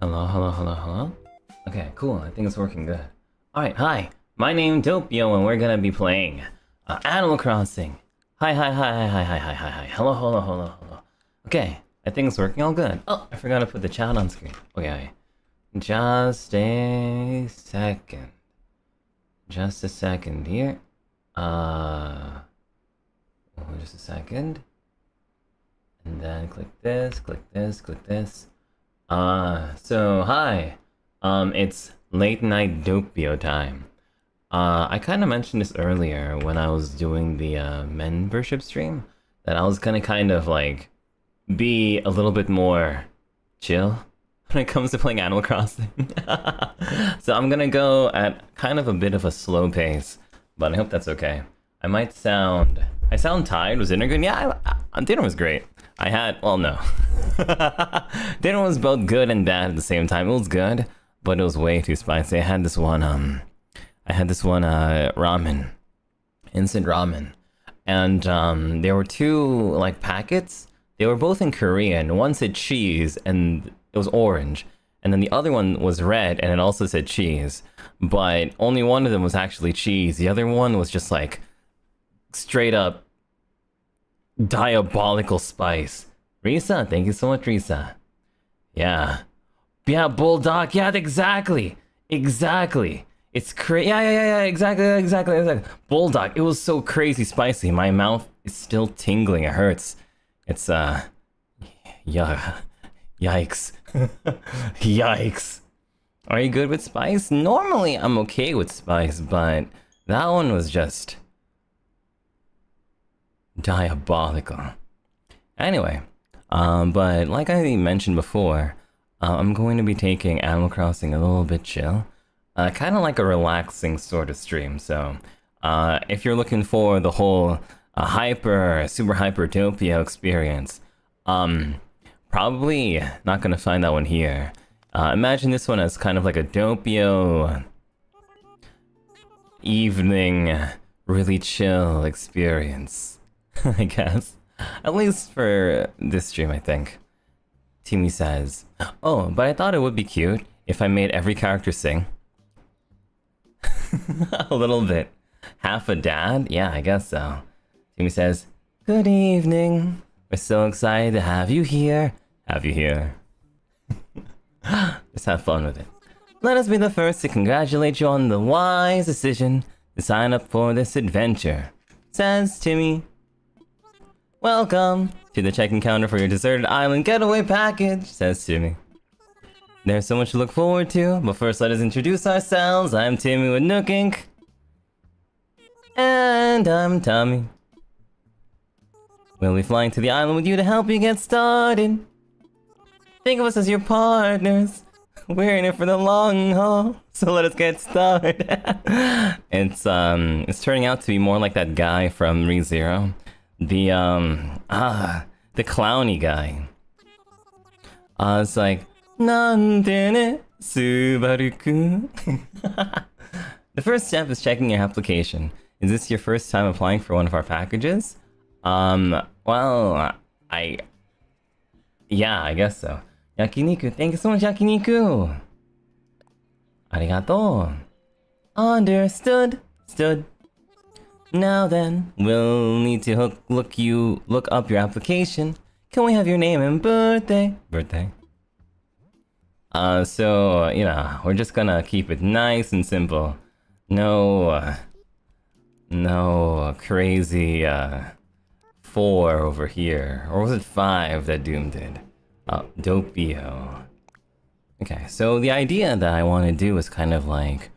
Hello, hello, hello, hello. Okay, cool. I think it's working good. Alright, hi. My name's Doppio and we're gonna be playing Animal Crossing. Hi, hi, hi, hi, hi, hi, hi, hi. Hello, hello, hello, hello. Okay, I think it's working all good. Oh, I forgot to put the chat on screen. Okay, just a second. Just a second here. Just a second. And then click this, click this, click this. So hi. It's late night Doppio time. I kind of mentioned this earlier when I was doing the membership stream, that I was gonna kind of like be a little bit more chill when it comes to playing Animal Crossing. So I'm gonna go at kind of a bit of a slow pace, but I hope that's okay. I sound tired. Was dinner good? Yeah, dinner was great. Well, no. Dinner was both good and bad at the same time. It was good, but it was way too spicy. I had this one ramen, instant ramen, and there were two like packets. They were both in Korean. One said cheese and it was orange, and then the other one was red and it also said cheese. But only one of them was actually cheese. The other one was just like straight up diabolical spice. Risa, thank you so much, Risa. Yeah, Bulldog. Yeah, exactly. It's crazy. Yeah, exactly. Bulldog. It was so crazy spicy. My mouth is still tingling. It hurts. It's yeah, yikes, yikes. Are you good with spice? Normally, I'm okay with spice, but that one was just diabolical. Anyway, but like I mentioned before, I'm going to be taking Animal Crossing a little bit chill. Kind of like a relaxing sort of stream, so if you're looking for the whole super hyper Doppio experience, probably not gonna find that one here. Imagine this one as kind of like a Doppio evening, really chill experience, I guess. At least for this stream, I think. Timmy says, oh, but I thought it would be cute if I made every character sing. A little bit. Half a dad? Yeah, I guess so. Timmy says, good evening. We're so excited to have you here. Just have fun with it. Let us be the first to congratulate you on the wise decision to sign up for this adventure, says Timmy. Welcome to the check-in counter for your deserted island getaway package, says Timmy. There's so much to look forward to, but first let us introduce ourselves. I'm Timmy with Nook Inc. And I'm Tommy. We'll be flying to the island with you to help you get started. Think of us as your partners. We're in it for the long haul, so let us get started. It's turning out to be more like that guy from ReZero. The clowny guy. It's like, Nande ne, Subaru-kun. The first step is checking your application. Is this your first time applying for one of our packages? Well, yeah, I guess so. Yakiniku, thank you so much, Yakiniku! Arigato! Understood! Now then, we'll need to look up your application. Can we have your name and birthday? So, you know, we're just gonna keep it nice and simple. No crazy, 4 over here. Or was it 5 that Doom did? Doppio. Okay, so the idea that I want to do is kind of like...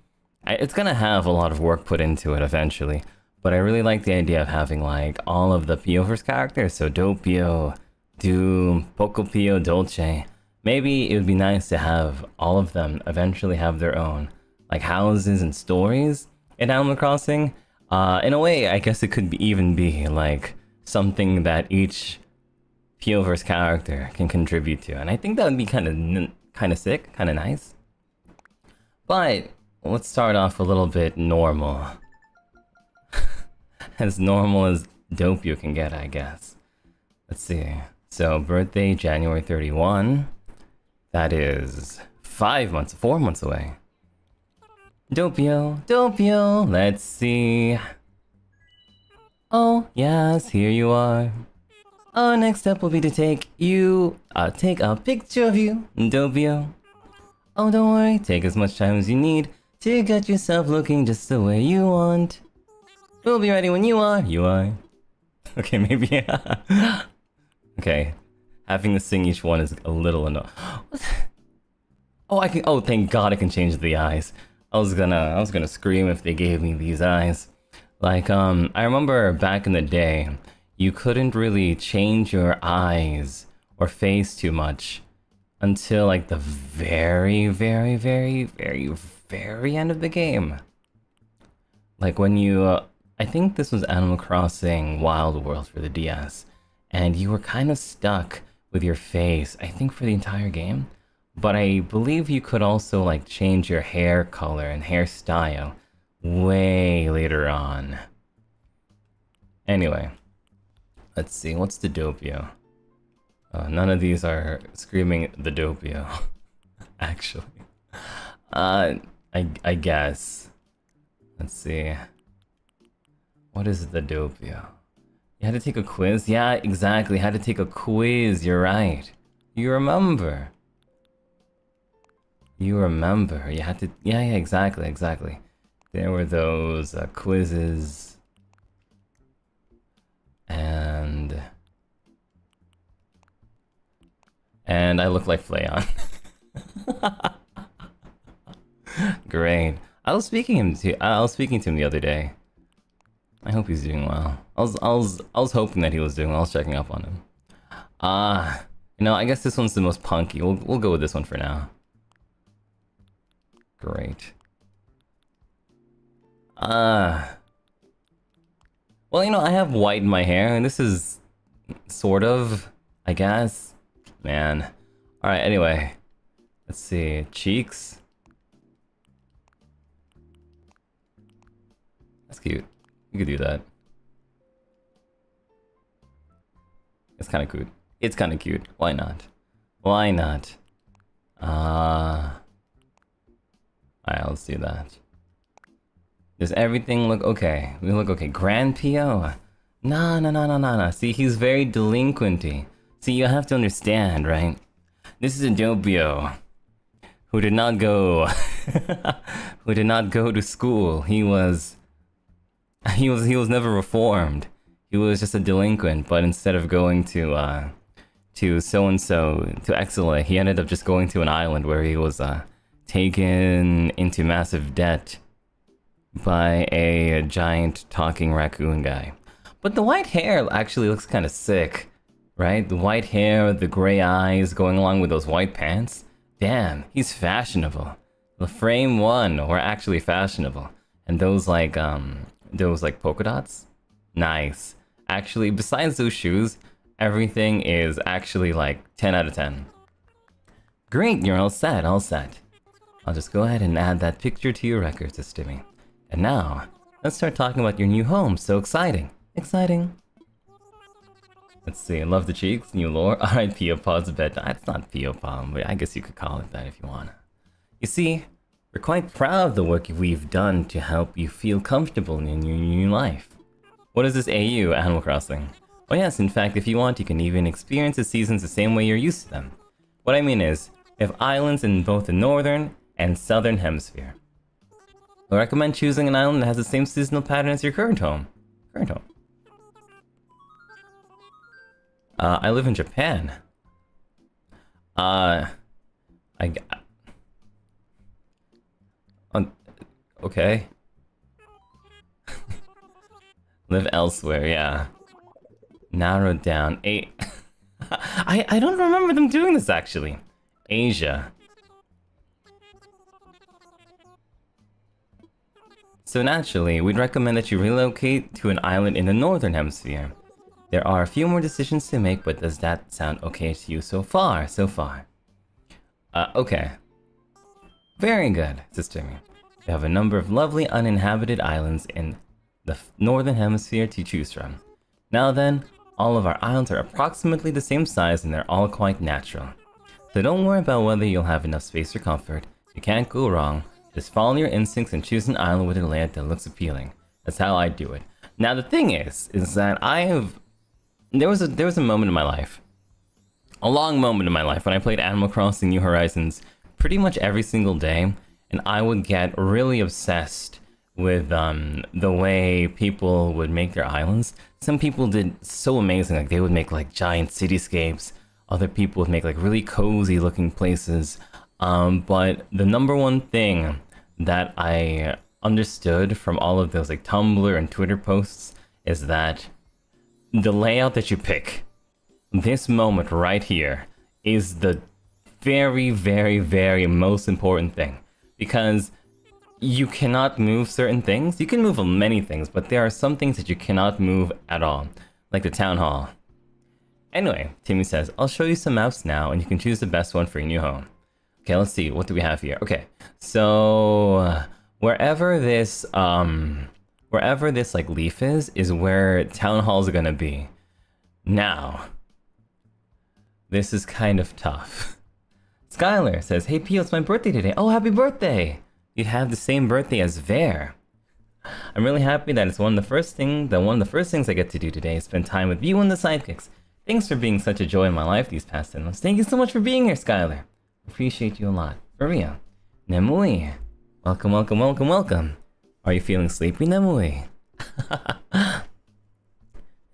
it's gonna have a lot of work put into it eventually, but I really like the idea of having like all of the Pioverse characters, so Doppio, Doom, Pocopio, Dolce. Maybe it would be nice to have all of them eventually have their own like houses and stories in Animal Crossing. In a way, I guess it could even be like something that each Pioverse character can contribute to, and I think that would be kind of sick, kind of nice. But let's start off a little bit normal. As normal as Doppio can get, I guess. Let's see. So, birthday January 31. That is 5 months, 4 months away. Doppio, let's see. Oh, yes, here you are. Our next step will be to take a picture of you, Doppio. Oh, don't worry, take as much time as you need to get yourself looking just the way you want. We'll be ready when you are. Okay, maybe. Okay, having to sing each one is a little annoying. Oh, I can. Oh, thank God I can change the eyes. I was gonna scream if they gave me these eyes. Like, I remember back in the day, you couldn't really change your eyes or face too much until like the very, very, very, very, very end of the game. Like when you, I think this was Animal Crossing Wild World for the DS, and you were kind of stuck with your face, I think for the entire game. But I believe you could also like change your hair color and hairstyle way later on. Anyway, let's see, what's the Doppio? None of these are screaming the Doppio, actually. I guess. Let's see. What is the Doppio? You had to take a quiz? Yeah, exactly, had to take a quiz, you're right. You remember. You had to, yeah, exactly. There were those quizzes. And I look like Flayon. Great. I was speaking to him the other day. I hope he's doing well. I was hoping that he was doing well. I was checking up on him. You know, I guess this one's the most punky. We'll go with this one for now. Great. Well, you know, I have white in my hair, and this is sort of, I guess. Man. Alright, anyway. Let's see. Cheeks. That's cute. You could do that. It's kind of cute. It's kind of cute. Why not? Why not? Alright, let's do that. Does everything look okay? We look okay. Grand PO? Nah. See, he's very delinquenty. See, you have to understand, right? This is a Doppio who did not go to school. He was never reformed. He was just a delinquent, but instead of going to so-and-so, to Exile, he ended up just going to an island where he was taken into massive debt by a giant talking raccoon guy. But the white hair actually looks kind of sick, right? The white hair, the gray eyes going along with those white pants. Damn, he's fashionable. The frame one were actually fashionable. And those like polka dots? Nice. Actually, besides those shoes, everything is actually like 10 out of 10. Great, you're all set. I'll just go ahead and add that picture to your record system. And now, let's start talking about your new home. So exciting. Let's see, love the cheeks, new lore. Alright, P.O.Pod's bed. It's not P.O.Pod, but I guess you could call it that if you want. You see, we're quite proud of the work we've done to help you feel comfortable in your new life. What is this AU, Animal Crossing? Oh yes, in fact, if you want, you can even experience the seasons the same way you're used to them. What I mean is, we have islands in both the northern and southern hemisphere. I recommend choosing an island that has the same seasonal pattern as your current home. I live in Japan. Okay. Live elsewhere, yeah. Narrowed down. I don't remember them doing this actually. Asia. So naturally, we'd recommend that you relocate to an island in the northern hemisphere. There are a few more decisions to make, but does that sound okay to you so far? Okay. Very good, sister. We have a number of lovely uninhabited islands in the northern hemisphere to choose from. Now then, all of our islands are approximately the same size and they're all quite natural. So don't worry about whether you'll have enough space or comfort. You can't go wrong. Just follow your instincts and choose an island with a layout that looks appealing. That's how I do it. Now the thing is that there was a moment in my life, a long moment in my life when I played Animal Crossing New Horizons pretty much every single day, and I would get really obsessed with the way people would make their islands. Some people did so amazing, like they would make like giant cityscapes. Other people would make like really cozy looking places. But the number one thing that I understood from all of those like Tumblr and Twitter posts is that the layout that you pick, this moment right here, is the very, very, very most important thing. Because you cannot move certain things. You can move many things, but there are some things that you cannot move at all, like the town hall. Anyway, Timmy says, I'll show you some maps now, and you can choose the best one for your new home. Okay, let's see, what do we have here? Okay, so wherever this like leaf is where town halls are gonna be. Now, this is kind of tough. Skylar says, hey Pio, it's my birthday today. Oh, happy birthday! You have the same birthday as Ver. I'm really happy that it's one of the first things I get to do today is spend time with you and the sidekicks. Thanks for being such a joy in my life these past 10 months. Thank you so much for being here, Skylar. Appreciate you a lot. For real. Nemui. Welcome, welcome, welcome, welcome. Are you feeling sleepy, Nemui?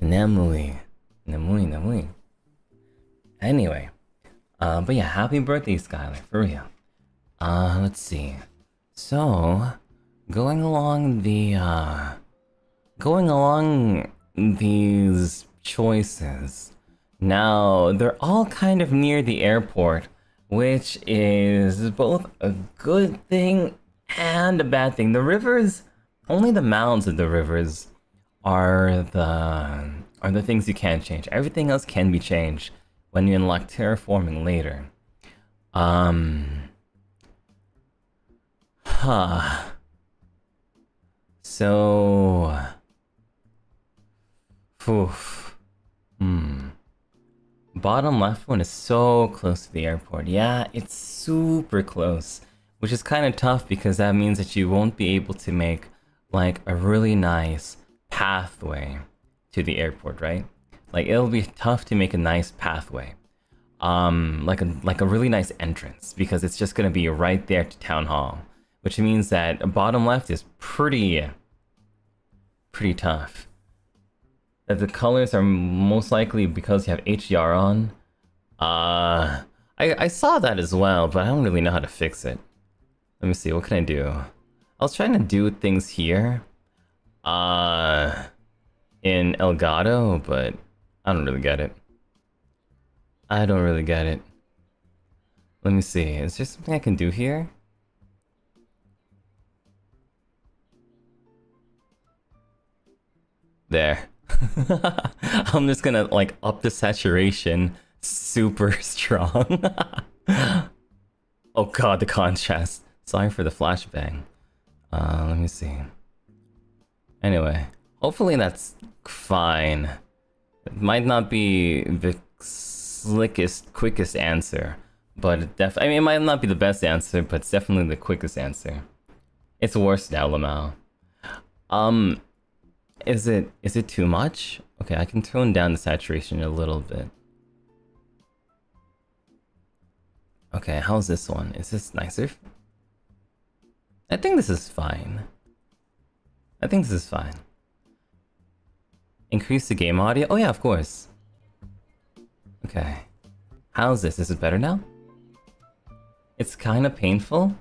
Nemui. Nemui, Nemui. Anyway. But yeah, happy birthday, Skylar. For real. Let's see. So, going along these choices. Now, they're all kind of near the airport, which is both a good thing and a bad thing. The rivers, only the mounds of the rivers are the things you can't change. Everything else can be changed when you unlock terraforming later. So, bottom left one is so close to the airport. Yeah, it's super close, which is kind of tough because that means that you won't be able to make like a really nice pathway to the airport, right? Like it'll be tough to make a nice pathway, like a really nice entrance because it's just gonna be right there to town hall, which means that bottom left is pretty tough. That the colors are most likely because you have HDR on. I saw that as well, but I don't really know how to fix it. Let me see, what can I do? I was trying to do things here, in Elgato, but I don't really get it. I don't really get it. Let me see, is there something I can do here? There. I'm just gonna like up the saturation super strong. Oh god, the contrast. Sorry for the flashbang. Let me see. Anyway, hopefully that's fine. It might not be the slickest, quickest answer, but I mean, it might not be the best answer, but it's definitely the quickest answer. It's worse now, Lamau. Is it too much? Okay, I can tone down the saturation a little bit. Okay, how's this one? Is this nicer? I think this is fine. I think this is fine. Increase the game audio? Oh yeah, of course. Okay. How's this? Is it better now? It's kind of painful.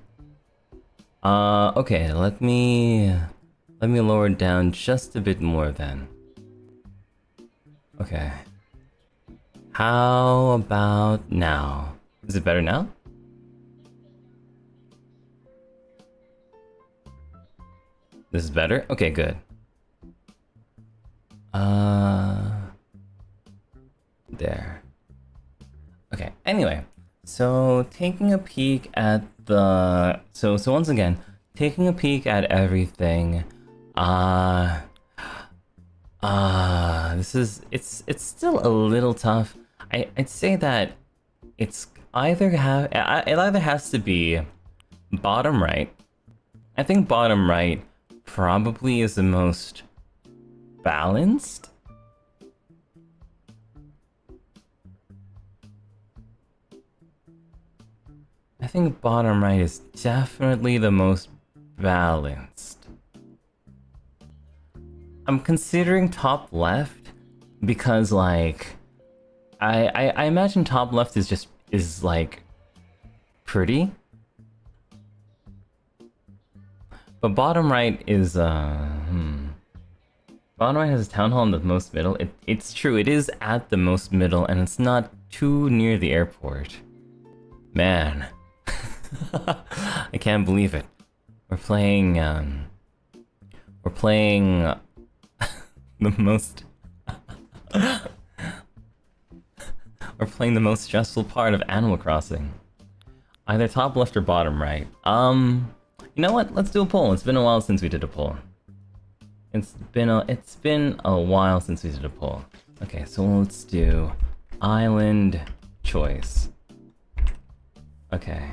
Okay, let me lower it down just a bit more then. Okay. How about now? Is it better now? This is better? Okay, good. There. Okay, anyway. So, taking a peek at the... So once again, taking a peek at everything. This is... It's still a little tough. I'd say that it's it either has to be bottom right. I think bottom right probably is the most balanced. I think bottom right is definitely the most balanced. I'm considering top left because like I imagine top left is like pretty. But bottom right is bottom right has a town hall in the most middle. It's true, it is at the most middle and it's not too near the airport. Man. I can't believe it. We're playing the most we're playing the most stressful part of Animal Crossing. Either top left or bottom right. You know what? Let's do a poll. It's been a while since we did a poll. It's been a while since we did a poll. Okay, so let's do island choice. Okay,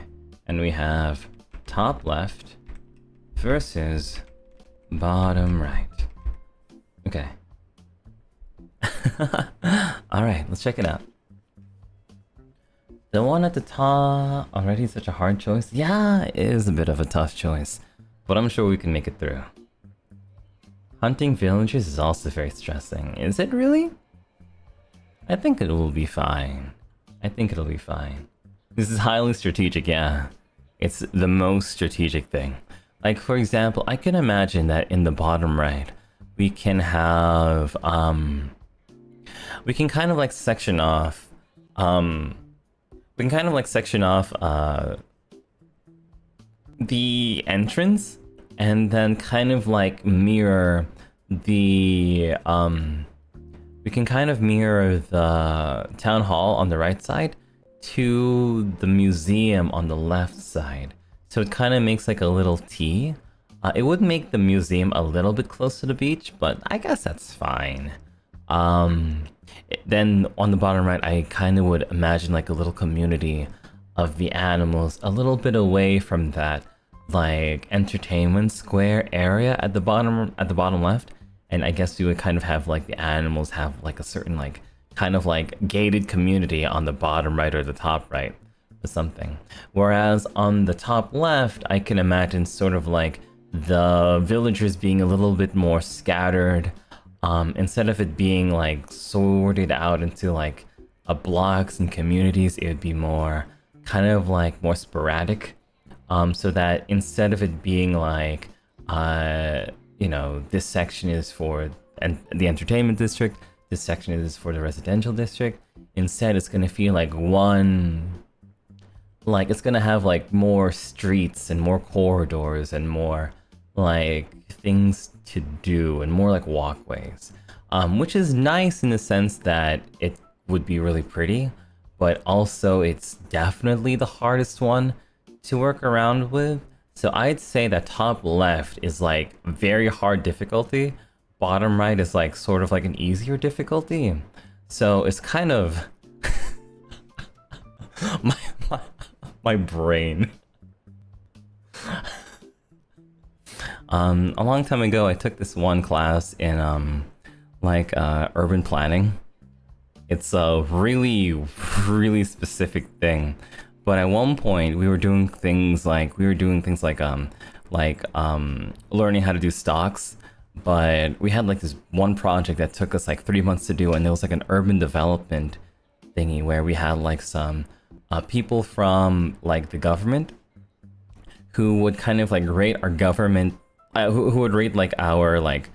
and we have top left versus bottom right. Okay. Alright, let's check it out. The one at the top already such a hard choice? Yeah, it is a bit of a tough choice, but I'm sure we can make it through. Hunting villagers is also very stressing. Is it really? I think it will be fine. I think it'll be fine. This is highly strategic, yeah. It's the most strategic thing. Like, for example, I can imagine that in the bottom right, we can have, we can kind of like section off, the entrance and then kind of like mirror the, we can kind of mirror the town hall on the right side to the museum on the left side. So it kind of makes like a little T. It would make the museum a little bit close to the beach, but I guess that's fine. Then on the bottom right, I kind of would imagine like a little community of the animals a little bit away from that like entertainment square area at the bottom left. And I guess we would kind of have like the animals have like a certain like kind of like gated community on the bottom right or the top right or something. Whereas on the top left, I can imagine sort of like the villagers being a little bit more scattered. Instead of it being like sorted out into like blocks and communities, it would be more kind of like more sporadic. So that instead of it being like, you know, this section is for the entertainment district, this section is for the residential district, instead it's gonna feel like one, like it's gonna have like more streets and more corridors and more like things to do and more like walkways, which is nice in the sense that it would be really pretty, but also it's definitely the hardest one to work around with. So I'd say that top left is like very hard difficulty, bottom right is like sort of like an easier difficulty. So it's kind of my brain. A long time ago, I took this one class in urban planning. It's a really specific thing, but at one point we were doing things like learning how to do stocks. But we had like this one project that took us like 3 months to do, and there was like an urban development thingy where we had like some people from like the government who would kind of like rate our government, who would rate like our like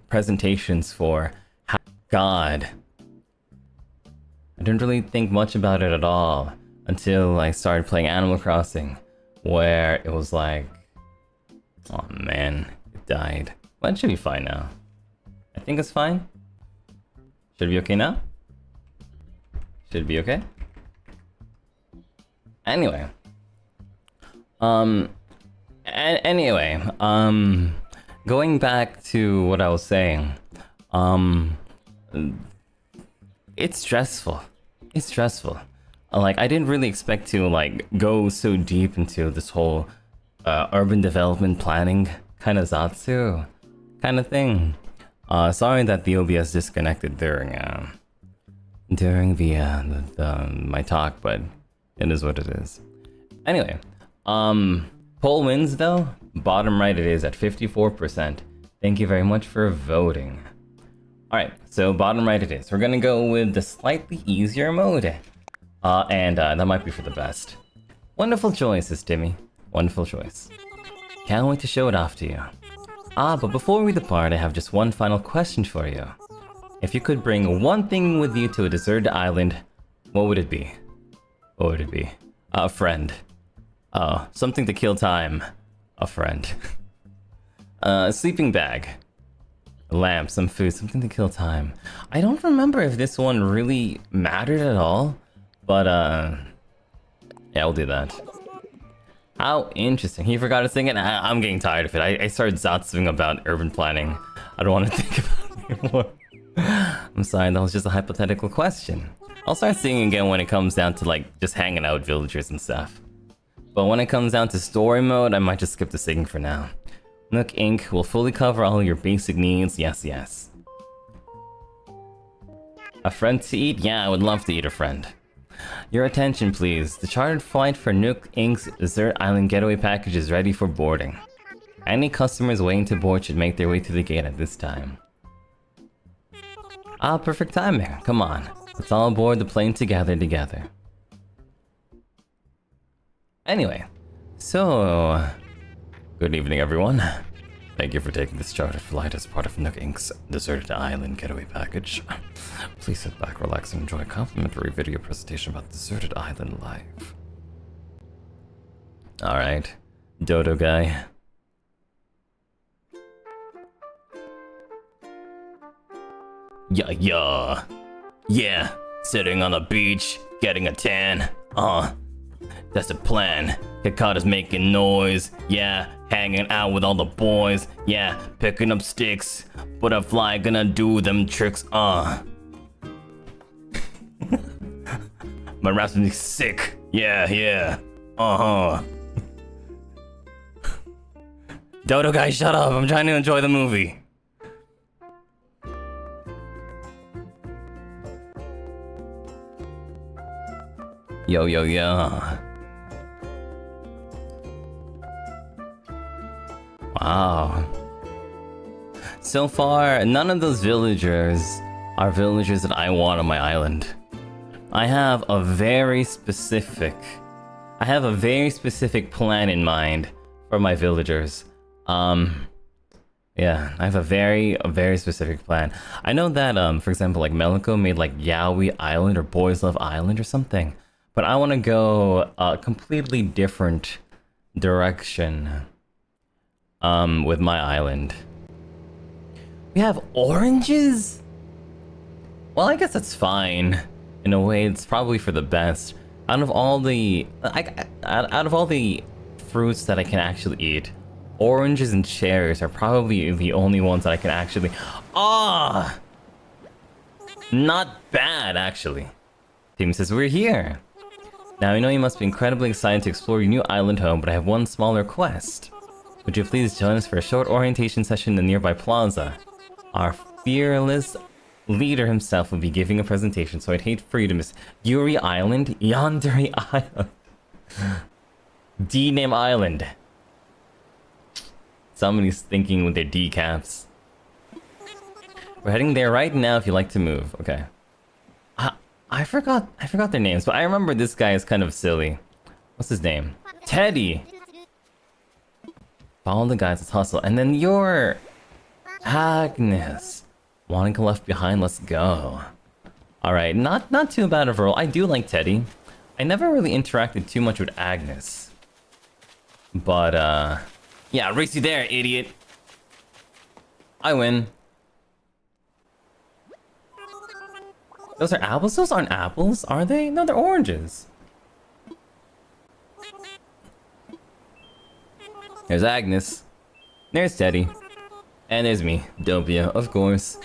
presentations for how. God, I didn't really think much about it at all until I started playing Animal Crossing, where it was like, oh man, it died. Well, it should be fine now. I think it's fine. Should it be okay now? Should it be okay? Anyway. Going back to what I was saying, it's stressful. It's stressful. like, I didn't really expect to, like, go so deep into this whole urban development planning kind of zatsu kind of thing. Sorry that the OBS disconnected during my talk, but it is what it is. Anyway, poll wins though. Bottom right it is at 54%. Thank you very much for voting. Alright, so bottom right it is. We're gonna go with the slightly easier mode. And that might be for the best. Wonderful choices, Timmy. Wonderful choice. Can't wait to show it off to you. But before we depart, I have just one final question for you. If you could bring one thing with you to a deserted island, what would it be? What would it be? A friend. Something to kill time. A friend. A sleeping bag. A lamp, some food, something to kill time. I don't remember if this one really mattered at all, but yeah, we'll do that. How interesting. He forgot to sing it? I'm getting tired of it. I started zatsuing about urban planning. I don't want to think about it anymore. I'm sorry, that was just a hypothetical question. I'll start singing again when it comes down to like just hanging out with villagers and stuff. But when it comes down to story mode, I might just skip the singing for now. Nook Inc. will fully cover all your basic needs, yes, yes. A friend to eat? Yeah, I would love to eat a friend. Your attention, please. The chartered flight for Nook Inc.'s Desert Island Getaway Package is ready for boarding. Any customers waiting to board should make their way to the gate at this time. Perfect timing. Come on. Let's all board the plane together. Anyway, so... Good evening, everyone. Thank you for taking this chartered flight as part of Nook Inc.'s Deserted Island Getaway Package. Please sit back, relax, and enjoy a complimentary video presentation about Deserted Island life. Alright, Dodo guy. Yeah, sitting on the beach, getting a tan. That's the plan. Kakata's making noise. Yeah, hanging out with all the boys. Yeah, picking up sticks. Butterfly gonna do them tricks. My rap's gonna be sick. Yeah. Dodo guy, shut up. I'm trying to enjoy the movie. Yo. Wow. So far, none of those villagers are villagers that I want on my island. I have a very specific plan in mind for my villagers. Yeah, I have a very specific plan. I know that, for example, like Meliko made like Yaoi Island or Boys Love Island or something. But I want to go a completely different direction with my island. We have oranges? Well, I guess that's fine. In a way, it's probably for the best. Out of all the fruits that I can actually eat, oranges and cherries are probably the only ones that I can actually... Not bad, actually. Team says we're here. Now, I know you must be incredibly excited to explore your new island home, but I have one small request. Would you please join us for a short orientation session in the nearby plaza? Our fearless leader himself will be giving a presentation, so I'd hate for you to miss Yuri Island, Yandere Island, D-Name Island. Somebody's thinking with their D caps. We're heading there right now if you'd like to move. Okay. I forgot their names, but I remember this guy is kind of silly. What's his name? Teddy! Follow the guys, let's hustle. And then you're... Agnes. Wanting to left behind, let's go. Alright, not too bad of a role. I do like Teddy. I never really interacted too much with Agnes. But, yeah, race you there, idiot. I win. Those are apples? Those aren't apples, are they? No, they're oranges. There's Agnes. There's Teddy. And there's me, Doppio, of course.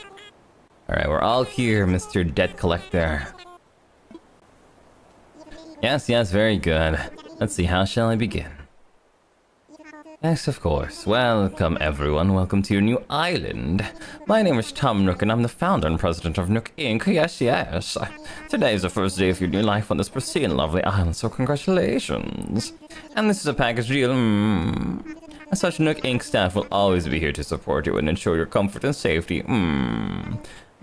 Alright, we're all here, Mr. Debt Collector. Yes, yes, very good. Let's see, how shall I begin? Yes, of course. Welcome, everyone. Welcome to your new island. My name is Tom Nook, and I'm the founder and president of Nook Inc. Yes, yes. Today is the first day of your new life on this pristine, lovely island, so congratulations. And this is a package deal. As such, Nook Inc. staff will always be here to support you and ensure your comfort and safety.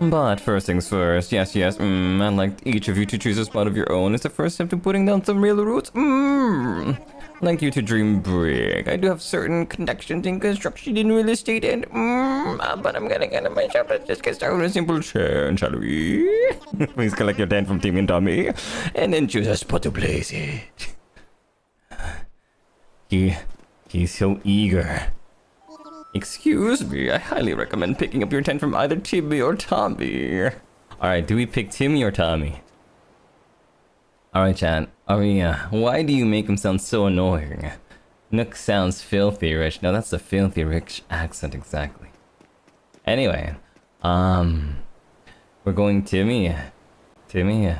But first things first, yes, I'd like each of you to choose a spot of your own as the first step to putting down some real roots. I'd like you to dream big. I do have certain connections in construction in real estate and but I'm gonna get myself. Let's just get started with a simple chant, shall we? Please collect your tent from Timmy and Tommy, and then choose a spot to place it. He's so eager. Excuse me, I highly recommend picking up your tent from either Timmy or Tommy. Alright, do we pick Timmy or Tommy? Alright, chat. Aria, why do you make him sound so annoying? Nook sounds filthy rich. No, that's the filthy rich accent, exactly. Anyway, we're going Timmy. Timmy.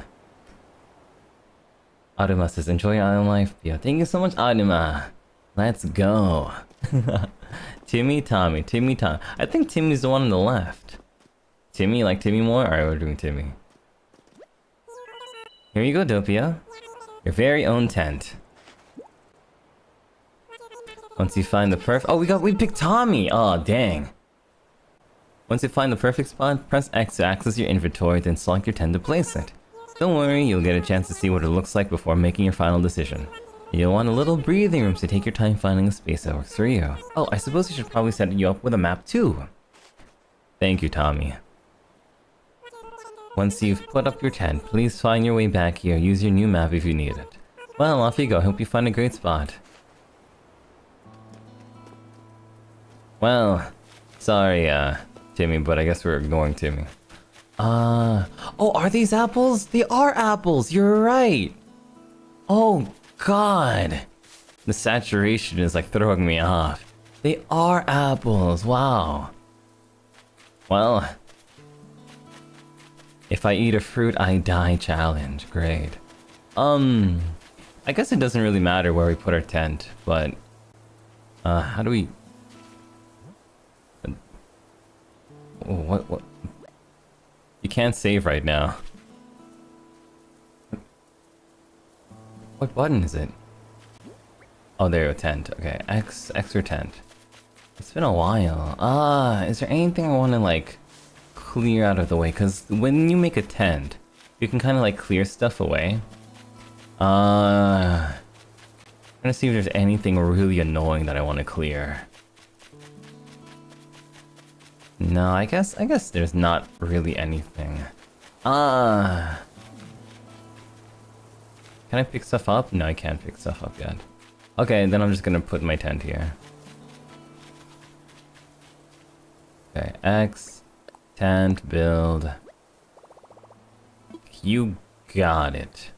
Arima says, enjoy your island life. Yeah, thank you so much, Arima. Let's go. Timmy, Tommy, Timmy, Tommy. I think Timmy's the one on the left. Timmy, like Timmy more? Alright, we're doing Timmy. Here you go, Doppio. Your very own tent. Once you find the perfect... Oh, we picked Tommy! Oh, dang. Once you find the perfect spot, press X to access your inventory, then select your tent to place it. Don't worry, you'll get a chance to see what it looks like before making your final decision. You'll want a little breathing room, so take your time finding a space that works for you. Oh, I suppose I should probably set you up with a map too. Thank you, Tommy. Once you've put up your tent, please find your way back here. Use your new map if you need it. Well, off you go. Hope you find a great spot. Well, sorry, Timmy, but I guess we're ignoring Timmy. Oh, are these apples? They are apples. You're right. Oh, God. The saturation is like throwing me off. They are apples. Wow. Well, if I eat a fruit, I die challenge. Great. I guess it doesn't really matter where we put our tent, but how do we... Oh, what? You can't save right now. What button is it? Oh, there you go, tent. Okay, X or tent. It's been a while. Is there anything I want to, like, clear out of the way? Because when you make a tent, you can kind of, like, clear stuff away. I'm gonna see if there's anything really annoying that I want to clear. No, I guess there's not really anything. Can I pick stuff up? No, I can't pick stuff up yet. Okay, then I'm just gonna put my tent here. Okay, X, tent, build. You got it.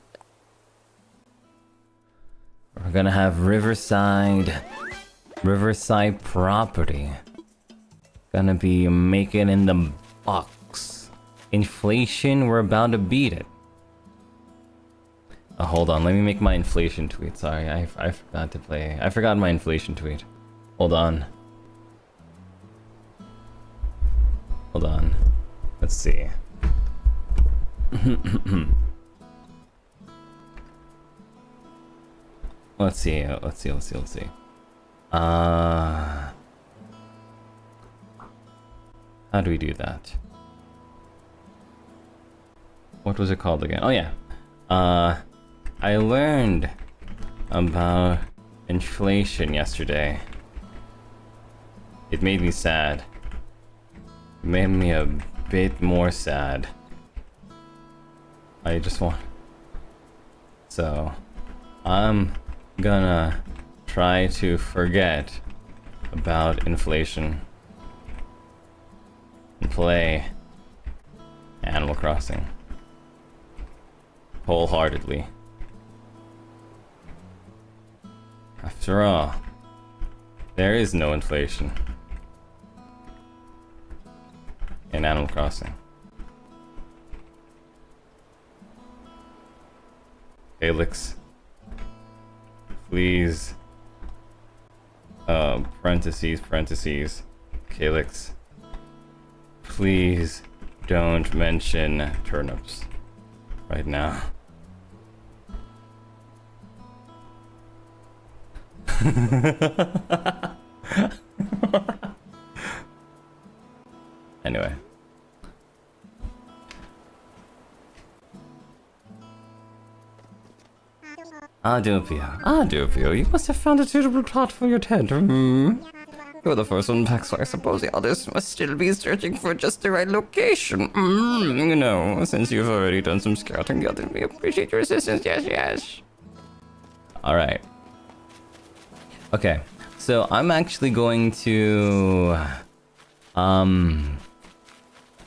We're gonna have Riverside property. Gonna be making in the box. Inflation, we're about to beat it. Hold on, let me make my inflation tweet. Sorry, I forgot to play. I forgot my inflation tweet. Hold on. Hold on. Let's see. Let's see. How do we do that? What was it called again? Oh yeah. I learned about inflation yesterday. It made me sad. It made me a bit more sad. I just want... So, I'm gonna try to forget about inflation and play Animal Crossing wholeheartedly. After all, there is no inflation in Animal Crossing. Calyx. Please. Parentheses. Calyx. Please don't mention turnips right now. Anyway. Doppio, you must have found a suitable plot for your tent. You're the first one back, so I suppose the others must still be searching for just the right location. You know, since you've already done some scouting, the others may appreciate your assistance. Yes. Alright. Okay, so I'm actually going to... I'm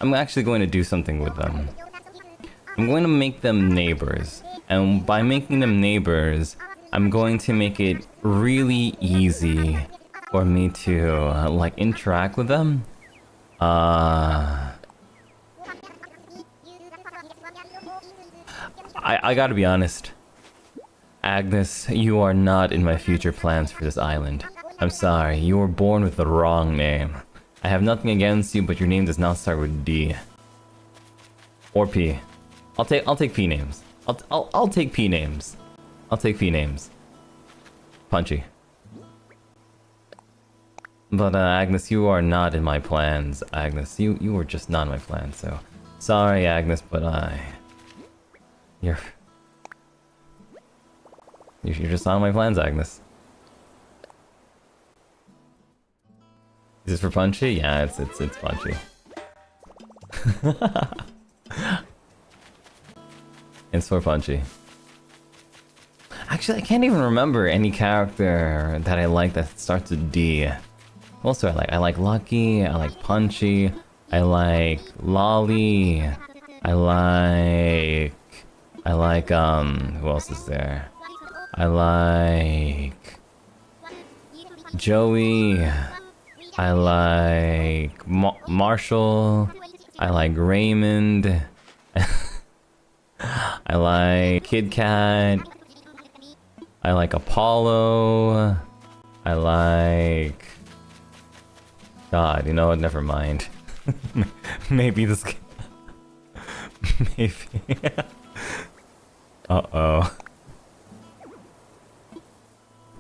actually going to do something with them. I'm going to make them neighbors. And by making them neighbors, I'm going to make it really easy for me to, like, interact with them. I gotta be honest. Agnes, you are not in my future plans for this island. I'm sorry, you were born with the wrong name. I have nothing against you, but your name does not start with D. Or P. I'll take P names. I'll take P names. I'll take P names. Punchy. But Agnes, you are not in my plans. Agnes, you were just not in my plans. So sorry, Agnes, but you're just not in my plans, Agnes. Is this for Punchy? Yeah, it's Punchy. It's for Punchy. Actually, I can't even remember any character that I like that starts with D. Also, I like Lucky, I like Punchy, I like Lolly, I like, who else is there? I like Joey, I like Marshall, I like Raymond, I like Kid Cat, I like Apollo, I like... God, you know what? Never mind. Maybe this... Maybe... Uh-oh.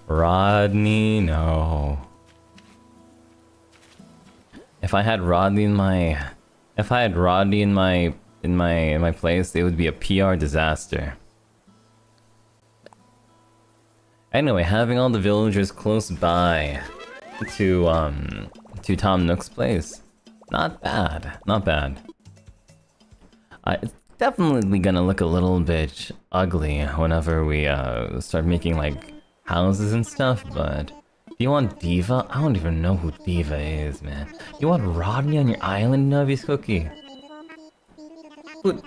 Rodney, no. If I had Rodney in my... If I had Rodney in my place, it would be a PR disaster. Anyway, having all the villagers close by to Tom Nook's place. Not bad. Not bad. It's definitely gonna look a little bit ugly whenever we start making like houses and stuff, but do you want Diva? I don't even know who Diva is, man. You want Rodney on your island, Nubby's Cookie? Who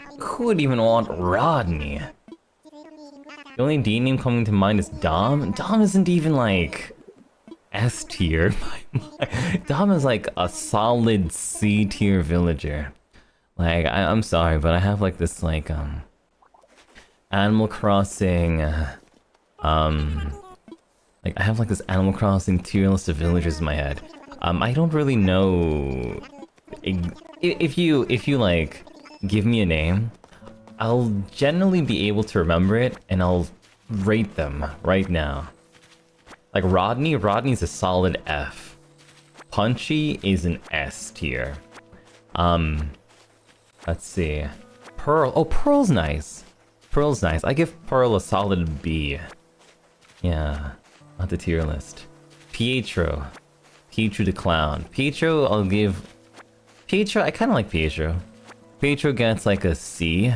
would even want Rodney? The only D name coming to mind is Dom. Dom isn't even like S tier. Dom is like a solid C tier villager. Like I'm sorry, but I have like this like Animal Crossing like I have like this Animal Crossing tier list of villagers in my head. I don't really know if you like give me a name, I'll generally be able to remember it and I'll rate them right now. Like Rodney's a solid F. Punchy is an S tier. Let's see. Pearl. Oh, Pearl's nice. Pearl's nice. I give Pearl a solid B. Yeah, not the tier list. Pietro the Clown. Pietro, I'll give... Pietro, I kind of like Pietro. Pietro gets like a C,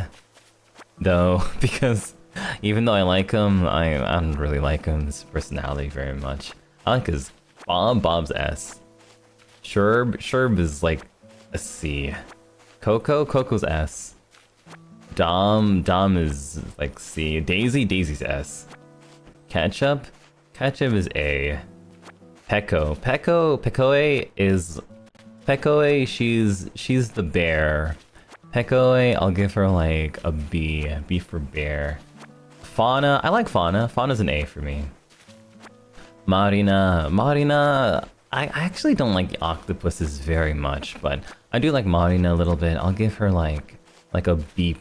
though, because even though I like him, I don't really like his personality very much. I like his Bob's S. Sherb is like a C. Coco's S. Dom is like C. Daisy's S. Ketchup is A. Pekoe is... Pekoe, she's the bear. Pekoe, I'll give her like a B. B for bear. Fauna, I like Fauna. Fauna's an A for me. Marina, I actually don't like the octopuses very much, but I do like Marina a little bit. I'll give her like a B+.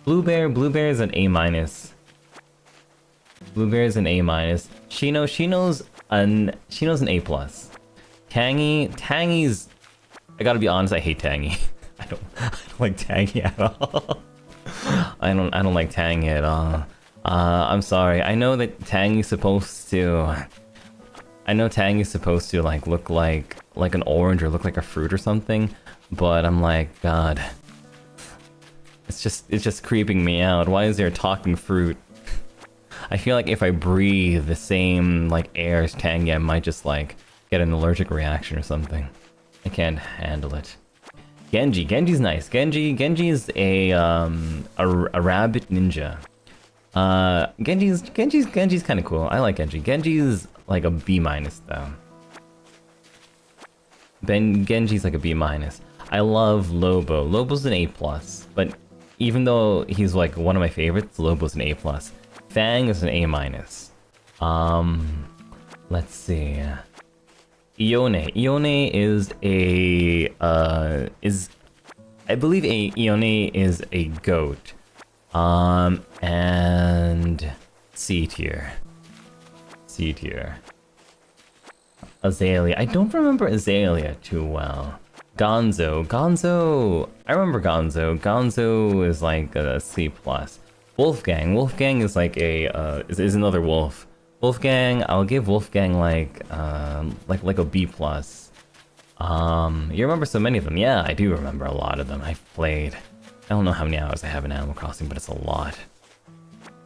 Blue Bear is an A-. Blue Bear is an A-. Shino's an A+. Tangy's, I gotta be honest, I hate Tangy. I don't like Tangy at all. I don't like Tangy at all. I'm sorry. I know that Tangy's supposed to like look like an orange or look like a fruit or something, but I'm like, God, it's just creeping me out. Why is there a talking fruit? I feel like if I breathe the same like air as Tangy, I might just like get an allergic reaction or something. I can't handle it. Genji's nice. Genji is a rabbit ninja. Genji's kind of cool. I like Genji. Genji's like a B- though. Genji's like a B-. I love Lobo. Lobo's an A+, but even though he's like one of my favorites, Lobo's an A+. Fang is an A-. Let's see. Ione is I believe Ione is a goat. And C tier. Azalea. I don't remember Azalea too well. Gonzo. I remember Gonzo. Gonzo is like a C+. Wolfgang is like a is another wolf. Wolfgang, I'll give Wolfgang like a B+. You remember so many of them? Yeah, I do remember a lot of them. I've played. I don't know how many hours I have in Animal Crossing, but it's a lot.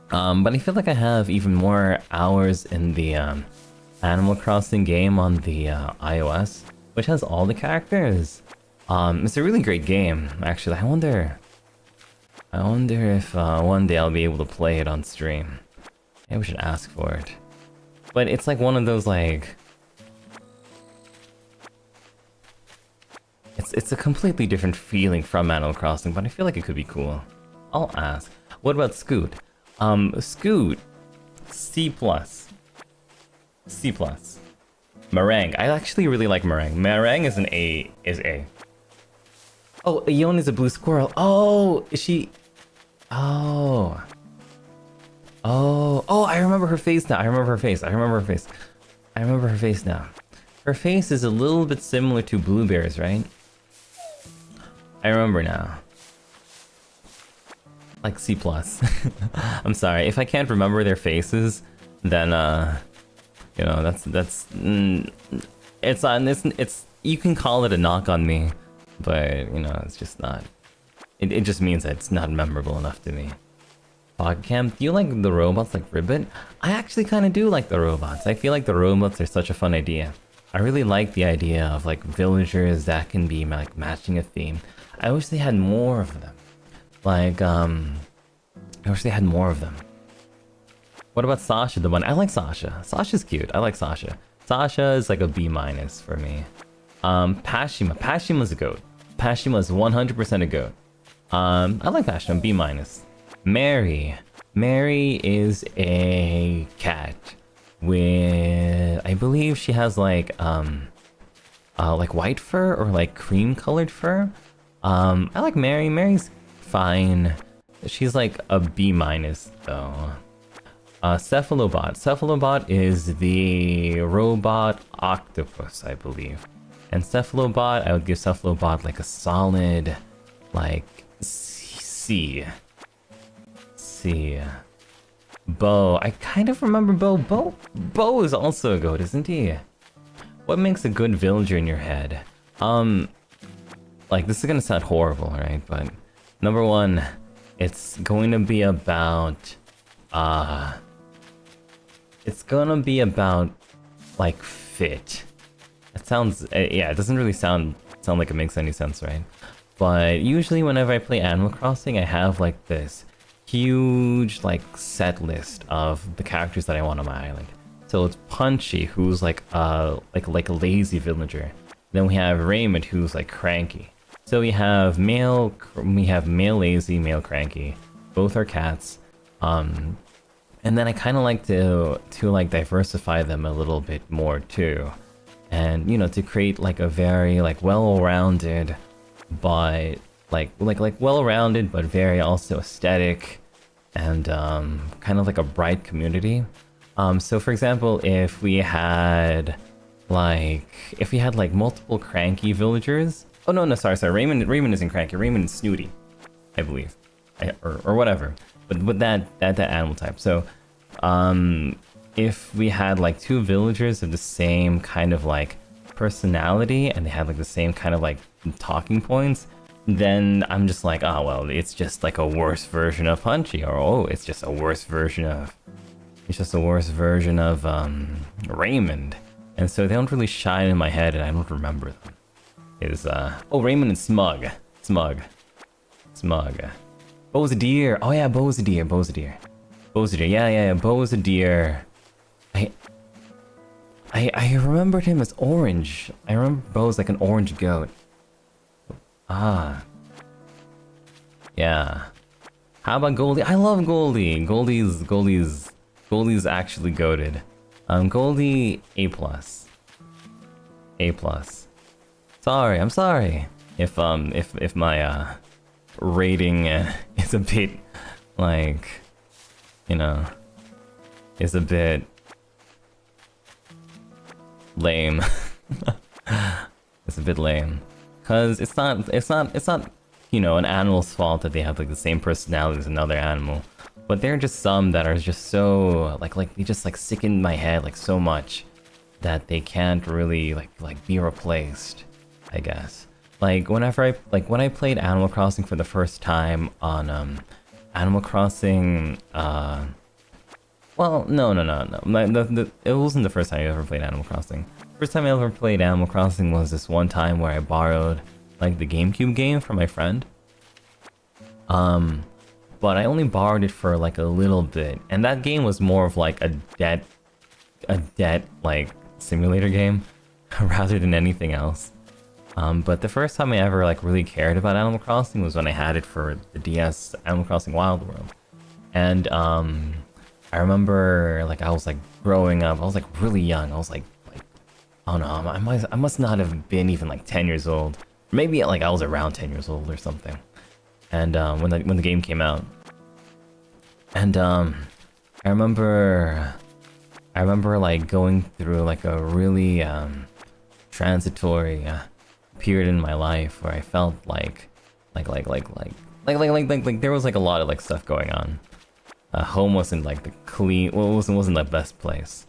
But I feel like I have even more hours in the Animal Crossing game on the iOS, which has all the characters. It's a really great game, actually. I wonder if one day I'll be able to play it on stream. Maybe we should ask for it. But it's like one of those like... It's a completely different feeling from Animal Crossing, but I feel like it could be cool. I'll ask. What about Scoot? Scoot, C+. Meringue. I actually really like Meringue. Meringue is an A. Oh, Ione is a blue squirrel. Oh, is she... Oh, I remember her face now. I remember her face now. Her face is a little bit similar to Bluebear's, right? I remember now. Like C+. I'm sorry. If I can't remember their faces, then, you know, it's you can call it a knock on me, but, you know, it's just not. It just means that it's not memorable enough to me. Camp, do you like the robots like Ribbit? I actually kind of do like the robots. I feel like the robots are such a fun idea. I really like the idea of like villagers that can be like matching a theme. I wish they had more of them. Like, I wish they had more of them. What about Sasha, the one? I like Sasha. Sasha's cute. I like Sasha. Sasha is like a B- for me. Pashima. Pashima's a goat. Pashima's 100% a goat. I like Pashima, B-. Mary is a cat with, I believe she has like white fur or like cream colored fur. I like Mary. Mary's fine. She's like a B- though. Cephalobot is the robot octopus, I believe. And Cephalobot, I would give Cephalobot like a solid, like C. Bo, I kind of remember Bo. Bo is also a goat, isn't he? What makes a good villager in your head? Like, this is gonna sound horrible, right? But number one, it's going to be about like fit. It sounds yeah, it doesn't really sound like it makes any sense, right? But usually whenever I play Animal Crossing, I have like this huge like set list of the characters that I want on my island. So it's Punchy, who's like a lazy villager. Then we have Raymond, who's like cranky. So we have male lazy, male cranky. Both are cats. And then I kind of like to like diversify them a little bit more too, and you know, to create like a very like well-rounded, but like well-rounded but very also aesthetic, and kind of like a bright community. So for example, if we had like multiple cranky villagers. Oh no, sorry. Raymond isn't cranky. Raymond is snooty, I believe, or whatever. But with that animal type. So, if we had like two villagers of the same kind of like personality and they had like the same kind of like talking points, then I'm just like, oh well, it's just like a worse version of Punchy, or oh, it's just a worse version of Raymond. And so they don't really shine in my head, and I don't remember them. Oh, Raymond and Smug. Bo's a deer. Oh yeah, Bo's a deer. Yeah. Bo's a deer. I remembered him as orange. I remember Bo's like an orange goat. Ah. Yeah. How about Goldie? I love Goldie. Goldie's actually goated. Goldie A+. I'm sorry if my rating is a bit like, you know, is a bit lame. It's a bit lame, cause it's not you know, an animal's fault that they have like the same personality as another animal, but there are just some that are just so like they just like stick in my head like so much that they can't really like be replaced, I guess. Like when I played Animal Crossing for the first time on Animal Crossing, well, no. It wasn't the first time I ever played Animal Crossing. First time I ever played Animal Crossing was this one time where I borrowed like the GameCube game from my friend. But I only borrowed it for like a little bit, and that game was more of like a debt like simulator game rather than anything else. But the first time I ever like really cared about Animal Crossing was when I had it for the DS, Animal Crossing Wild World. And I remember like I was like growing up, I was like really young. I was like I don't know, I must not have been even like 10 years old. Maybe like I was around 10 years old or something. And when the game came out. And I remember like going through like a really transitory period in my life where I felt like there was like a lot of like stuff going on. Home wasn't like the clean, well, it wasn't the best place.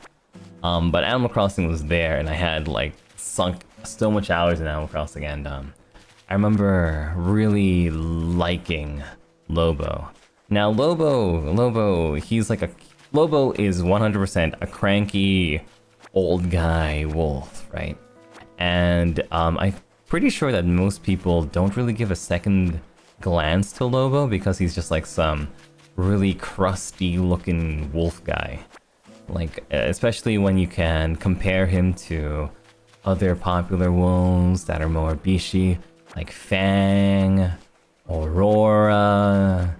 But Animal Crossing was there, and I had like sunk so much hours in Animal Crossing, and I remember really liking Lobo. Now Lobo, he's like Lobo is 100% a cranky old guy wolf, right? And I'm pretty sure that most people don't really give a second glance to Lobo because he's just like some really crusty looking wolf guy. Like, especially when you can compare him to other popular wolves that are more bishy, like Fang, Aurora,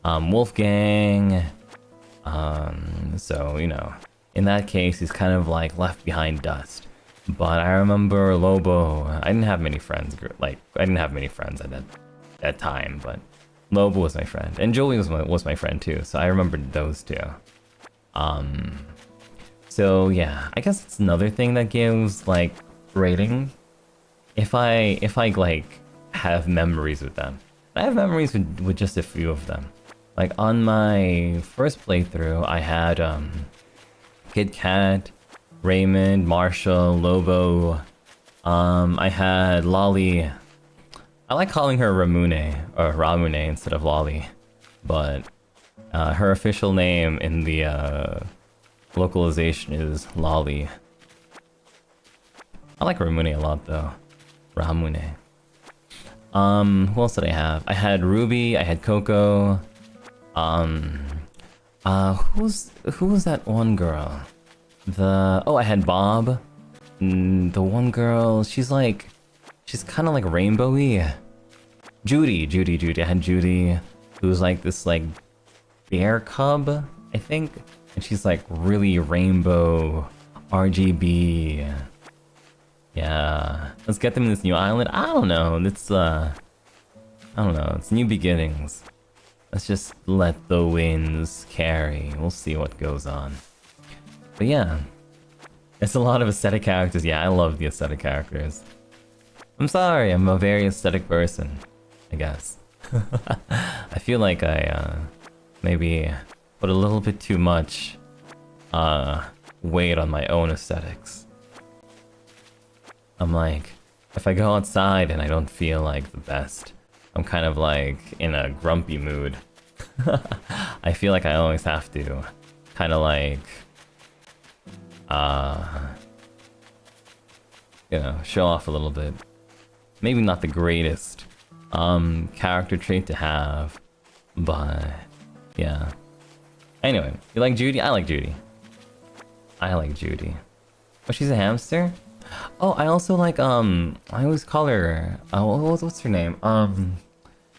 Wolfgang. So, you know, in that case, he's kind of like left behind dust. But I remember Lobo, I didn't have many friends, at that time, but Lobo was my friend. And Joey was my friend too, so I remembered those two. So yeah, I guess it's another thing that gives like rating. If I like have memories with them. I have memories with just a few of them. Like on my first playthrough, I had Kid Cat, Raymond, Marshall, Lobo. I had Lolly. I like calling her Ramune or Ramune instead of Lolly, but her official name in the localization is Lolly. I like Ramune a lot though. Ramune. Who else did I have? I had Ruby, I had Coco. Who was that one girl? I had Bob. The one girl, she's kind of like rainbowy. Judy. I had Judy, who's like this like bear cub, I think. And she's like really rainbow, RGB. Yeah. Let's get them in this new island. I don't know. It's I don't know. It's new beginnings. Let's just let the winds carry. We'll see what goes on. But yeah. It's a lot of aesthetic characters. Yeah, I love the aesthetic characters. I'm sorry, I'm a very aesthetic person, I guess. I feel like I maybe put a little bit too much weight on my own aesthetics. I'm like, if I go outside and I don't feel like the best, I'm kind of like in a grumpy mood. I feel like I always have to kind of like you know, show off a little bit. Maybe not the greatest character trait to have, but yeah. Anyway, you like Judy? I like Judy. I like Judy. Oh, she's a hamster? Oh, I also like, I always call her, what's her name?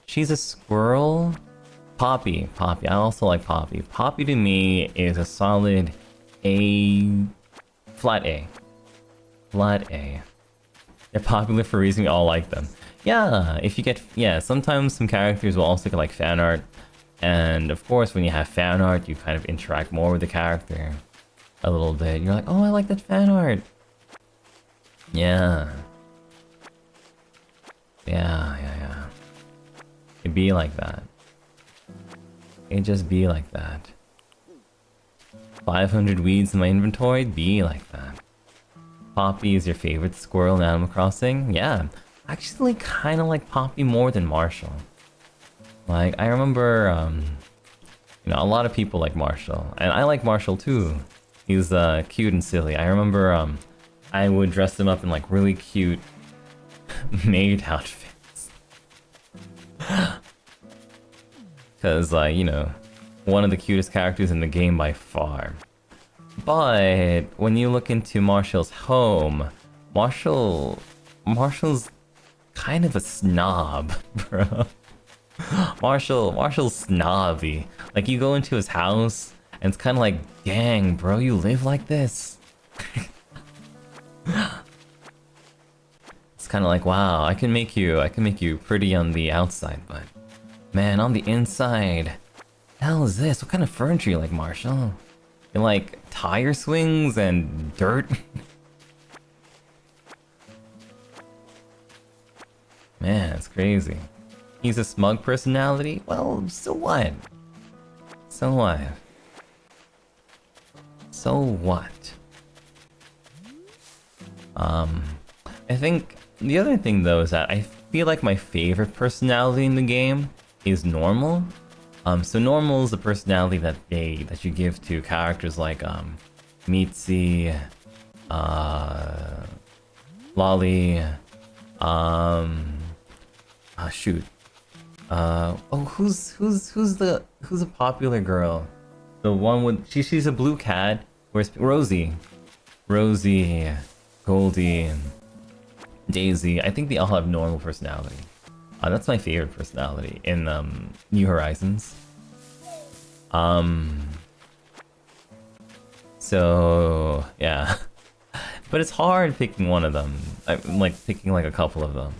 She's a squirrel? Poppy. Poppy. I also like Poppy. Poppy to me is a solid A. Flat A. Flat A. They're popular for a reason, we all like them. Yeah, if you get, yeah, sometimes some characters will also get like fan art. And of course, when you have fan art, you kind of interact more with the character a little bit. You're like, oh, I like that fan art. Yeah. Yeah. It'd be like that. It'd just be like that. 500 weeds in my inventory? Be like that. Poppy is your favorite squirrel in Animal Crossing? Yeah. Actually, kind of like Poppy more than Marshall. Like, I remember, you know, a lot of people like Marshall. And I like Marshall too. He's cute and silly. I remember I would dress him up in like really cute maid outfits. Because, you know, one of the cutest characters in the game by far. But when you look into Marshall's home, Marshall's kind of a snob, bro. Marshall's snobby. Like, you go into his house and it's kind of like, dang, bro, you live like this. It's kind of like, wow, I can make you pretty on the outside, but man, on the inside, hell is this? What kind of furniture you like, Marshall? You like tire swings and dirt? Man, it's crazy. He's a smug personality? Well, so what? So what? So what? I think the other thing though is that I feel like my favorite personality in the game is normal. So normal is the personality that you give to characters like Mitzi, Lolly, shoot. Who's the popular girl? The one with she's a blue cat. Where's Rosie, Goldie, and Daisy. I think they all have normal personality. That's my favorite personality in New Horizons. So yeah, but it's hard picking one of them. I'm like picking like a couple of them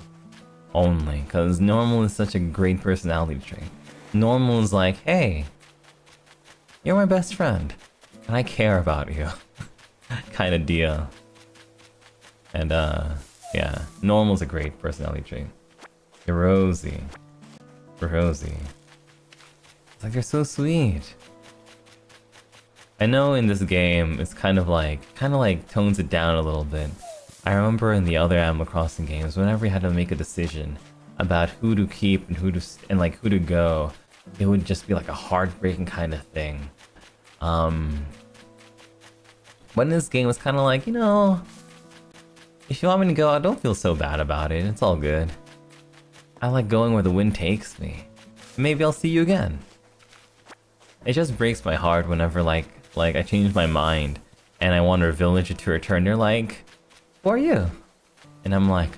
only, because normal is such a great personality trait. Normal is like, hey, you're my best friend, and I care about you, kind of deal. And yeah, normal is a great personality trait. Rosie. It's like, you're so sweet. I know in this game it's kind of like tones it down a little bit. I remember in the other Animal Crossing games, whenever you had to make a decision about who to keep and who to go, it would just be like a heartbreaking kind of thing. But in this game it's kind of like, you know, if you want me to go, I don't feel so bad about it. It's all good. I like going where the wind takes me. Maybe I'll see you again. It just breaks my heart whenever like I change my mind and I want our village to return. They're like, who are you? And I'm like,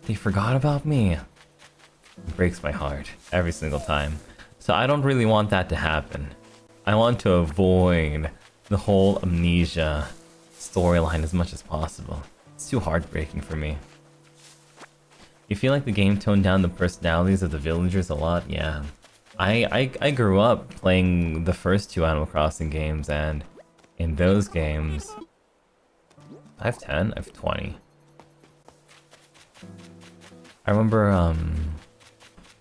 they forgot about me. It breaks my heart every single time. So I don't really want that to happen. I want to avoid the whole amnesia storyline as much as possible. It's too heartbreaking for me. You feel like the game toned down the personalities of the villagers a lot? Yeah. I grew up playing the first two Animal Crossing games, and in those games... I have 10? I have 20. I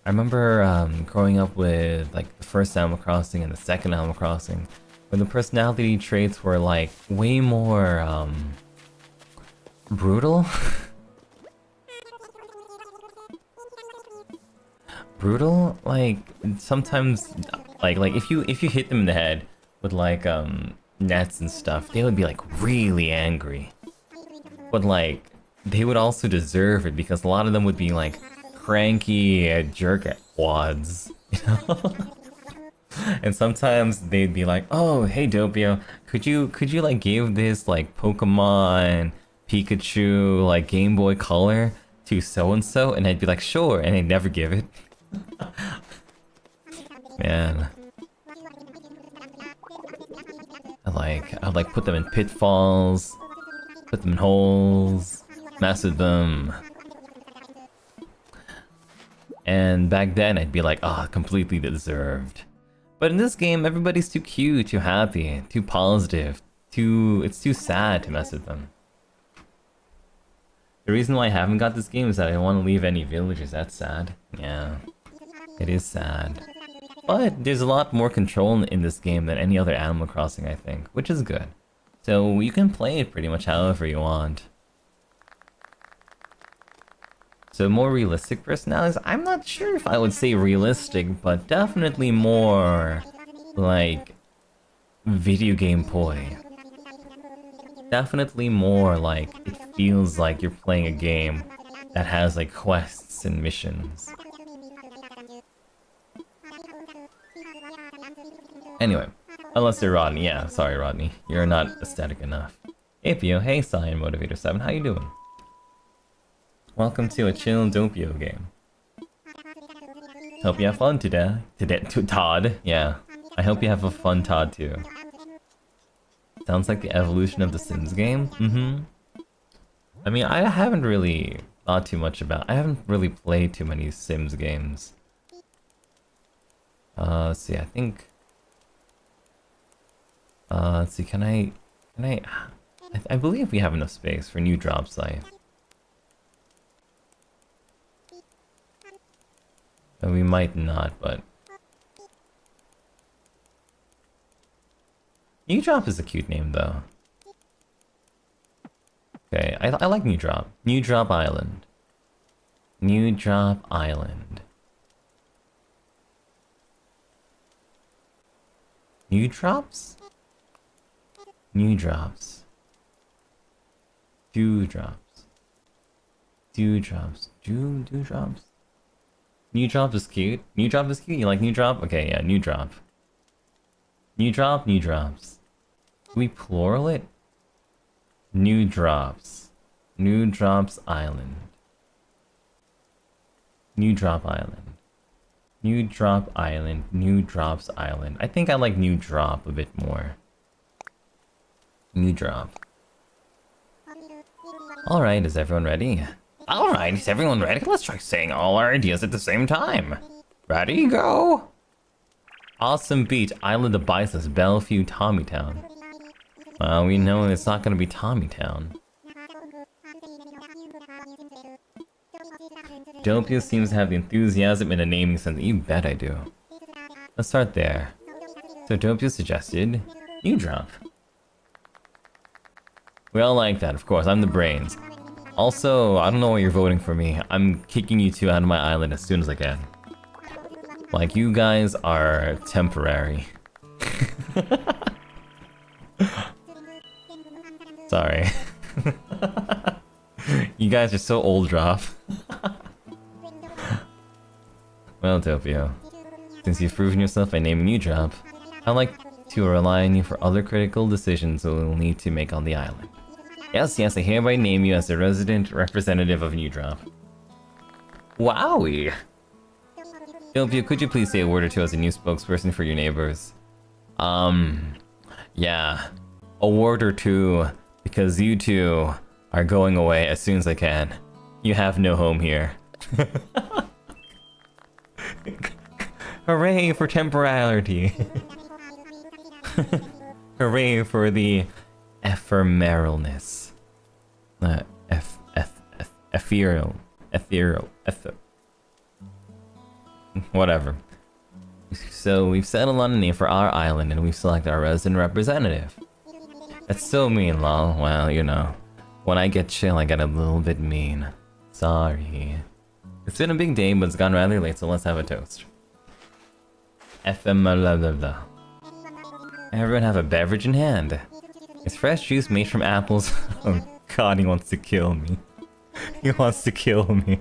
remember growing up with like the first Animal Crossing and the second Animal Crossing, where the personality traits were like way more brutal. Brutal? Like sometimes like if you hit them in the head with like nets and stuff, they would be like really angry. But like they would also deserve it because a lot of them would be like cranky jerk wads, you know? And sometimes they'd be like, "Oh, hey Doppio, could you like give this like Pokemon Pikachu like Game Boy Color to so and so?" And I'd be like, "Sure," and they'd never give it. Man, I'd like put them in pitfalls, put them in holes, mess with them. And back then I'd be like, "Ah, completely deserved." But in this game, everybody's too cute, too happy, too positive, it's too sad to mess with them. The reason why I haven't got this game is that I don't want to leave any villagers. That's sad. Yeah, it is sad. But there's a lot more control in this game than any other Animal Crossing, I think, which is good. So you can play it pretty much however you want. So more realistic personalities? I'm not sure if I would say realistic, but definitely more like video game poi. Definitely more like it feels like you're playing a game that has like quests and missions. Anyway, unless they're Rodney. Yeah, sorry Rodney. You're not aesthetic enough. Hey Pio, hey Cyan Motivator 7, how you doing? Welcome to a chill Doppio game. Hope you have fun today. Todd. Yeah, I hope you have a fun Todd too. Sounds like the evolution of the Sims game. I mean, I haven't really thought too much about. I haven't really played too many Sims games. Let's see. I think. Let's see. Can I? I believe we have enough space for new Dropscythe. We might not, but New Drop is a cute name, though. Okay, I like New Drop. New Drop Island. New Drop Island. New Drops? New Drops. Dewdrops. Dewdrops. Dewdrops? New Drop is cute. New Drop is cute? You like New Drop? Okay, yeah, New Drop. New Drop, New Drops. Do we plural it? New Drops. New Drops Island. New Drop Island. New Drop Island. New Drops Island. I think I like New Drop a bit more. New Drop. Alright, is everyone ready? Alright, is everyone ready? Let's try saying all our ideas at the same time. Ready, go! Awesome Beach, Island of Biceps, Bellevue, Tommytown. Well, we know it's not gonna be Tommytown. Doppio seems to have the enthusiasm and a naming sense. You bet I do. Let's start there. So Doppio suggested New Drop. We all like that, of course. I'm the brains. Also, I don't know why you're voting for me. I'm kicking you two out of my island as soon as I can. Like, you guys are temporary. Sorry. You guys are so old, Drop. Well, Doppio, since you've proven yourself by naming you Drop, I'd like to rely on you for other critical decisions we'll need to make on the island. Yes, I hereby name you as the resident representative of New Drop. Wowie! Doppio, could you please say a word or two as a new spokesperson for your neighbors? Yeah, a word or two, because you two are going away as soon as I can. You have no home here. Hooray for temporality. Hooray for the ephemeralness. Ethereal. Whatever. So we've settled on a name for our island and we've selected our resident representative. That's so mean, lol. Well, you know. When I get chill, I get a little bit mean. Sorry. It's been a big day, but it's gone rather late, so let's have a toast. FM. Everyone have a beverage in hand. It's fresh juice made from apples. Oh god, he wants to kill me. He wants to kill me.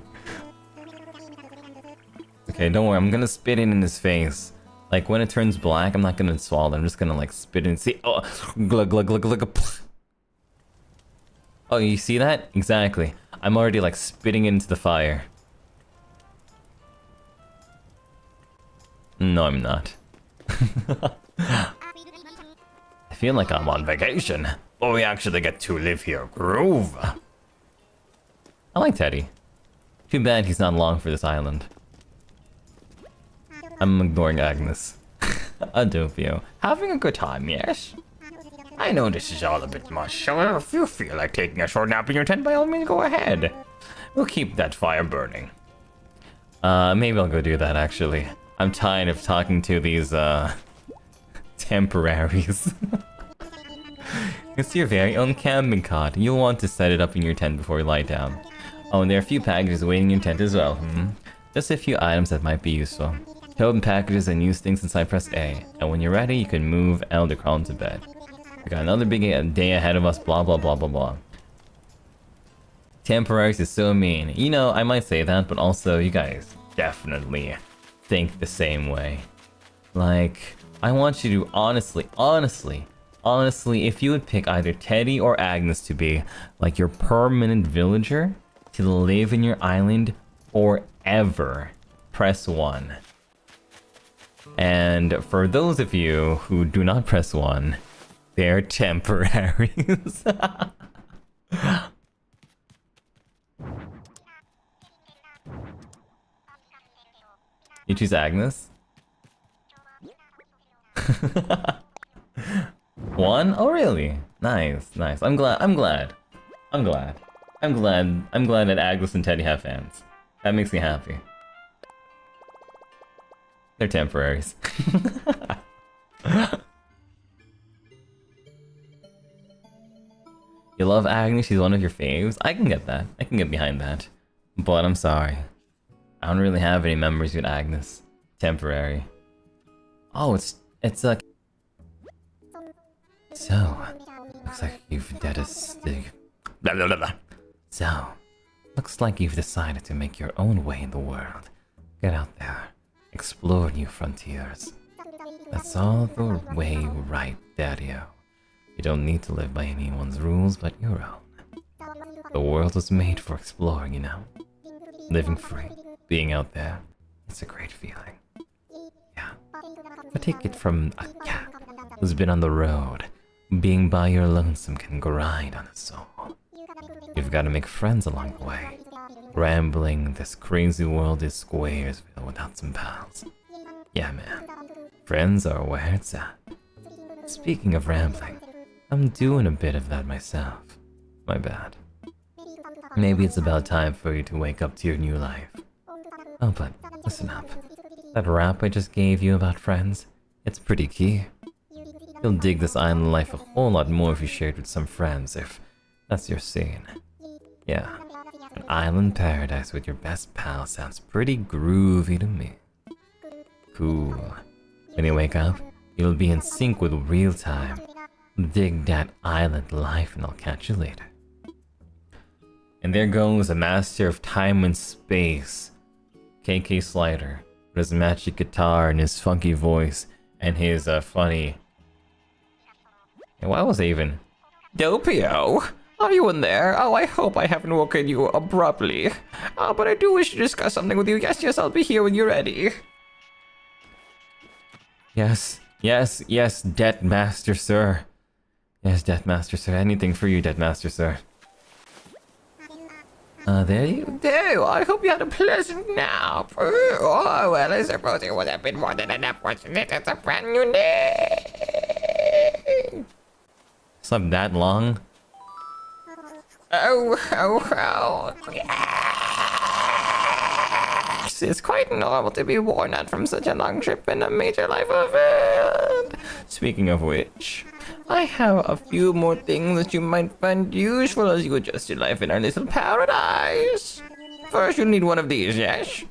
Okay, don't worry, I'm gonna spit it in his face. Like, when it turns black, I'm not gonna swallow it, I'm just gonna, like, spit it and see. Oh, glug, glug, glug, glug. Oh, you see that? Exactly. I'm already, like, spitting it into the fire. No, I'm not. I feel like I'm on vacation. But we actually get to live here. Groove. I like Teddy. Too bad he's not long for this island. I'm ignoring Agnes. Doppio. Having a good time, yes? I know this is all a bit much, so if you feel like taking a short nap in your tent, by all means go ahead. We'll keep that fire burning. Maybe I'll go do that, actually. I'm tired of talking to these, temporaries. It's your very own camping cot. You'll want to set it up in your tent before you lie down. Oh, and there are a few packages waiting in your tent as well. Just a few items that might be useful. To open packages and use things inside, press A. And when you're ready, you can move L to crawl into bed. We got another big day ahead of us, blah blah blah blah blah. Temporaries is so mean. You know, I might say that, but also you guys definitely think the same way. Like, I want you to honestly, if you would pick either Teddy or Agnes to be like your permanent villager to live in your island forever, press 1. And for those of you who do not press 1, they're temporaries. You choose Agnes? 1? Oh really? Nice, nice. I'm glad that Agnes and Teddy have fans. That makes me happy. They're temporaries. You love Agnes, she's one of your faves? I can get that. I can get behind that. But I'm sorry. I don't really have any memories with Agnes. Temporary. Oh, it's like... So, looks like you've blah, blah, blah, blah. So, looks like you've decided to make your own way in the world. Get out there. Explore new frontiers. That's all the way right, Daddy-o. You don't need to live by anyone's rules but your own. The world was made for exploring, you know? Living free, being out there, it's a great feeling. Yeah. But take it from a cat who's been on the road. Being by your lonesome can grind on a soul. You've got to make friends along the way. Rambling this crazy world is Squaresville without some pals. Yeah, man. Friends are where it's at. Speaking of rambling, I'm doing a bit of that myself. My bad. Maybe it's about time for you to wake up to your new life. Oh, but listen up. That rap I just gave you about friends, it's pretty key. You'll dig this island life a whole lot more if you share it with some friends, if that's your scene. Yeah, an island paradise with your best pal sounds pretty groovy to me. Cool. When you wake up, you'll be in sync with real time. Dig that island life and I'll catch you later. And there goes a master of time and space, KK Slider, with his magic guitar and his funky voice and his funny... And what was it even? Doppio, are you in there? Oh, I hope I haven't woken you abruptly. But I do wish to discuss something with you. Yes, I'll be here when you're ready. Yes, Yes, yes, Debt Master Sir. Yes, Debt Master Sir. Anything for you, Debt Master Sir. There you do. I hope you had a pleasant nap. Oh, well, I suppose it would have been more than enough, wasn't it? It's a brand new day. Slept that long? Oh. Yes. It's quite normal to be worn out from such a long trip in a major life event. Speaking of which, I have a few more things that you might find useful as you adjust your life in our little paradise. First, you'll need one of these, yes?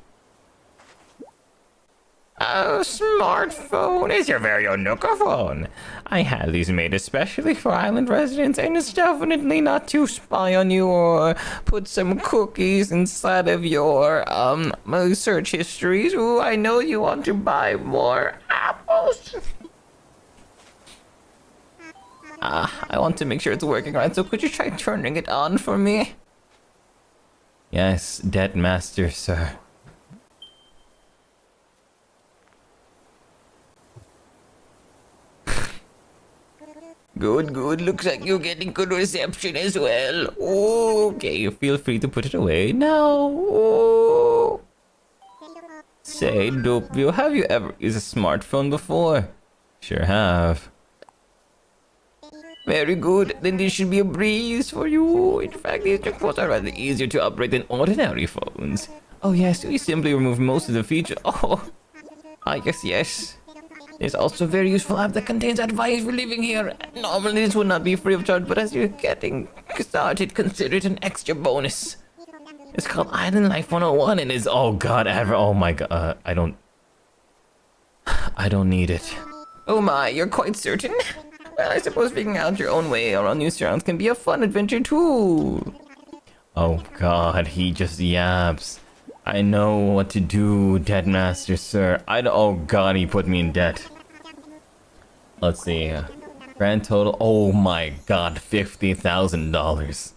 A smartphone is your very own Nook Phone. I had these made especially for island residents, and it's definitely not to spy on you or put some cookies inside of your search histories. Ooh, I know you want to buy more apples. I want to make sure it's working right, so could you try turning it on for me? Yes, Debt Master, sir. Good. Looks like you're getting good reception as well. Okay, feel free to put it away now. Say, Doppio, have you ever used a smartphone before? Sure have. Very good, then this should be a breeze for you. In fact, these phones are rather easier to operate than ordinary phones. Oh yes, we simply remove most of the features. Yes. There's also a very useful app that contains advice for living here. Normally this would not be free of charge, but as you're getting started, consider it an extra bonus. It's called Island Life 101 and is, oh my god, I don't need it. Oh my, you're quite certain? Well, I suppose figuring out your own way around new surrounds can be a fun adventure too. Oh god, he just yaps. I know what to do, Debt Master, sir. Oh god, he put me in debt. Let's see. Grand total, oh my god, $50,000.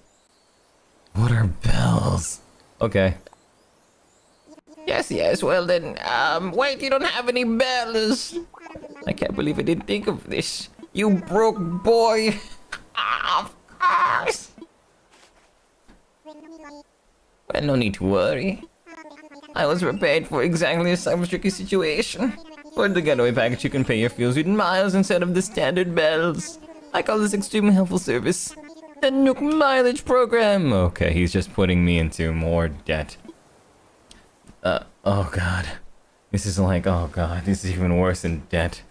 What are bells? Okay. Yes, well then, wait, you don't have any bells. I can't believe I didn't think of this. You broke boy. Of course. Well, no need to worry. I was prepared for exactly such tricky situation. For the getaway package, you can pay your fuels with miles instead of the standard bells. I call this extremely helpful service the Nook Mileage program. Okay, he's just putting me into more debt. Oh god. This is like, oh god, this is even worse than debt.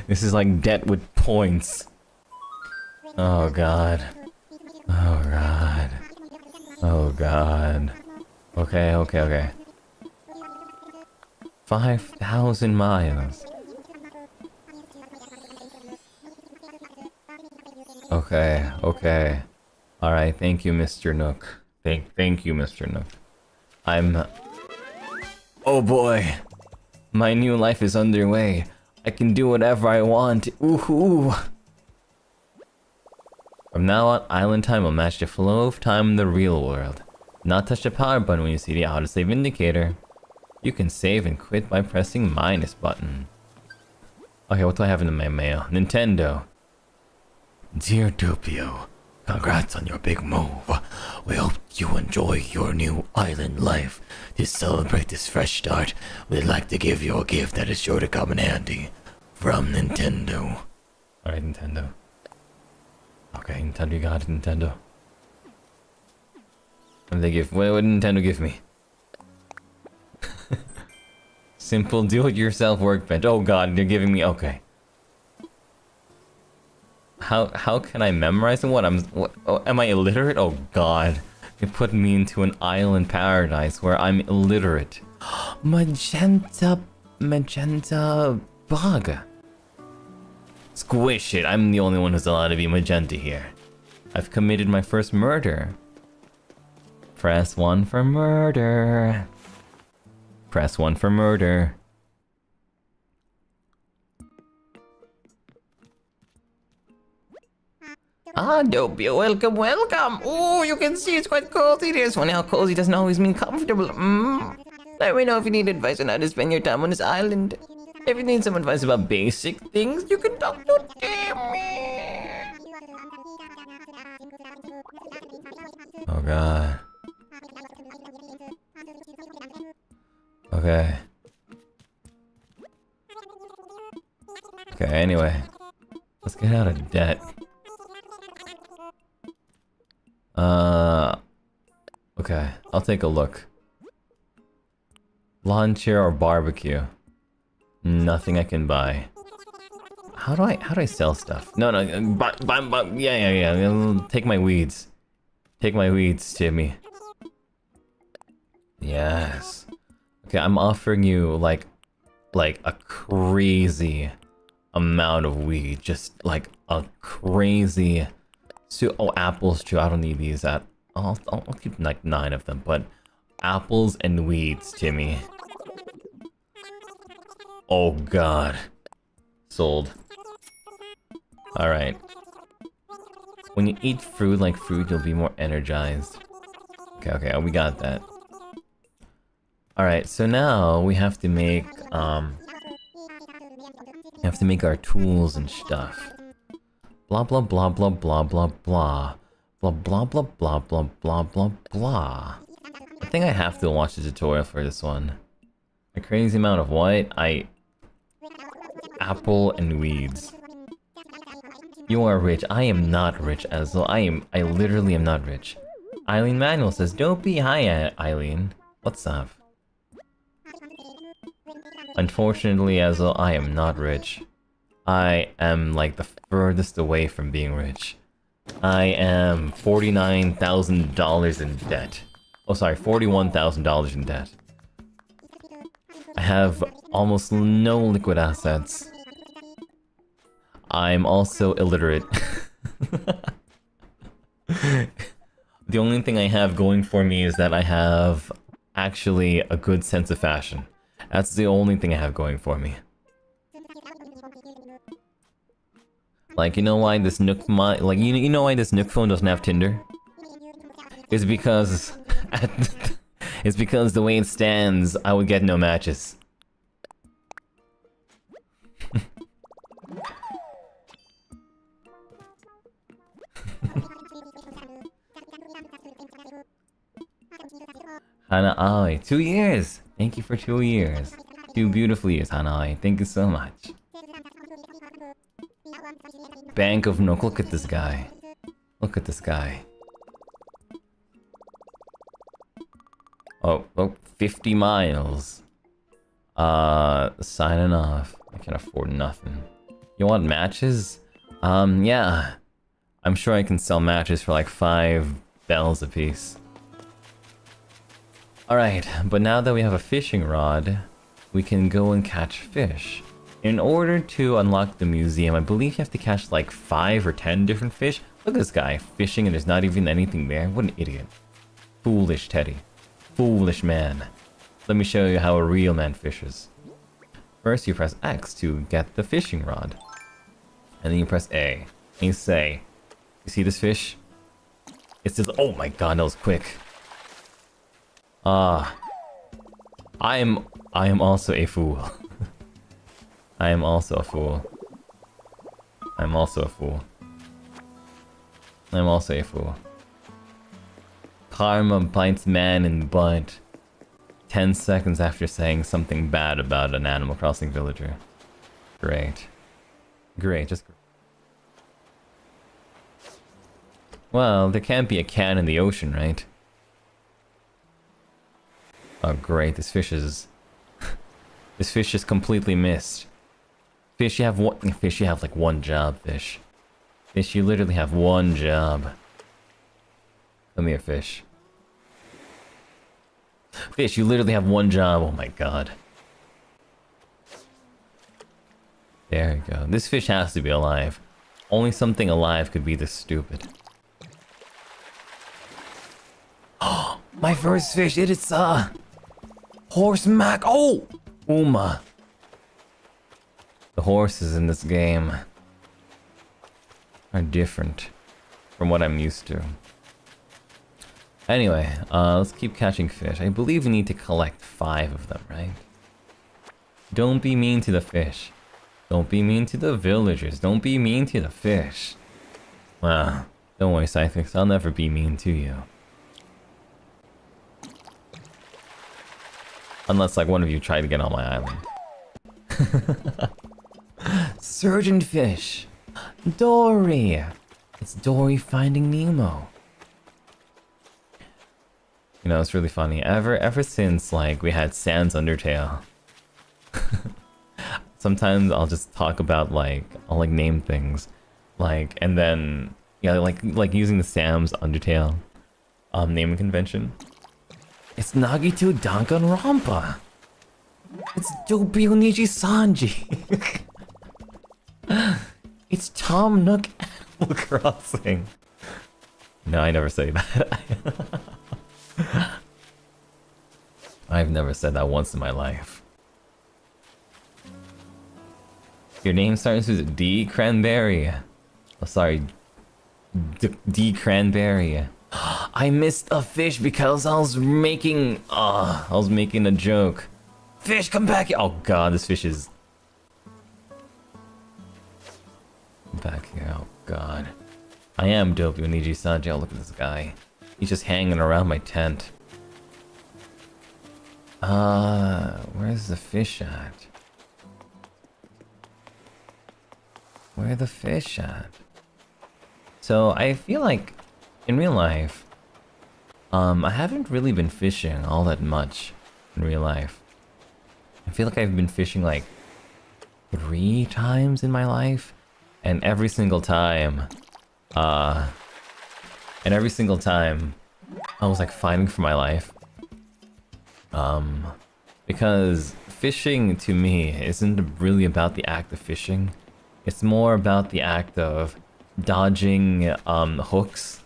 This is like debt with points. Oh god. Oh god. Oh god. Okay. 5,000 miles. Okay. Alright, thank you, Mr. Nook. Thank you, Mr. Nook. Oh boy. My new life is underway. I can do whatever I want. Ooh. From now on, island time will match the flow of time in the real world. Not touch the power button when you see the autosave indicator. You can save and quit by pressing minus button. Okay, what do I have in my mail? Nintendo. Dear Doppio, congrats on your big move. We hope you enjoy your new island life. To celebrate this fresh start, we'd like to give you a gift that is sure to come in handy. From Nintendo. Alright, Nintendo. Okay, Nintendo, you got it, Nintendo. What did Nintendo give me? Simple do-it-yourself workbench. Oh god, they're giving me, okay. How can I memorize them? Am I illiterate? Oh god. They put me into an island paradise where I'm illiterate. Magenta bug. Squish it, I'm the only one who's allowed to be magenta here. I've committed my first murder. Press 1 for murder. Press 1 for murder. Doppio, welcome. Oh, you can see it's quite cozy. This one, how cozy doesn't always mean comfortable. Let me know if you need advice on how to spend your time on this island. If you need some advice about basic things, you can talk to Timmy. Oh god. Okay. Okay, anyway. Let's get out of debt. Okay, I'll take a look. Lawn chair or barbecue? Nothing I can buy. How do I sell stuff? No, yeah. Take my weeds. Take my weeds, Timmy. Yes. Okay, I'm offering you like a crazy amount of weed. Just like a crazy. Oh, apples too. I don't need these. I'll keep like 9 of them, but apples and weeds, Timmy. Oh god. Sold. Alright. When you eat fruit like fruit, you'll be more energized. Okay, we got that. Alright, so now we have to make our tools and stuff. Blah blah blah blah blah blah blah. Blah blah blah blah blah blah blah blah. I think I have to watch the tutorial for this one. A crazy amount of what? Apple and weeds. You are rich. I am not rich, Azel. I literally am not rich. Eileen Manuel says, don't be hi, Eileen. What's up? Unfortunately, Azel, I am not rich. I am like the furthest away from being rich. I am $49,000 in debt. Oh, sorry, $41,000 in debt. I have almost no liquid assets. I'm also illiterate. The only thing I have going for me is that I have actually a good sense of fashion. That's the only thing I have going for me. Like, you know why this Nook you know why this Nook Phone doesn't have Tinder? It's because it's because the way it stands, I would get no matches. Hana-ai, 2 years! Thank you for 2 years. 2 beautiful years, Hana-ai. Thank you so much. Bank of Nook, look at this guy. Look at this guy. Oh, 50 miles. Signing off. I can't afford nothing. You want matches? Yeah. I'm sure I can sell matches for like 5 bells a piece. Alright, but now that we have a fishing rod, we can go and catch fish. In order to unlock the museum, I believe you have to catch like 5 or 10 different fish. Look at this guy fishing and there's not even anything there. What an idiot. Foolish Teddy. Foolish man. Let me show you how a real man fishes. First you press X to get the fishing rod. And then you press A. And you say, you see this fish? It's just, oh my god, that was quick. I am also a fool. I am also a fool. I'm also a fool. I'm also a fool. Karma bites man in the butt 10 seconds after saying something bad about an Animal Crossing villager. Great. Great, just great. Well, there can't be a can in the ocean, right? Oh great, this fish is... this fish is completely missed. Fish, you have one... Fish, you have like one job, fish. Fish, you literally have one job. Come here, fish. Fish, you literally have one job, oh my god. There you go. This fish has to be alive. Only something alive could be this stupid. Oh, my first fish, it is horse mac. Oh, Uma. The horses in this game are different from what I'm used to. Anyway, let's keep catching fish. I believe we need to collect 5 of them, right? Don't be mean to the fish. Don't be mean to the villagers. Don't be mean to the fish. Wow. Don't worry, Psychics. I'll never be mean to you. Unless, like, one of you tried to get on my island. Surgeon fish! Dory! It's Dory finding Nemo. You know, it's really funny. Ever since, like, we had Sans Undertale. Sometimes I'll just talk about, like, I'll, like, name things. Like, and then, yeah, like using the Sam's Undertale naming convention. It's Nagito Danganronpa! It's Doppio NIJISANJI! It's Tom Nook Animal Crossing! No, I never say that. I've never said that once in my life. Your name starts with D. Cranberry. Oh, sorry. D. Cranberry. I missed a fish because I was making a joke. Fish, come back here! Oh god, this fish is... back here, oh god. I am Doppio NIJISANJI. Oh, look at this guy. He's just hanging around my tent. Where's the fish at? Where are the fish at? So, I feel like, in real life, I haven't really been fishing all that much in real life. I feel like I've been fishing like 3 times in my life, and every single time, I was like fighting for my life. Because fishing to me isn't really about the act of fishing. It's more about the act of dodging hooks.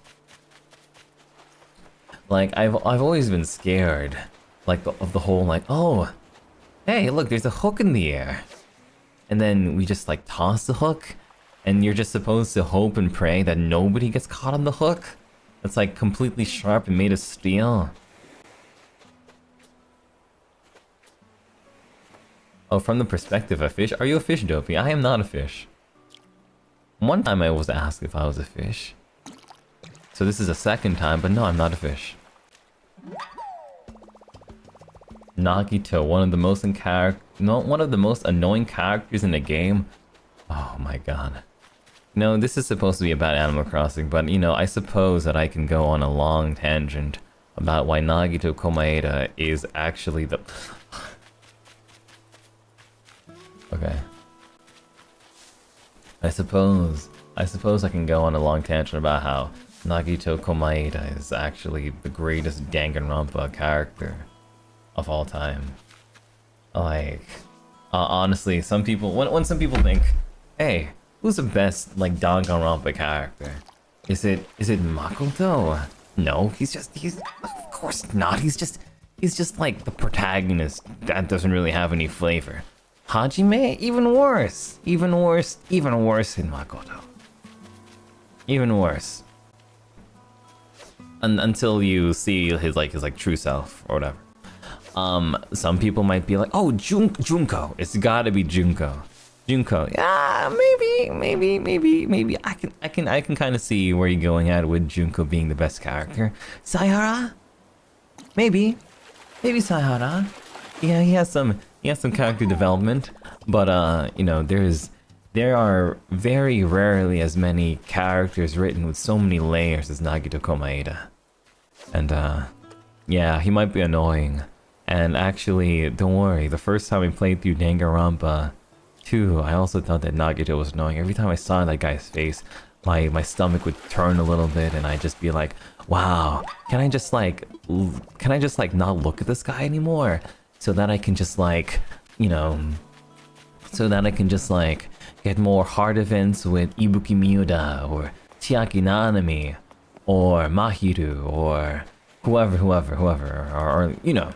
Like I've always been scared, like of the whole like, oh, hey, look, there's a hook in the air, and then we just like toss the hook, and you're just supposed to hope and pray that nobody gets caught on the hook. It's like completely sharp and made of steel. Oh, from the perspective of fish, are you a fish, Dopey? I am not a fish. One time I was asked if I was a fish. So this is a second time, but no, I'm not a fish. Nagito, one of the most annoying characters in the game. Oh my god. No, this is supposed to be about Animal Crossing, but you know, I suppose that I can go on a long tangent about why Nagito Komaeda is actually the... Okay. I suppose I can go on a long tangent about how Nagito Komaeda is actually the greatest Danganronpa character of all time. Like, honestly, some people, when some people think, hey, who's the best, like, Danganronpa character? Is it Makoto? No, he's of course not, he's just like the protagonist that doesn't really have any flavor. Hajime? Even worse than Makoto. Even worse. Until you see his true self or whatever. Some people might be like, oh, Junko. It's gotta be Junko. Yeah, maybe. I can kind of see where you're going at with Junko being the best character. Saihara? Maybe Saihara. Yeah, he has some character development, but you know, there are very rarely as many characters written with so many layers as Nagito Komaeda. And yeah, he might be annoying. And actually, don't worry, the first time I played through Danganronpa 2, I also thought that Nagito was annoying. Every time I saw that guy's face, my stomach would turn a little bit, and I'd just be like, wow, can I just not look at this guy anymore? So that I can just like, you know, get more hard events with Ibuki Miuda, or Chiaki Nanami, or Mahiru, or whoever, or you know.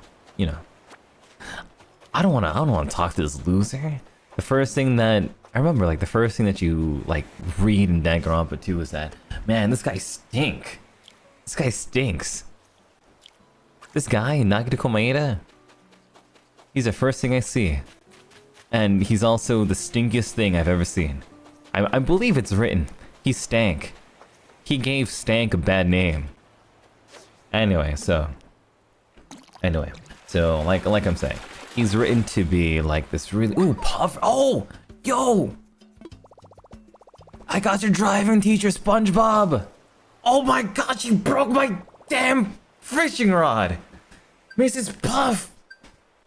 I don't wanna talk to this loser. The first thing that I remember, like the first thing that you like read in Danganronpa 2 is that, man, this guy stinks. This guy, Nagito Komaeda, he's the first thing I see. And he's also the stinkiest thing I've ever seen. I believe it's written. He's stank. He gave stank a bad name. Anyway, so like I'm saying, he's written to be like this really puff. Oh, yo! I got your driving teacher, SpongeBob. Oh my gosh, you broke my damn fishing rod, Mrs. Puff.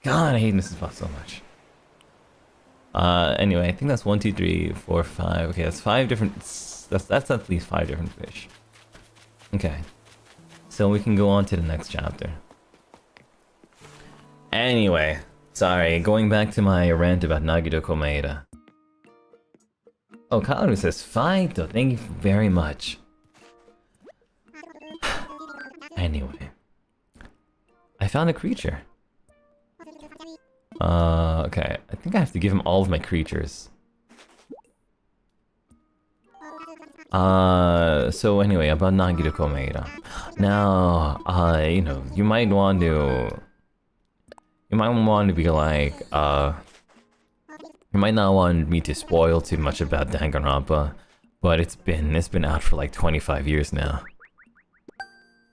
God, I hate Mrs. Puff so much. Anyway, I think that's 1, 2, 3, 4, 5. Okay, that's 5 different. That's at least 5 different fish. Okay, so we can go on to the next chapter. Anyway, sorry, going back to my rant about Nagito Komaeda. Oh, Kaoru says, fine though, thank you very much. Anyway, I found a creature. Okay, I think I have to give him all of my creatures. So anyway, about Nagito Komaeda. Now, you know, you might want to be like, you might not want me to spoil too much about Danganronpa, but it's been out for like 25 years now.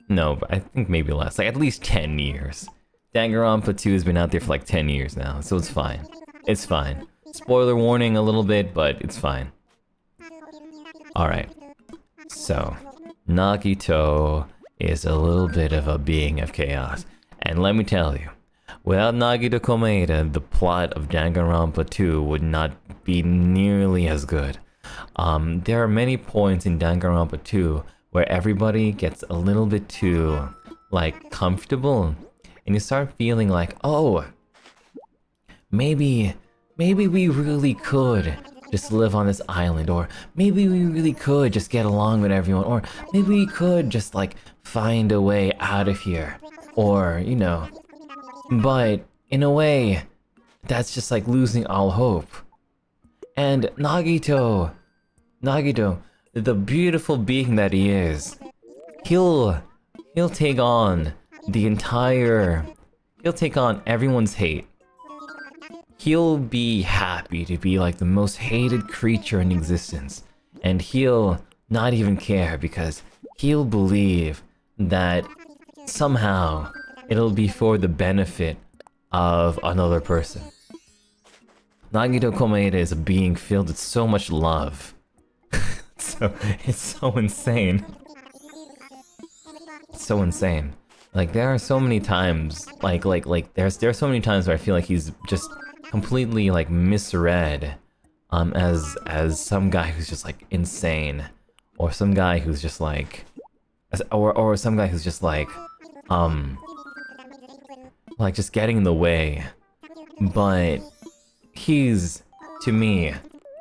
No, but I think maybe less, like at least 10 years. Danganronpa 2 has been out there for like 10 years now, so it's fine. It's fine. Spoiler warning a little bit, but it's fine. Alright. So, Nagito is a little bit of a being of chaos. And let me tell you, without Nagito Komaeda, the plot of Danganronpa 2 would not be nearly as good. There are many points in Danganronpa 2 where everybody gets a little bit too, like, comfortable. And you start feeling like, oh, maybe we really could just live on this island, or maybe we really could just get along with everyone, or maybe we could just, like, find a way out of here, or, you know. But, in a way, that's just like losing all hope. And Nagito, the beautiful being that he is, he'll take on he'll take on everyone's hate. He'll be happy to be like the most hated creature in existence, and he'll not even care because he'll believe that somehow it'll be for the benefit of another person. Nagito Komaeda is a being filled with so much love. So it's so insane. It's so insane. Like, there are so many times, there are so many times where I feel like he's just completely, like, misread, as some guy who's just, like, insane, or some guy who's just, like, or some guy who's just, like, just getting in the way. But he's, to me,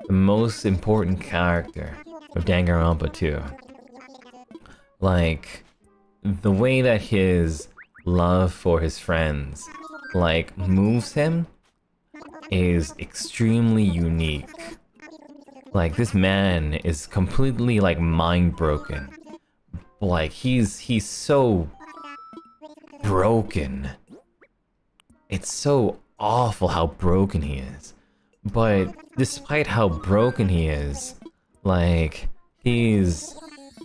the most important character of Danganronpa 2. Like, the way that his love for his friends, like, moves him is extremely unique. Like, this man is completely, like, mind broken. Like, he's so broken. It's so awful how broken he is. But despite how broken he is, like, he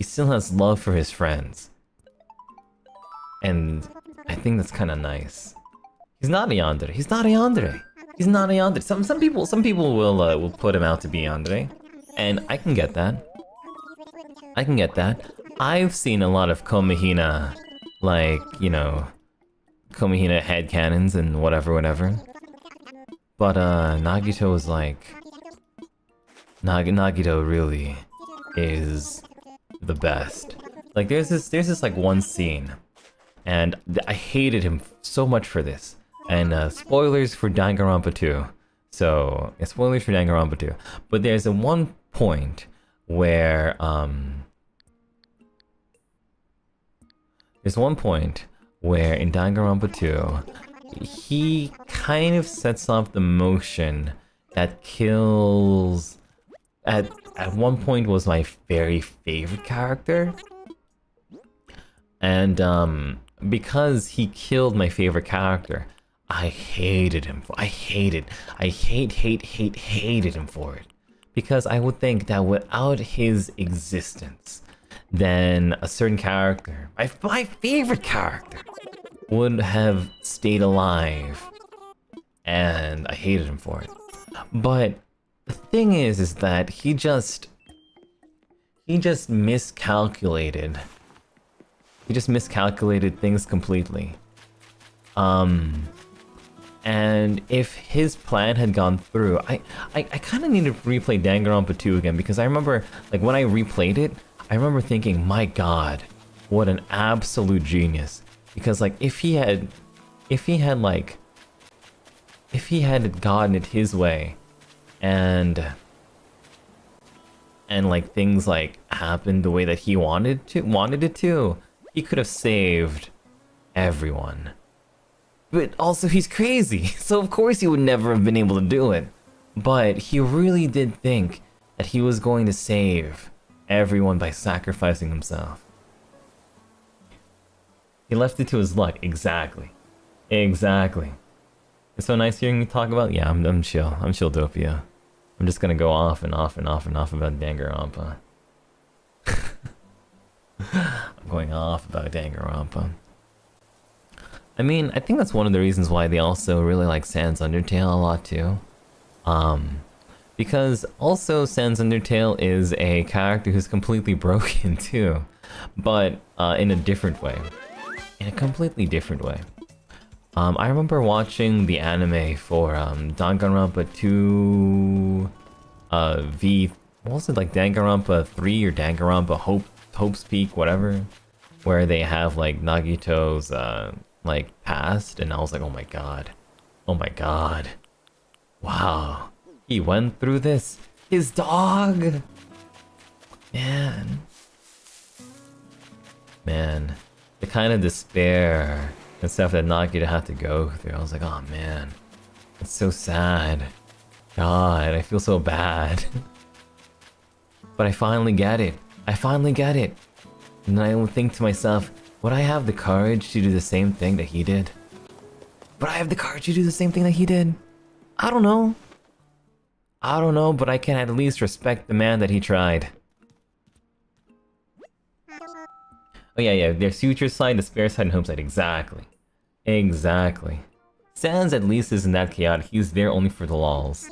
still has love for his friends. And I think that's kind of nice. He's not a yandere. He's not a yandere. He's not a yandere. Some people will put him out to be yandere, and I can get that. I can get that. I've seen a lot of Komihina, like, you know, Komihina headcanons and whatever. But Nagito is like, Nagito really is the best. Like, there's this like one scene, and I hated him so much for this. And spoilers for Danganronpa 2. So, yeah, spoilers for Danganronpa 2. But there's a one point where in Danganronpa 2, he kind of sets off the motion that kills, at one point, was my very favorite character. And because he killed my favorite character, I hated him. I hated him for it. Because I would think that without his existence, then a certain character, my favorite character, would have stayed alive. And I hated him for it. But the thing is that he just miscalculated. He just miscalculated things completely. And if his plan had gone through, I kind of need to replay Danganronpa 2 again, because I remember, like, when I replayed it, I remember thinking, my god, what an absolute genius. Because, like, if he had gotten it his way, and like things like happened the way that he wanted it to, he could have saved everyone. But also he's crazy, so of course he would never have been able to do it. But he really did think that he was going to save everyone by sacrificing himself. He left it to his luck. Exactly. Exactly. It's so nice hearing you talk about. Yeah, I'm chill. I'm chill, Doppio. I'm just gonna go off and off and off and off about Danganronpa. I'm going off about Danganronpa. I mean, I think that's one of the reasons why they also really like Sans Undertale a lot too. Because also Sans Undertale is a character who's completely broken too, but in a different way. In a completely different way. I remember watching the anime for Danganronpa 2 what was it, like Danganronpa 3 or Danganronpa Hope's Peak, whatever, where they have like Nagito's like past, and I was like, oh my god, wow, he went through this, his dog, man, the kind of despair and stuff that Nagito had to go through. I was like, oh man, it's so sad. God, I feel so bad. But I finally get it. And then I would think to myself, would I have the courage to do the same thing that he did? Would I have the courage to do the same thing that he did? I don't know, but I can at least respect the man that he tried. Oh yeah, there's future side, despair side, and hope side. Exactly. Sans at least isn't that chaotic. He's there only for the lols.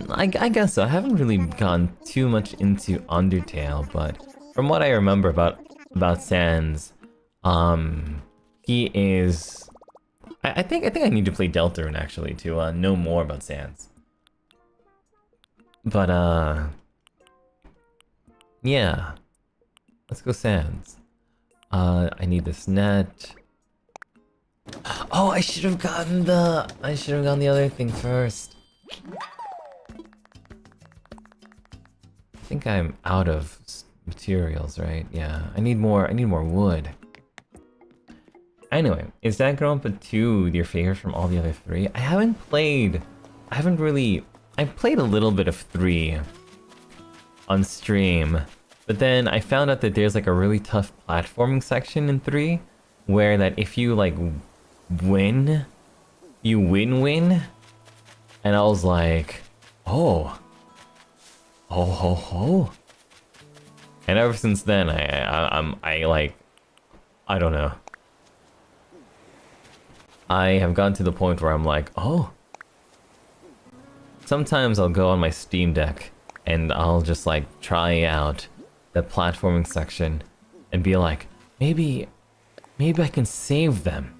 I guess so. I haven't really gone too much into Undertale, but from what I remember about Sans, he is. I think I need to play Deltarune actually to know more about Sans. But yeah, let's go Sans. I need this net. Oh, I should have gotten the other thing first. I think I'm out of materials, right? Yeah, I need more wood. Anyway, is Danganronpa 2 your favorite from all the other three? I played a little bit of 3 on stream, but then I found out that there's like a really tough platforming section in 3, where that if you like win, you win, and I was like, oh. And ever since then, I don't know. I have gotten to the point where I'm like, oh. Sometimes I'll go on my Steam Deck and I'll just like try out the platforming section and be like, maybe I can save them.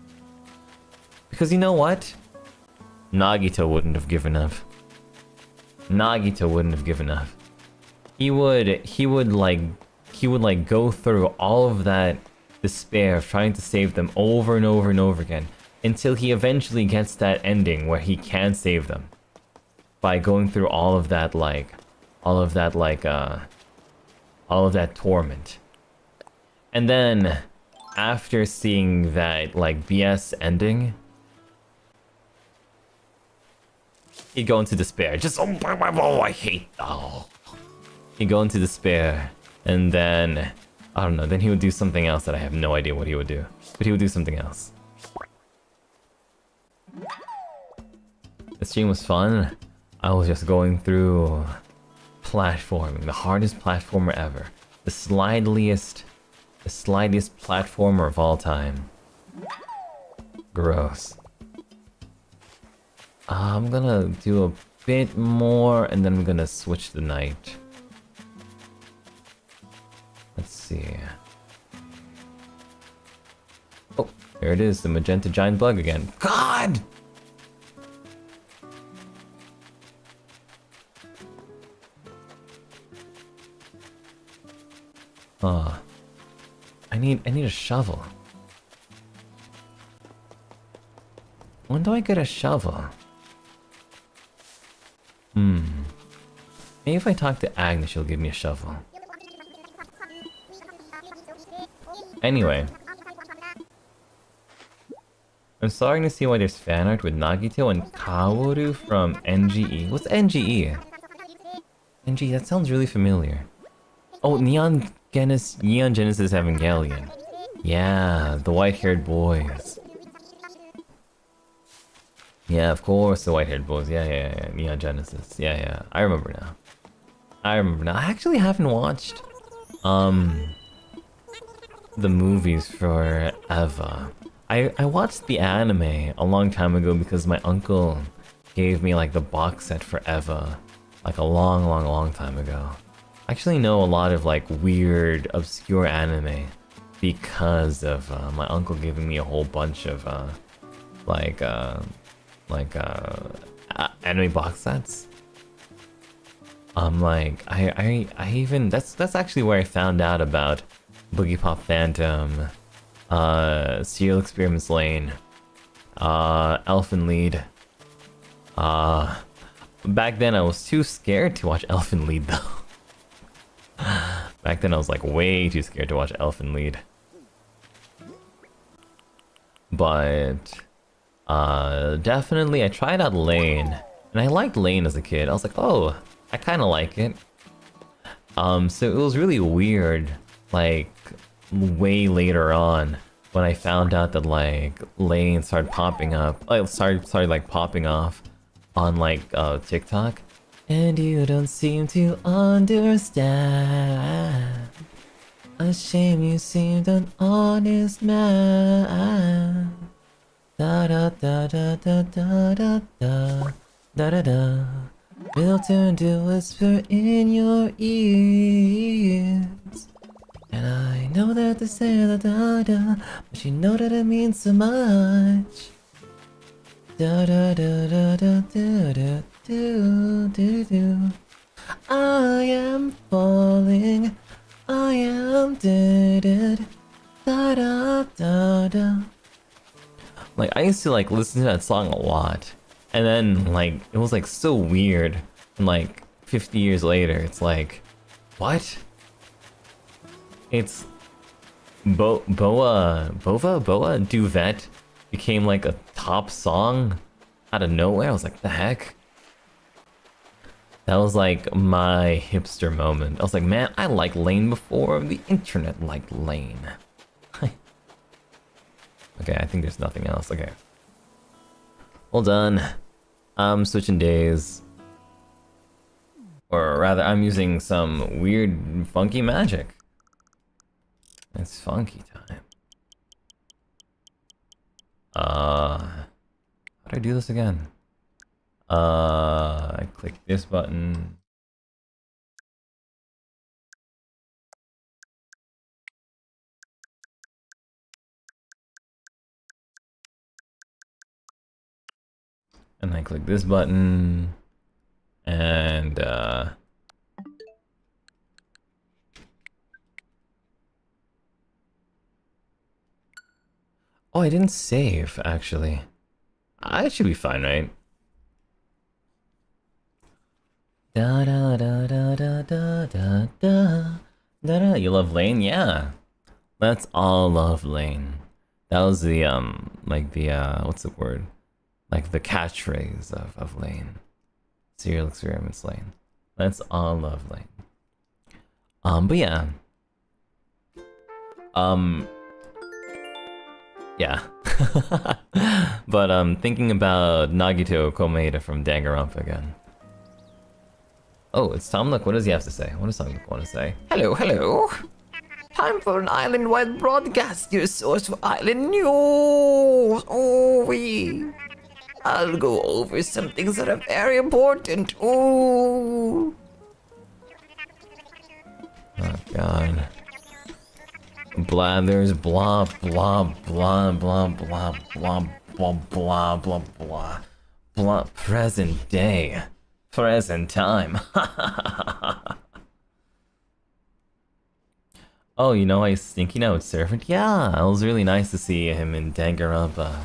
Because you know what? Nagito wouldn't have given up. He would like go through all of that despair of trying to save them over and over and over again until he eventually gets that ending where he can save them by going through all of that torment. And then after seeing that like BS ending, he'd go into despair. He'd go into despair, and then I don't know, then he would do something else that I have no idea what he would do. But he would do something else. The stream was fun. I was just going through platforming, the hardest platformer ever. The slightest platformer of all time. Gross. I'm gonna do a bit more and then I'm gonna switch the night. Let's see. Oh, there it is, the magenta giant bug again. God! I need a shovel. When do I get a shovel? Maybe if I talk to acnh, she'll give me a shovel. Anyway. I'm starting to see why there's fan art with Nagito and Kaworu from NGE. What's NGE? NGE, that sounds really familiar. Oh, Neon Genesis Evangelion. Yeah, the white-haired boys. Yeah, of course, the white-haired boys. Yeah. Neon Genesis. Yeah. I remember now. I actually haven't watched, the movies for Eva. I watched the anime a long time ago because my uncle gave me, like, the box set for Eva. Like, a long time ago. I actually know a lot of, like, weird, obscure anime because of my uncle giving me a whole bunch of anime box sets. Like I even that's actually where I found out about Boogie Pop Phantom, Serial Experiments Lane, Elfen Lied. Back then I was too scared to watch Elfen Lied though. Back then I was like way too scared to watch Elfen Lied. But definitely I tried out Lane, and I liked Lane as a kid. I was like, oh, I kind of like it. So it was really weird, like way later on when I found out that like Lane started popping up, started like popping off on like TikTok. And you don't seem to understand. A shame you seemed an honest man. Da da da da da da da da da da da. Will turn to whisper in your ears. And I know that they say da da da, but you know that it means so much. Da da da da da da da do do do. I am falling. I am dead. Da da da da. Like I used to like listen to that song a lot, and then like it was like so weird. And like 50 years later, it's like, what? It's Boa Duvet became like a top song out of nowhere. I was like, the heck? That was like my hipster moment. I was like, man, I liked Lane before the internet liked Lane. Okay, I think there's nothing else. Okay. Well done. I'm switching days. Or rather, I'm using some weird, funky magic. It's funky time. How do I do this again? I click this button. And I click this button. And, oh, I didn't save, actually. I should be fine, right? Da da da da da da da da da. You love Lane? Yeah. Let's all love Lane. That was the like the what's the word? Like the catchphrase of Lane. Serial Experiments Lane. Let's all love Lane. But yeah. Yeah. But thinking about Nagito Komeita from Danganronpa again. Oh, it's Tom Nook. What does he have to say? What does Tom Nook want to say? Hello, hello. Time for an island-wide broadcast, your source for island news. Oh, I'll go over some things that are very important. Oh. Oh god. Blathers, blah blah blah blah blah blah blah blah blah blah blah. Present day, present time. Oh, you know, I Stinky Note Servant. Yeah, it was really nice to see him in Danganronpa.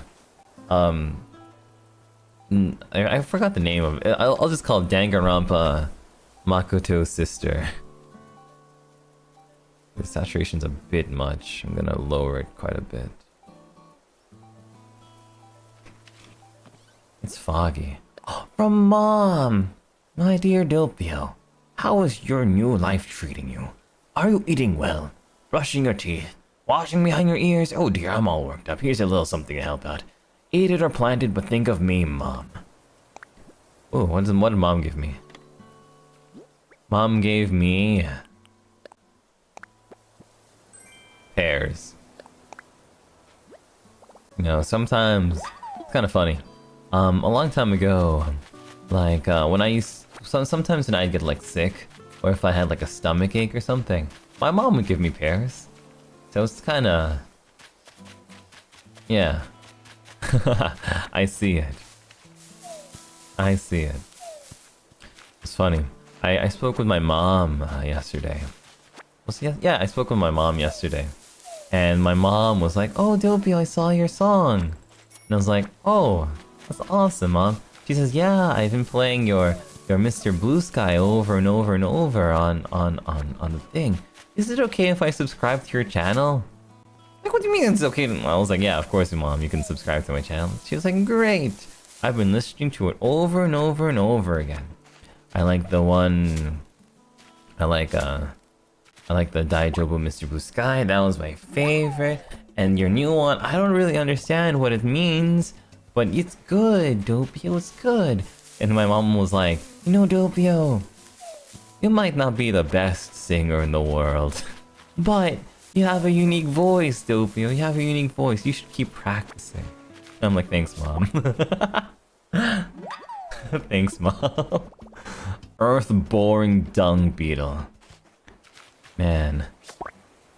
I forgot the name of it. I'll just call it Danganronpa Makoto's sister. The saturation's a bit much. I'm gonna lower it quite a bit. It's foggy. From Mom! My dear Doppio, how is your new life treating you? Are you eating well? Brushing your teeth? Washing behind your ears? Oh dear, I'm all worked up. Here's a little something to help out. Eat it or plant it, but think of me, Mom. Oh, what did Mom give me? Mom gave me... pears. You know, sometimes it's kind of funny. A long time ago, like when I used sometimes when I'd get like sick, or if I had like a stomach ache or something, my mom would give me pears. So it's kind of, yeah. I see it. I see it. It's funny. I spoke with my mom yesterday. Yeah, I spoke with my mom yesterday. And my mom was like, "Oh, Doppio, I saw your song." And I was like, "Oh, that's awesome, Mom." She says, "Yeah, I've been playing your Mr. Blue Sky over and over and over on the thing. Is it okay if I subscribe to your channel?" Like, what do you mean it's okay? I was like, "Yeah, of course, Mom, you can subscribe to my channel." She was like, "Great. I've been listening to it over and over and over again. I like the one... I like the Daijobu Mr. Blue Sky, that was my favorite. And your new one, I don't really understand what it means, but it's good, Doppio, it's good." And my mom was like, "You know, Doppio, you might not be the best singer in the world, but you have a unique voice, Doppio, you have a unique voice, you should keep practicing." And I'm like, "Thanks, Mom." Thanks, Mom. Earth-boring dung beetle. Man,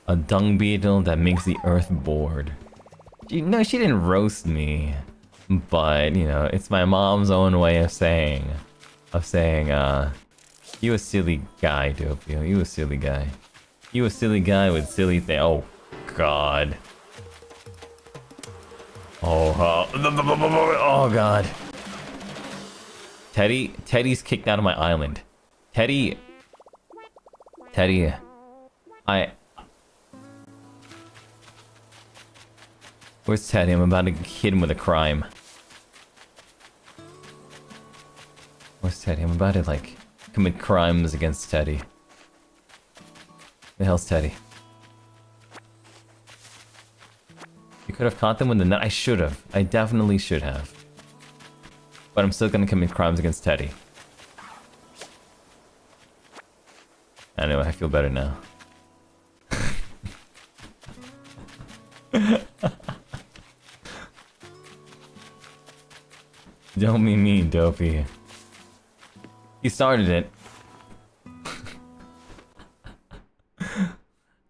a dung beetle that makes the earth bored. No, she didn't roast me, but you know, it's my mom's own way of saying, you a silly guy, Doppio. You a silly guy. You a silly guy with silly thing. Oh, God. Oh God. Teddy's kicked out of my island. Teddy. Where's Teddy? I'm about to hit him with a crime. Where's Teddy? I'm about to, like, commit crimes against Teddy. The hell's Teddy? You could have caught them with the net. I should have. I definitely should have. But I'm still gonna commit crimes against Teddy. Anyway, I feel better now. Don't be mean, Dopey. You started it.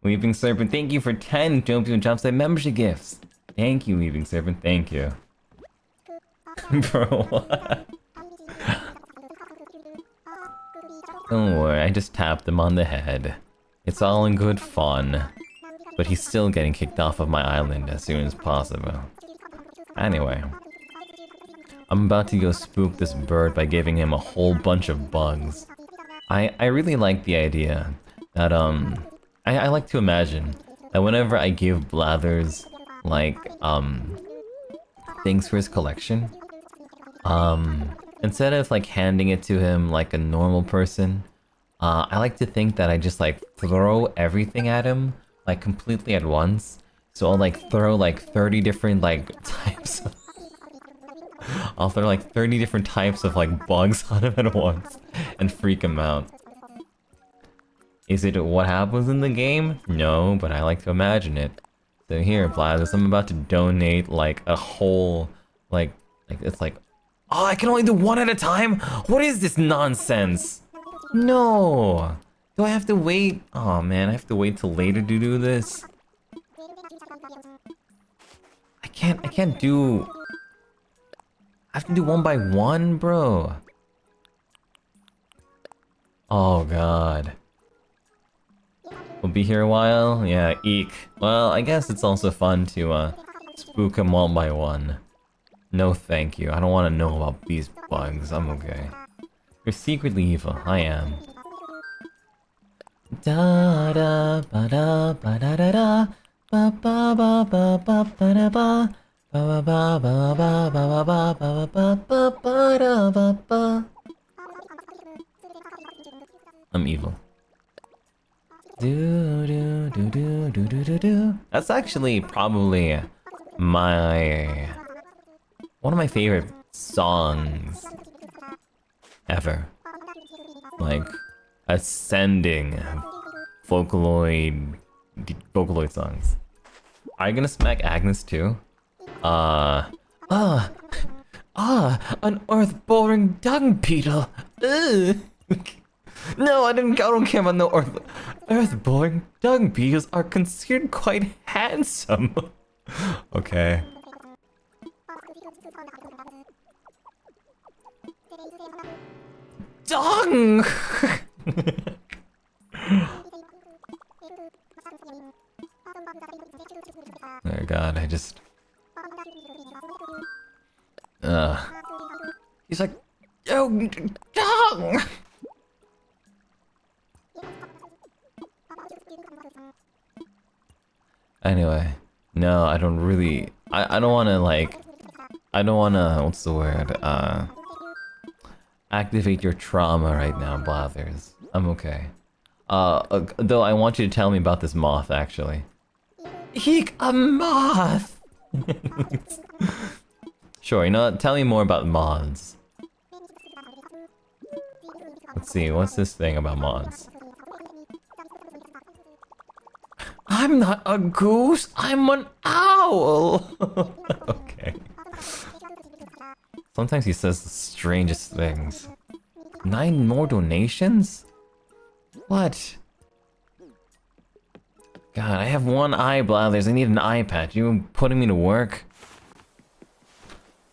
Weeping Serpent, thank you for 10 Doppio Dropscythe membership gifts. Thank you, Weeping Serpent, thank you. Bro, what? Don't worry, I just tapped him on the head. It's all in good fun. But he's still getting kicked off of my island as soon as possible. Anyway. I'm about to go spook this bird by giving him a whole bunch of bugs. I really like the idea that, I like to imagine that whenever I give Blathers, like, things for his collection, instead of, like, handing it to him like a normal person, I like to think that I just, like, throw everything at him like completely at once. So I'll like throw like 30 different like types of I'll throw like 30 different types of like bugs on him at once and freak him out. Is it what happens in the game? No, but I like to imagine it. So here, Blazers, I'm about to donate like a whole like it's like, oh, I can only do one at a time? What is this nonsense? No! Do I have to wait? Oh man, I have to wait till later to do this? I can't do... I have to do one by one, bro. Oh god. We'll be here a while? Yeah, eek. Well, I guess it's also fun to spook them one by one. No thank you, I don't want to know about these bugs, I'm okay. You're secretly evil, I am. Da da ba da ba da da da ba ba ba ba ba ba da ba ba ba ba ba ba ba ba ba ba ba ba da ba ba. I'm evil. Do do do do do do do do. That's actually probably my one of my favorite songs ever. Like ascending Vocaloid songs. Are you gonna smack Agnes too? An earth-boring dung beetle. Ugh. No, I don't care about no earth-boring dung beetles are considered quite handsome. Okay. Dung! Oh god, I just... He's like, yo, dung! Anyway, no, I don't really... I don't wanna, like... I don't wanna... What's the word? Activate your trauma right now, Blathers. I'm okay. Though I want you to tell me about this moth, actually. Eek, a moth! Sure, you know what? Tell me more about moths. Let's see, what's this thing about moths? I'm not a goose, I'm an owl! Okay. Sometimes he says the strangest things. 9 more donations? What? God, I have one eye, Blathers. I need an eye patch. You putting me to work?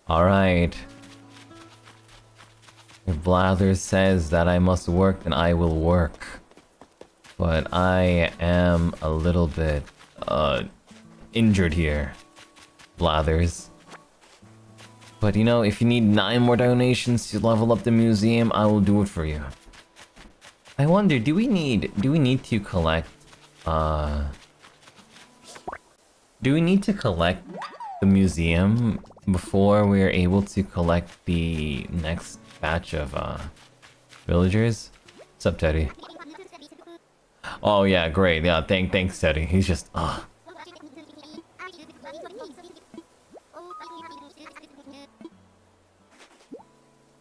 Alright. If Blathers says that I must work, then I will work. But I am a little bit, injured here, Blathers. But you know, if you need 9 more donations to level up the museum, I will do it for you. I wonder, do we need to collect, do we need to collect the museum before we're able to collect the next batch of, villagers? What's up, Teddy? Oh yeah, great, yeah, thanks, Teddy. He's just,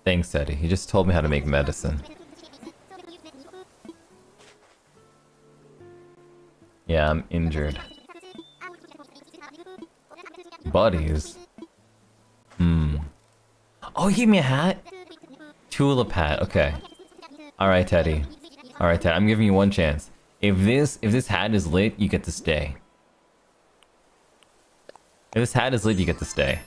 Thanks, Teddy. He just told me how to make medicine. Yeah, I'm injured. Buddies? Oh, he gave me a hat? Tulip hat, okay. Alright, Teddy. Alright, Teddy, I'm giving you one chance. If this hat is lit, you get to stay. If this hat is lit, you get to stay.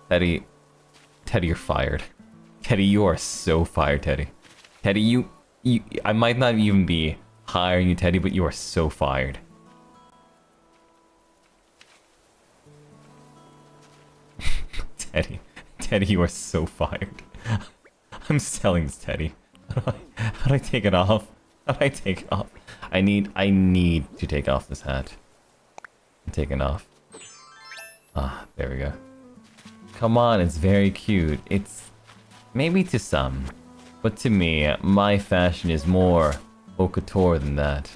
Teddy, you're fired. Teddy, you are so fired, Teddy. Teddy, you, I might not even be hiring you, Teddy, but you are so fired. Teddy, you are so fired. I'm selling this, Teddy. How do I take it off? How do I take it off? I need to take off this hat. I'm taking it off. Ah, there we go. Come on, it's very cute. It's maybe to some. But to me, my fashion is more haute couture than that.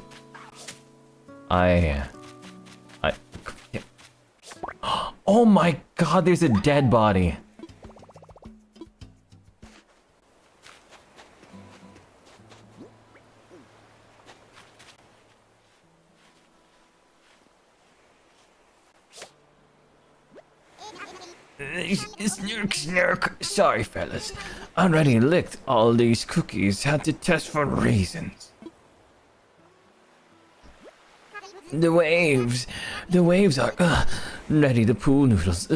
Oh my god, there's a dead body. Snurk. Sorry, fellas. Already licked all these cookies. Had to test for reasons. The waves are ready to pool noodles.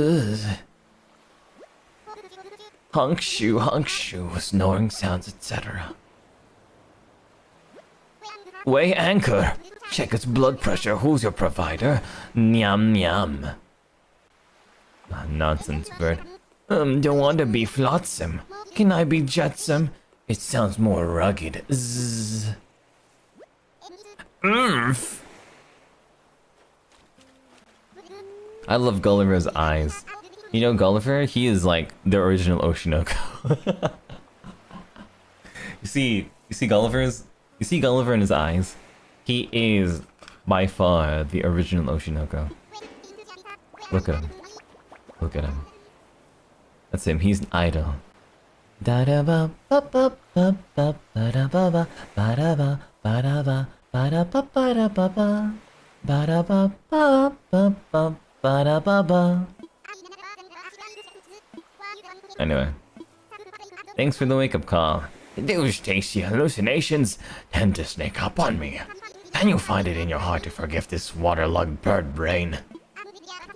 Honk shoe, snoring sounds, etc. Weigh anchor. Check its blood pressure. Who's your provider? Nyam nyam. Nonsense, bird. Don't want to be flotsam. Can I be jetsam? It sounds more rugged. Zzz. Oomph. I love Gulliver's eyes. You know Gulliver? He is like the original Oshinoko. You see Gulliver in his eyes? He is by far the original Oshinoko. Look at him. Look at him. That's him. He's an idol. Da da ba ba ba ba ba ba da ba ba ba da ba ba da ba ba da ba ba da ba ba ba da ba ba ba ba ba da ba ba. Anyway, thanks for the wake-up call. Those tasty hallucinations tend to sneak up on me. Can you find it in your heart to forgive this waterlogged bird brain?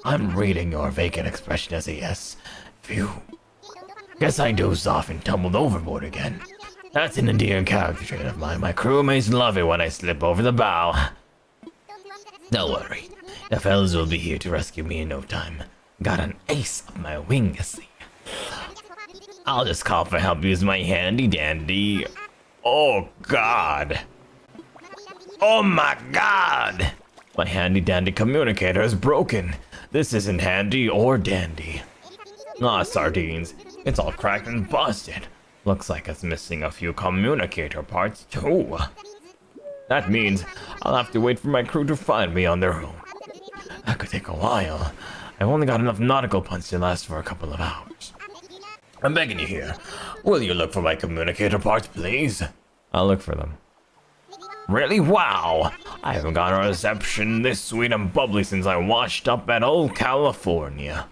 I'm reading your vacant expression as a yes. Phew. Guess I dozed off and tumbled overboard again. That's an endearing character trait of mine. My crewmates love it when I slip over the bow. Don't worry. The fellas will be here to rescue me in no time. Got an ace up my wing, you see. I'll just call for help using my handy dandy. Oh god. Oh my god! My handy dandy communicator is broken. This isn't handy or dandy. Aw, sardines. It's all cracked and busted. Looks like it's missing a few communicator parts too. That means I'll have to wait for my crew to find me on their own. That could take a while. I've only got enough nautical punch to last for a couple of hours. I'm begging you here. Will you look for my communicator parts, please? I'll look for them. Really? Wow! I haven't got a reception this sweet and bubbly since I washed up at old California.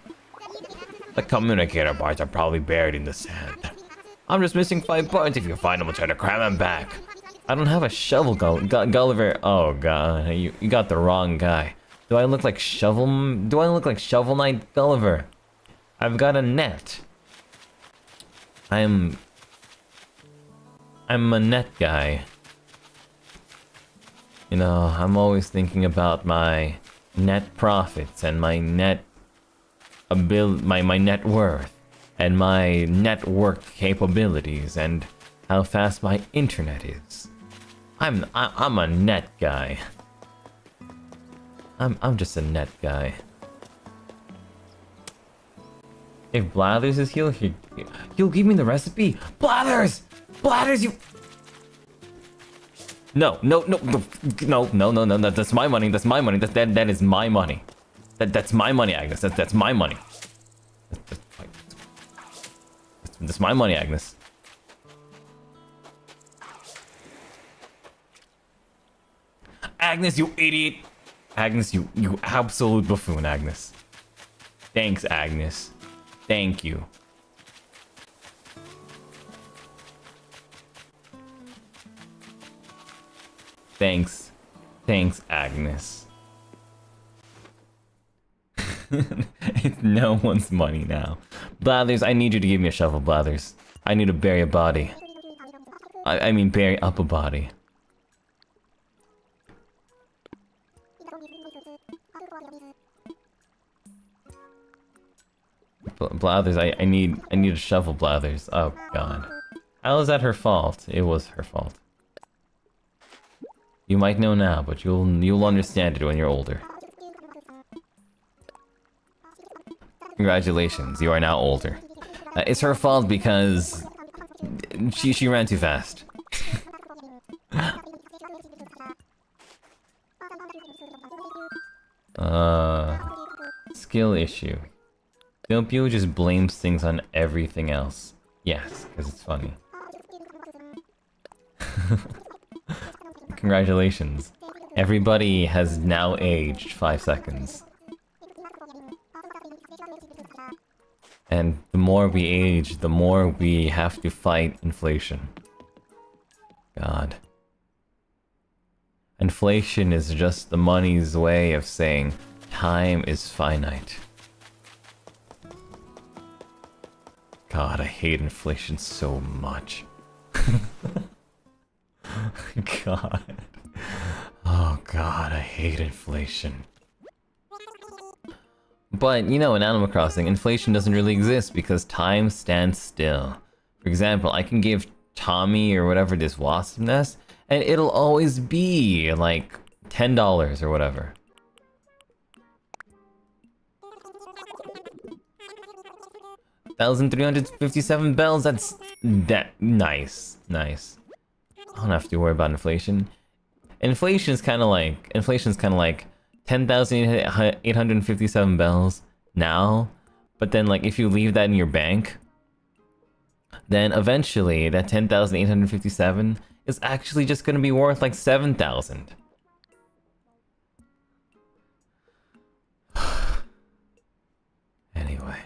The communicator parts are probably buried in the sand. I'm just missing 5 parts. If you find them, I'll try to cram them back. I don't have a shovel, Gulliver. Oh god, you got the wrong guy. Do I look like Shovel Knight Gulliver? I've got a net. I'm a net guy. You know, I'm always thinking about my net profits and my net my net worth and my network capabilities and how fast my internet is. I'm a net guy. I'm just a net guy. If Blathers is here, he'll give me the recipe. Blathers, you. No. That's my money. That's my money. That is my money. That's my money, Agnes. That's my money. That's my money, Agnes. Agnes, you idiot. Agnes, you absolute buffoon, Agnes. Thanks, Agnes. Thank you. Thanks, Agnes. It's no one's money now. Blathers, I need you to give me a shovel, Blathers. I need to bury a body. I mean bury up a body. Blathers, I need a shovel, Blathers. Oh god. How is that her fault? It was her fault. You might know now, but you'll understand it when you're older. Congratulations, you are now older. It's her fault because she ran too fast. Skill issue. Doppio just blames things on everything else. Yes, because it's funny. Congratulations. Everybody has now aged 5 seconds. And the more we age, the more we have to fight inflation. God. Inflation is just the money's way of saying time is finite. God, I hate inflation so much. God. Oh God, I hate inflation. But, you know, in Animal Crossing, inflation doesn't really exist because time stands still. For example, I can give Tommy or whatever this wasp nest, and it'll always be like $10 or whatever. $1,357 bells, that's nice. Nice. I don't have to worry about inflation. Inflation's kinda like 10,857 bells now, but then like if you leave that in your bank, then eventually that 10,857 is actually just gonna be worth like 7,000. Anyway.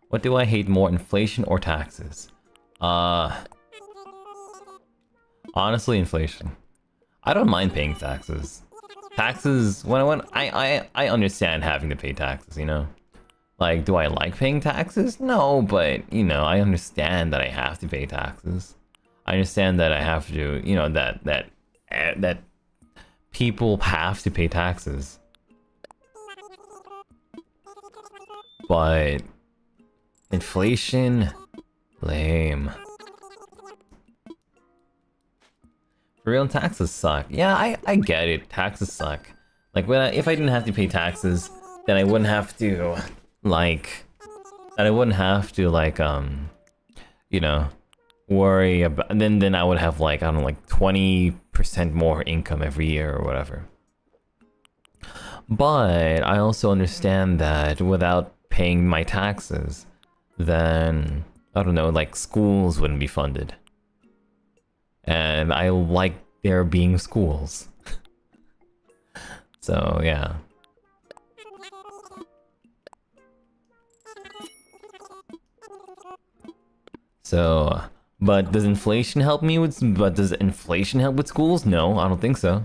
What do I hate more, inflation or taxes? Honestly, inflation. I don't mind paying taxes. Taxes, when I understand having to pay taxes, you know? Like, do I like paying taxes? No, but, you know, I understand that I have to pay taxes. I understand that I have to, you know, that people have to pay taxes. But inflation, lame. For real, taxes suck. Yeah, I get it. Taxes suck. Like, if I didn't have to pay taxes, then I wouldn't have to, like, you know, worry about. Then I would have like, I don't know, like 20% more income every year or whatever. But I also understand that without paying my taxes, then I don't know, like schools wouldn't be funded. And I like there being schools. So, yeah. So, but does inflation help me with, schools? No, I don't think so.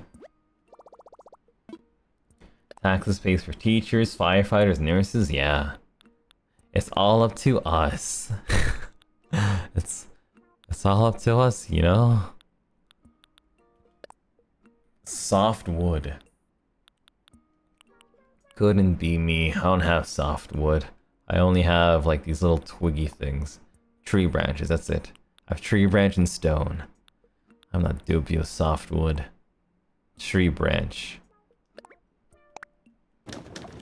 Taxes pays for teachers, firefighters, nurses, yeah. It's all up to us. It's all up to us, you know? Soft wood. Couldn't be me. I don't have soft wood. I only have like these little twiggy things. Tree branches, that's it. I have tree branch and stone. I'm not Doppio soft wood. Tree branch.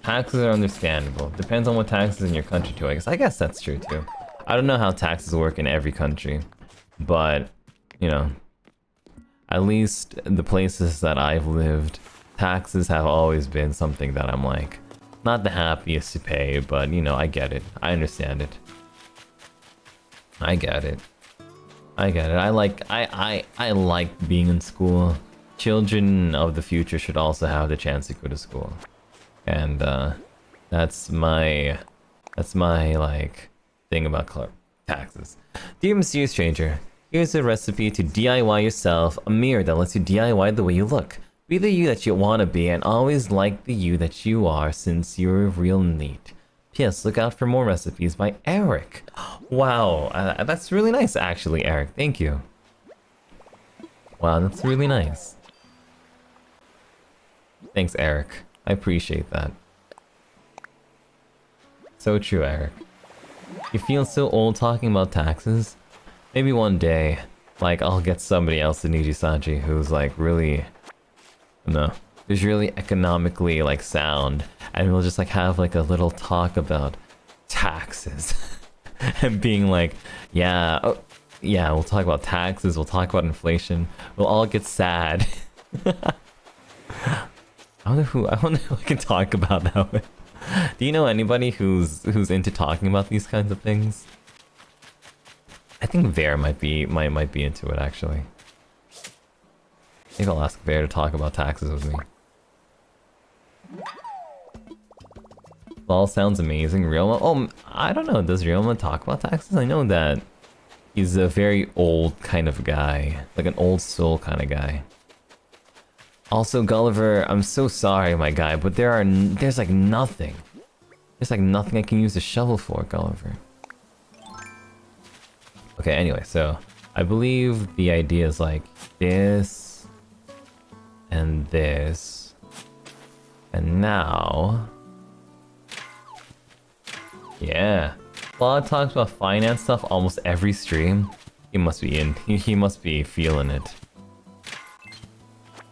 Taxes are understandable. Depends on what taxes in your country too, I guess. I guess that's true too. I don't know how taxes work in every country. But, you know, at least the places that I've lived, taxes have always been something that I'm like, not the happiest to pay, but, you know, I get it. I understand it. I get it. I get it. I like being in school. Children of the future should also have the chance to go to school. And, that's my, like, thing about taxes. Dear Mysterious Stranger, here's a recipe to DIY yourself a mirror that lets you DIY the way you look. Be the you that you want to be and always like the you that you are since you're real neat. P.S. Look out for more recipes by Eric. Wow, that's really nice actually, Eric. Thank you. Wow, that's really nice. Thanks, Eric. I appreciate that. So true, Eric. You feel so old talking about taxes? Maybe one day, like, I'll get somebody else in NIJISANJI who's, like, really... No. Who's really economically, like, sound. And we'll just, like, have, like, a little talk about taxes. and being like, yeah, oh, yeah, we'll talk about taxes, we'll talk about inflation, we'll all get sad. I wonder who I can talk about that with. Do you know anybody who's into talking about these kinds of things? I think Bear might be into it actually. I think I'll ask Bear to talk about taxes with me. All sounds amazing. Ryoma? Oh, I don't know. Does Ryoma talk about taxes? I know that he's a very old kind of guy. Like an old soul kind of guy. Also, Gulliver, I'm so sorry, my guy, but there's like nothing. There's like nothing I can use a shovel for, Gulliver. Okay, anyway, so I believe the idea is like this and this. And now... yeah. Claude talks about finance stuff almost every stream. He must be in. He must be feeling it.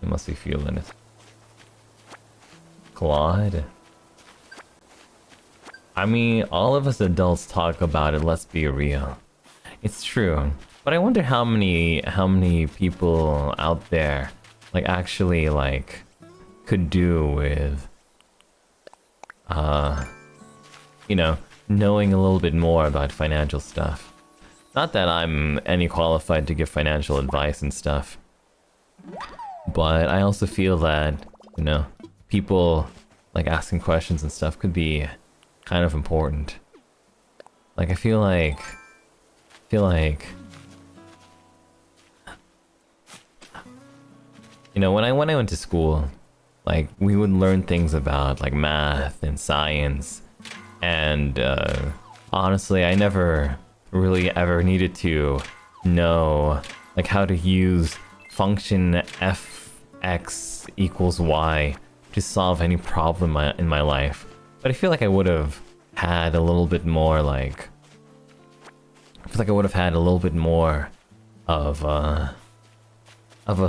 He must be feeling it. Claude. I mean, all of us adults talk about it, let's be real. It's true. But I wonder how many people out there like actually like could do with you know, knowing a little bit more about financial stuff. Not that I'm any qualified to give financial advice and stuff. But I also feel that, you know, people like asking questions and stuff could be kind of important. Like I feel like you know, when I went to school, like we would learn things about like math and science, and honestly I never really ever needed to know like how to use function fx equals y to solve any problem in my life. But I feel like I would have had a little bit more like... I feel like I would have had a little bit more of a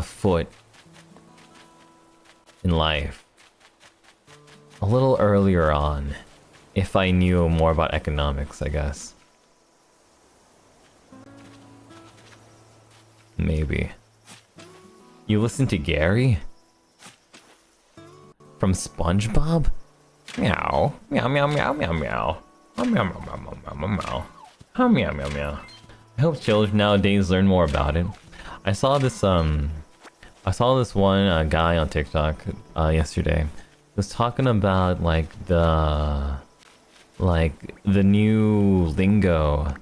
foot in life a little earlier on if I knew more about economics, I guess. Maybe. You listen to Gary? From SpongeBob? Meow. Meow meow meow meow meow. Meow meow meow meow meow meow meow. Meow meow meow meow. I hope children nowadays learn more about it. I saw this one guy on TikTok yesterday. He was talking about like the new lingo,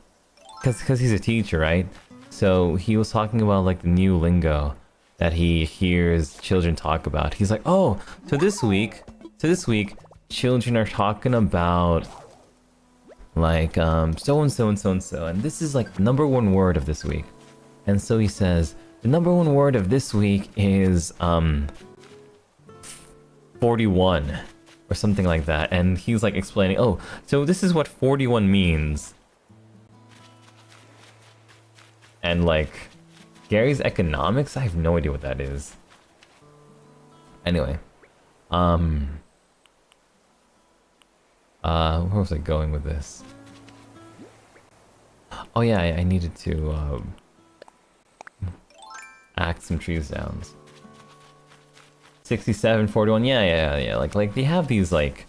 cause he's a teacher, right? So he was talking about like the new lingo that he hears children talk about. He's like, oh, so this week, children are talking about like so and so and so and so, and this is like the #1 word of this week. And so he says the #1 word of this week is 41 or something like that. And he's like explaining, oh, so this is what 41 means. And like Gary's economics, I have no idea what that is. Anyway, where was I going with this? Oh yeah, I needed to act some trees down. 67, 41, yeah. Like they have these like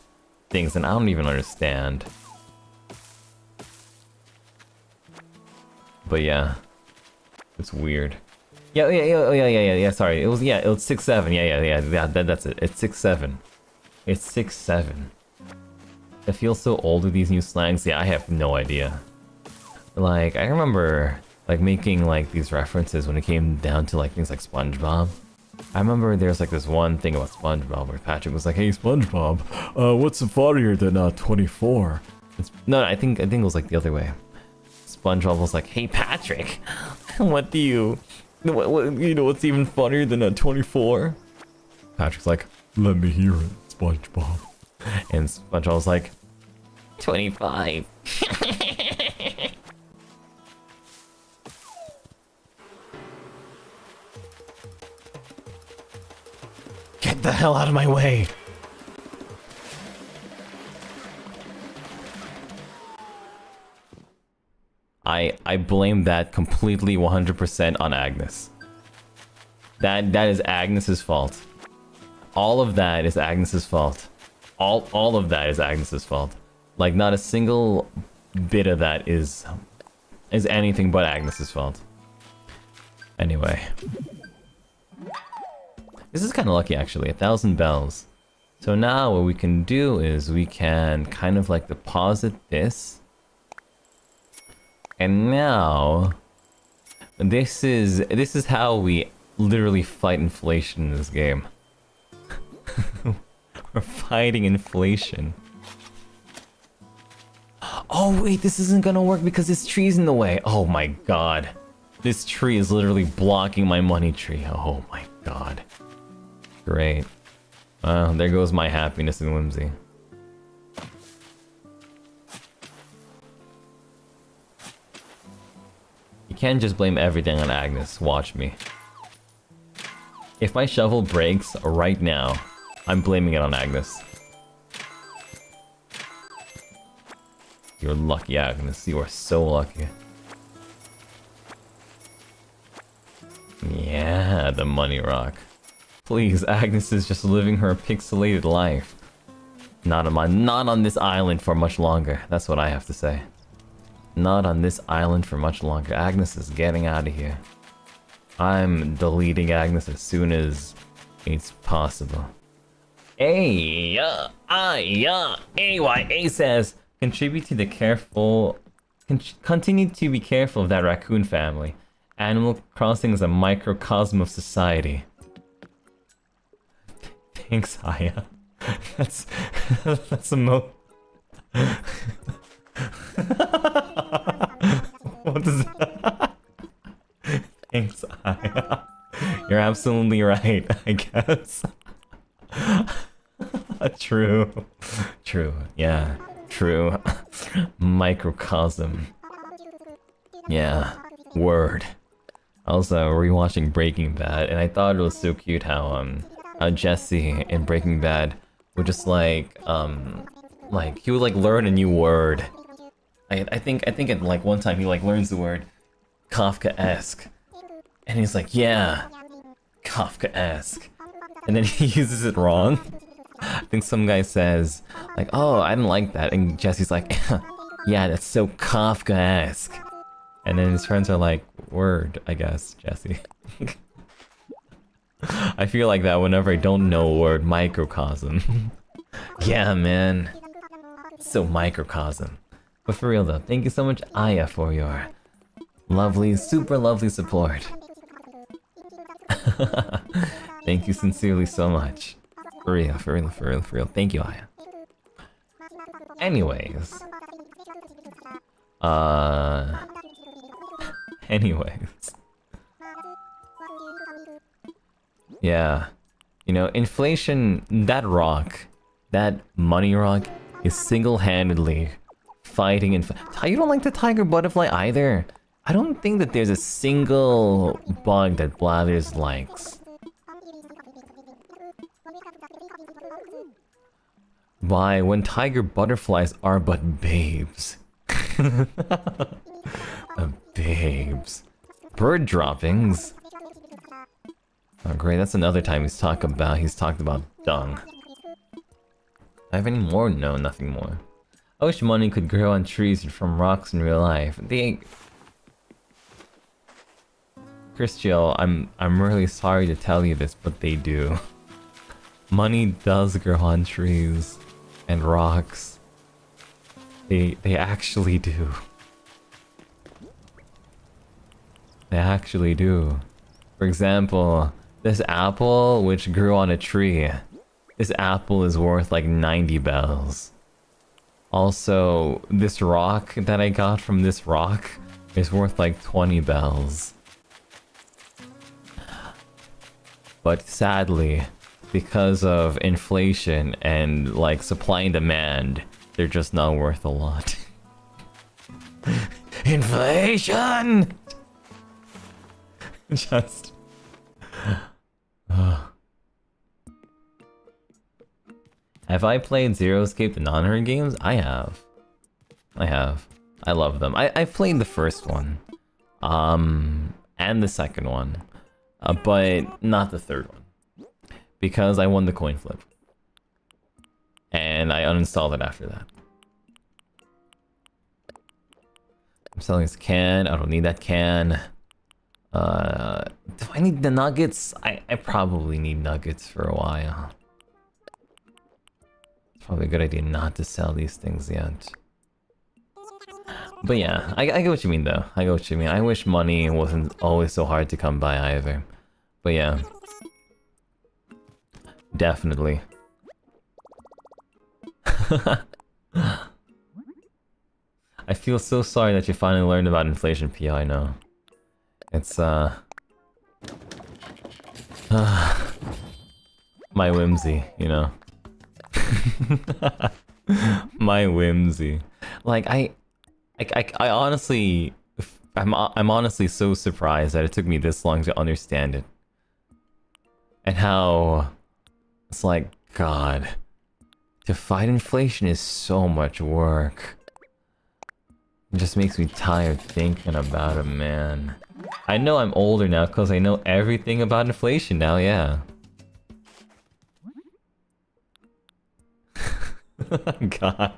things, and I don't even understand. But yeah, it's weird. Yeah. Sorry, it was 6-7. Yeah. That's it. It's 6-7. It's 6-7. I feel so old with these new slangs. Yeah, I have no idea. Like I remember like making like these references when it came down to like things like SpongeBob. I remember there's like this one thing about SpongeBob where Patrick was like, "Hey SpongeBob, what's funnier than 24?" I think it was like the other way. SpongeBob was like, "Hey Patrick, what you know what's even funnier than 24?" Patrick's like, "Let me hear it, SpongeBob." And SpongeBob was like, 25. Get the hell out of my way! I blame that completely 100% on Agnes. That is Agnes's fault. All of that is Agnes's fault. All of that is Agnes's fault. Like, not a single bit of that is anything but Agnes's fault. Anyway. This is kind of lucky, actually. 1,000 bells. So now what we can do is we can kind of like deposit this. And now this is how we literally fight inflation in this game. We're fighting inflation. Oh wait, this isn't gonna work because this tree's in the way. Oh my god. This tree is literally blocking my money tree. Oh my god. Great. Well, there goes my happiness and whimsy. You can't just blame everything on Agnes. Watch me. If my shovel breaks right now, I'm blaming it on Agnes. You're lucky, Agnes. You are so lucky. Yeah, the money rock. Please, Agnes is just living her pixelated life. Not on this island for much longer. That's what I have to say. Not on this island for much longer. Agnes is getting out of here. I'm deleting Agnes as soon as it's possible. AYA says, continue to be careful of that raccoon family. Animal Crossing is a microcosm of society. Thanks, Aya. That's a what is that? Thanks, Aya. You're absolutely right, I guess. True. Yeah. True. Microcosm. Yeah. Word. Also, rewatching Breaking Bad, and I thought it was so cute how Jesse in Breaking Bad would just like he would like learn a new word. I think at like one time he like learns the word Kafka-esque, and he's like, yeah, Kafka-esque, and then he uses it wrong. I think some guy says like, oh, I didn't like that, and Jesse's like, yeah, that's so Kafka-esque, and then his friends are like, word, I guess, Jesse. I feel like that whenever I don't know a word. Microcosm. Yeah, man. So microcosm. But for real though, thank you so much, Aya, for your lovely, super lovely support. Thank you sincerely so much. For real. Thank you, Aya. Anyways. Yeah. You know, inflation, that money rock, is single-handedly fighting you don't like the tiger butterfly either? I don't think that there's a single bug that Blathers likes. Why, when tiger butterflies are but babes. Babes. Bird droppings. Oh great, that's another time he's talked about dung. I have any more? No, nothing more. I wish money could grow on trees from rocks in real life. Christiel, I'm really sorry to tell you this, but they do. Money does grow on trees and rocks. They actually do. They actually do. For example, this apple, which grew on a tree, this apple is worth like 90 bells. Also, this rock that I got from this rock is worth like 20 bells. But sadly, because of inflation and like supply and demand, they're just not worth a lot. Inflation! Just... Have I played Zero Escape the non-horror games? I have. I love them. I played the first one. And the second one. But not the third one. Because I won the coin flip. And I uninstalled it after that. I'm selling this can. I don't need that can. Do I need the nuggets? I probably need nuggets for a while. It's probably a good idea not to sell these things yet. But yeah, I get what you mean though. I get what you mean. I wish money wasn't always so hard to come by either. But yeah. Definitely. I feel so sorry that you finally learned about inflation, Pio, I know. It's, my whimsy, you know? My whimsy. Like, I honestly... I'm honestly so surprised that it took me this long to understand it. And how... It's like, God... To fight inflation is so much work. It just makes me tired thinking about it, man. I know I'm older now because I know everything about inflation now, yeah. God,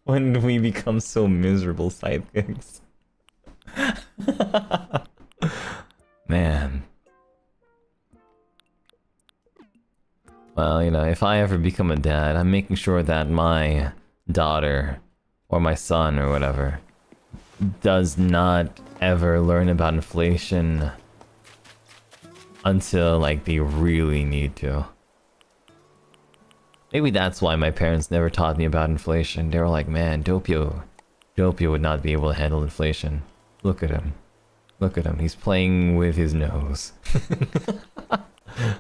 when do we become so miserable sidekicks? Man. Well, you know, if I ever become a dad, I'm making sure that my daughter, or my son, or whatever, does not ever learn about inflation until, like, they really need to. Maybe that's why my parents never taught me about inflation. They were like, man, Doppio would not be able to handle inflation. Look at him. Look at him. He's playing with his nose.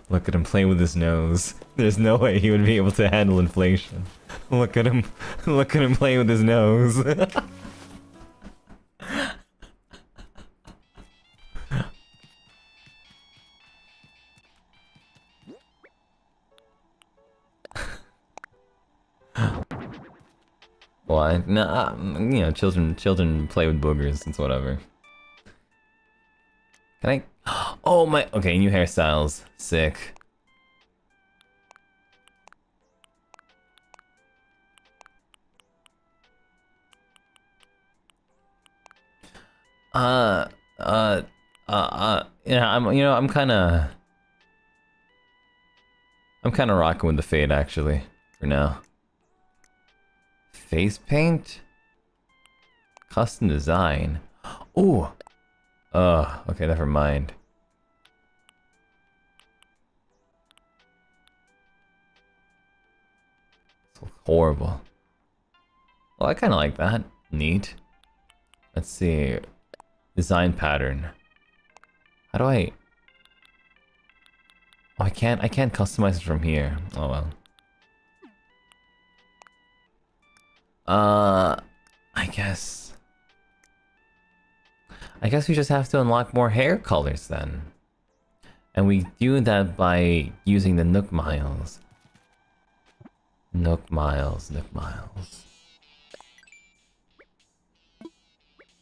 Look at him playing with his nose. There's no way he would be able to handle inflation. Look at him. Look at him playing with his nose. Why? Nah, you know, children play with boogers. It's whatever. Can I? Oh my. Okay, new hairstyles. Sick. Yeah. I'm kind of rocking with the fade actually for now. Face paint? Custom design. Ooh. Okay, never mind. So horrible. Well, I kind of like that. Neat. Let's see. Design pattern. How do I... Oh, I can't customize it from here. Oh well. I guess we just have to unlock more hair colors then. And we do that by using the Nook Miles. Nook Miles.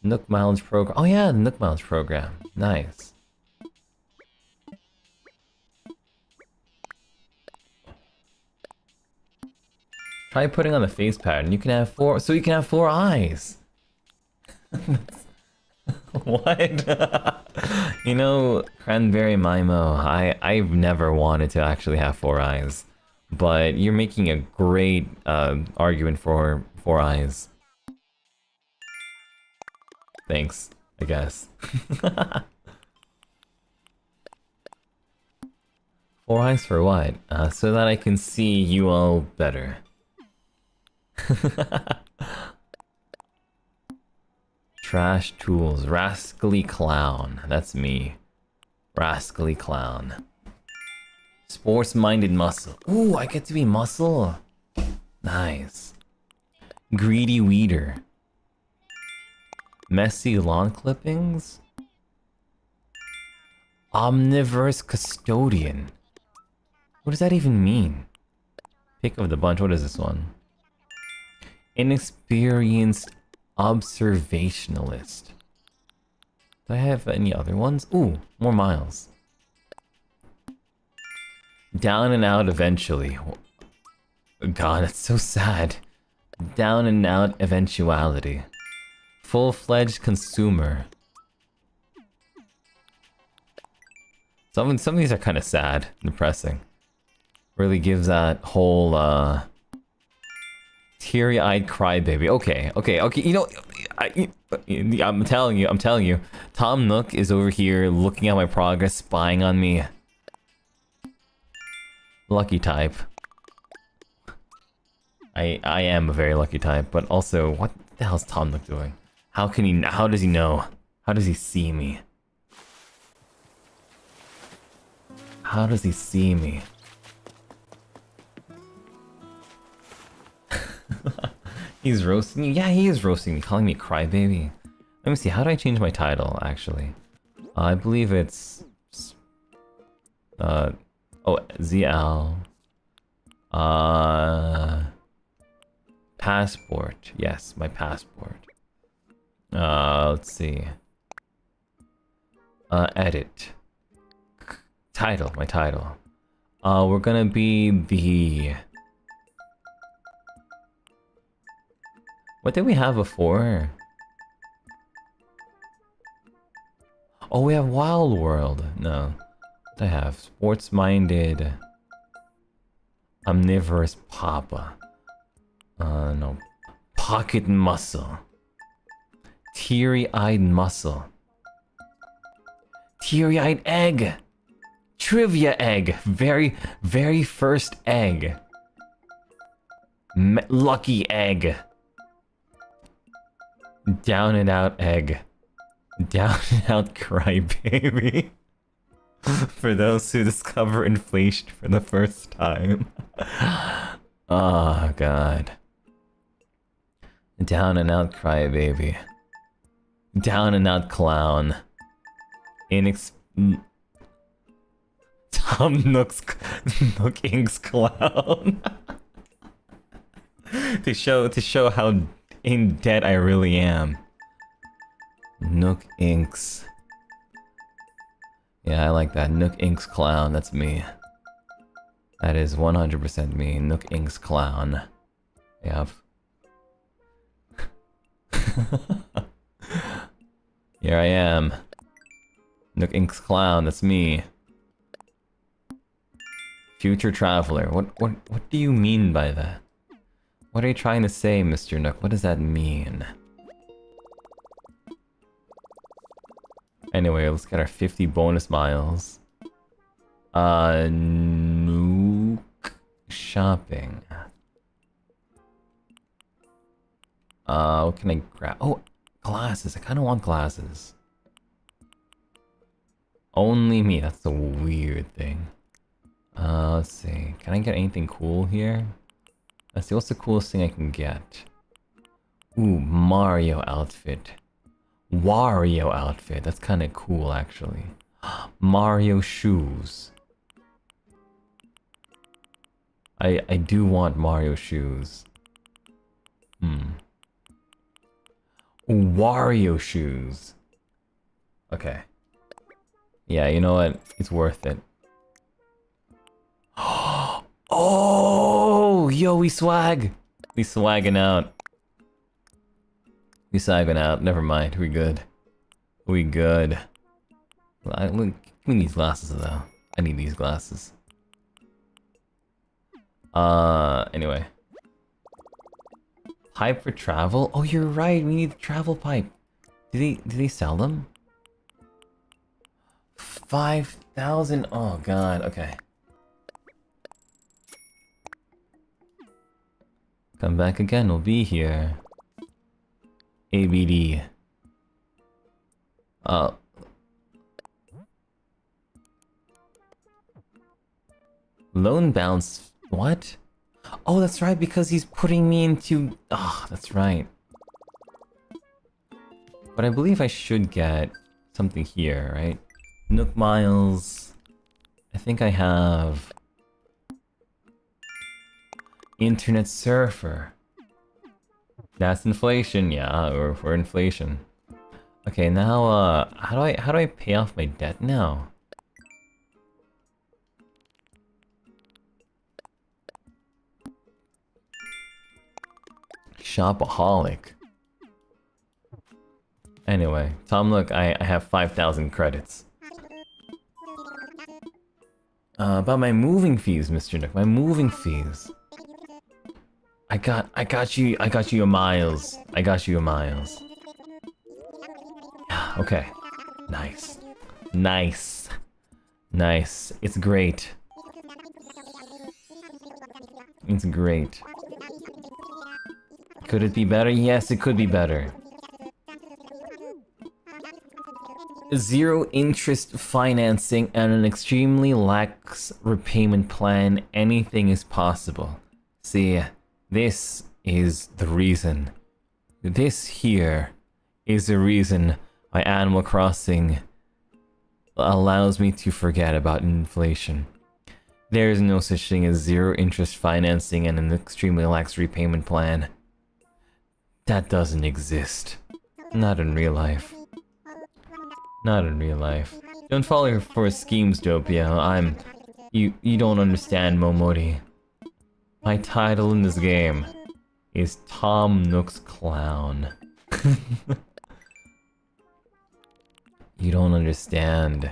Nook Miles program. Oh yeah, the Nook Miles program. Nice. Try putting on the face pattern. You can have four, so you can have 4 eyes. What? You know, Cranberry Mimo, I've never wanted to actually have 4 eyes. But you're making a great argument for 4 eyes. Thanks, I guess. 4 eyes for what? So that I can see you all better. Trash tools, rascally clown. That's me. Rascally clown. Sports-minded muscle. Ooh, I get to be muscle. Nice. Greedy weeder. Messy lawn clippings. Omnivorous custodian. What does that even mean? Pick of the bunch. What is this one? Inexperienced Observationalist. Do I have any other ones? Ooh, more miles. Down and out eventually. God, that's so sad. Down and out eventuality. Full-fledged consumer. Some of these are kind of sad, depressing. Really gives that whole teary-eyed crybaby. Okay. You know, I'm telling you. Tom Nook is over here looking at my progress, spying on me. Lucky type. I am a very lucky type, but also, what the hell is Tom Nook doing? How does he know? How does he see me? How does he see me? He's roasting you? Yeah, he is roasting me, calling me crybaby. Let me see, how do I change my title, actually? I believe it's... oh, ZL... Passport. Yes, my passport. Let's see. Edit. Title, my title. We're gonna be the... What did we have before? Oh, we have Wild World. No. What do I have? Sports-minded... Omnivorous Papa. No. Pocket Muscle. Teary-eyed Muscle. Teary-eyed Egg! Trivia Egg! Very first egg. Lucky Egg. Down and out Egg. Down and out Crybaby. For those who discover inflation for the first time. Oh, God. Down and out Crybaby. Down and out Clown. Tom Nook Inc.'s Clown. to show how in debt I really am. Nook Inc.'s. Yeah, I like that. Nook Inc.'s Clown, that's me. That is 100% me. Nook Inc.'s Clown. Yep. Here I am. Nook Inc.'s Clown, that's me. Future Traveler. What do you mean by that? What are you trying to say, Mr. Nook? What does that mean? Anyway, let's get our 50 bonus miles. Nook shopping. What can I grab? Oh, glasses. I kind of want glasses. Only me. That's the weird thing. Let's see. Can I get anything cool here? Let's see. What's the coolest thing I can get? Ooh, Mario outfit. Wario outfit. That's kind of cool, actually. Mario shoes. I do want Mario shoes. Wario shoes. Okay. Yeah, you know what? It's worth it. Oh, yo, we swag. We swagging out. We swagging out. Never mind. We good. We good. Look, give me these glasses though. I need these glasses. Anyway. Pipe for travel? Oh, you're right. We need the travel pipe. Did they sell them? 5,000. Oh God. Okay. Come back again. We'll be here. ABD. Loan bounce. What? Oh, that's right, because he's putting me into... Oh, that's right. But I believe I should get something here, right? Nook Miles. I think I have... Internet Surfer. That's inflation, yeah, or inflation. Okay, now how do I pay off my debt now? Shopaholic. Anyway, Tom Nook, I have 5,000 credits. About my moving fees, Mr. Nook, my moving fees. I got you a Miles. I got you a Miles. Okay. Nice. Nice. Nice. It's great. It's great. Could it be better? Yes, it could be better. Zero interest financing and an extremely lax repayment plan. Anything is possible. See, this is the reason. This here is the reason why Animal Crossing allows me to forget about inflation. There is no such thing as zero interest financing and an extremely lax repayment plan. That doesn't exist. Not in real life. Not in real life. Don't fall for schemes, Doppio. You don't understand, Momori. My title in this game is Tom Nook's Clown. You don't understand.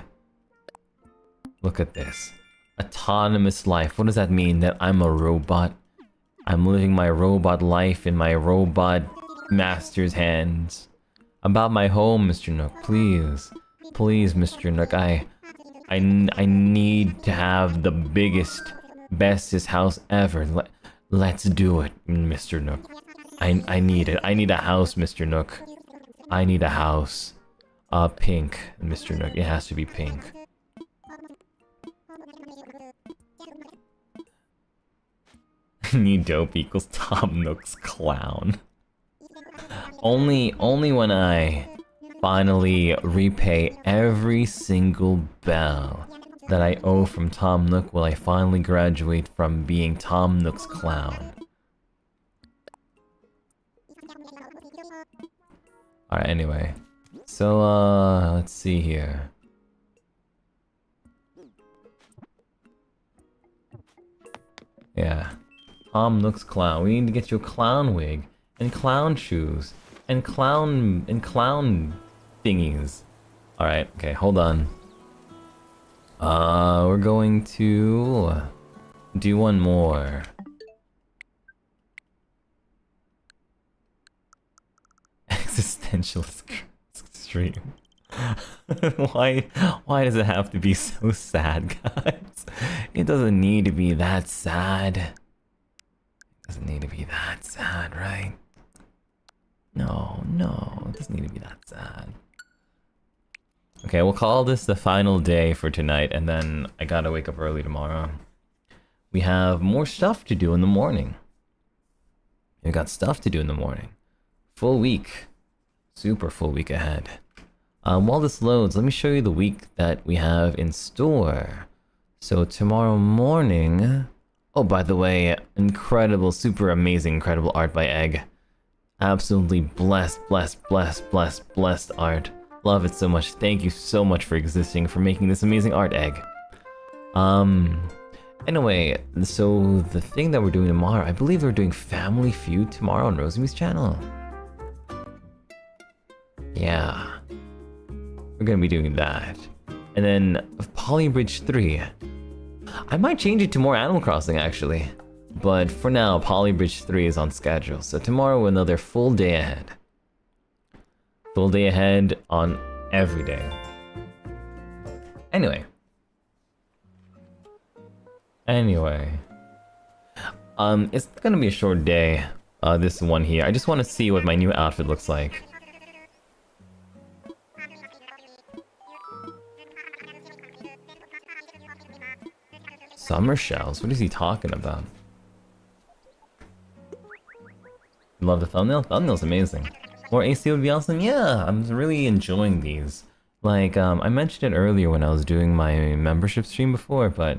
Look at this. Autonomous life. What does that mean? That I'm a robot? I'm living my robot life in my robot master's hands. About my home, Mr. Nook, please. Please, Mr. Nook, I need to have the biggest, bestest house ever. Let's do it, Mr. Nook. I need it. I need a house, Mr. Nook. I need a house. Pink, Mr. Nook. It has to be pink. New dope equals Tom Nook's Clown. Only when I finally repay every single bell that I owe from Tom Nook will I finally graduate from being Tom Nook's Clown. Alright, anyway. So, let's see here. Yeah. Tom Nook's Clown. We need to get you a clown wig, and clown shoes, and clown thingies. Alright, okay, hold on. We're going to do one more. Existentialist extreme. Why does it have to be so sad, guys? It doesn't need to be that sad. It doesn't need to be that sad, right? No, it doesn't need to be that sad. Okay, we'll call this the final day for tonight, and then I gotta wake up early tomorrow. We have more stuff to do in the morning. We got stuff to do in the morning. Full week. Super full week ahead. While this loads, let me show you the week that we have in store. So tomorrow morning... Oh, by the way, incredible, super amazing, incredible art by Egg. Absolutely blessed art. Love it so much. Thank you so much for existing, for making this amazing art, Egg. Anyway, so the thing that we're doing tomorrow, I believe we're doing Family Feud tomorrow on Rosemi's channel. Yeah. We're gonna be doing that. And then Polybridge 3. I might change it to more Animal Crossing, actually. But for now, Polybridge 3 is on schedule. So tomorrow, another full day ahead. Full day ahead on every day. Anyway. It's gonna be a short day, this one here. I just want to see what my new outfit looks like. Summer shells? What is he talking about? Love the thumbnail? Thumbnail's amazing. More AC would be awesome? Yeah, I'm really enjoying these. Like, I mentioned it earlier when I was doing my membership stream before, but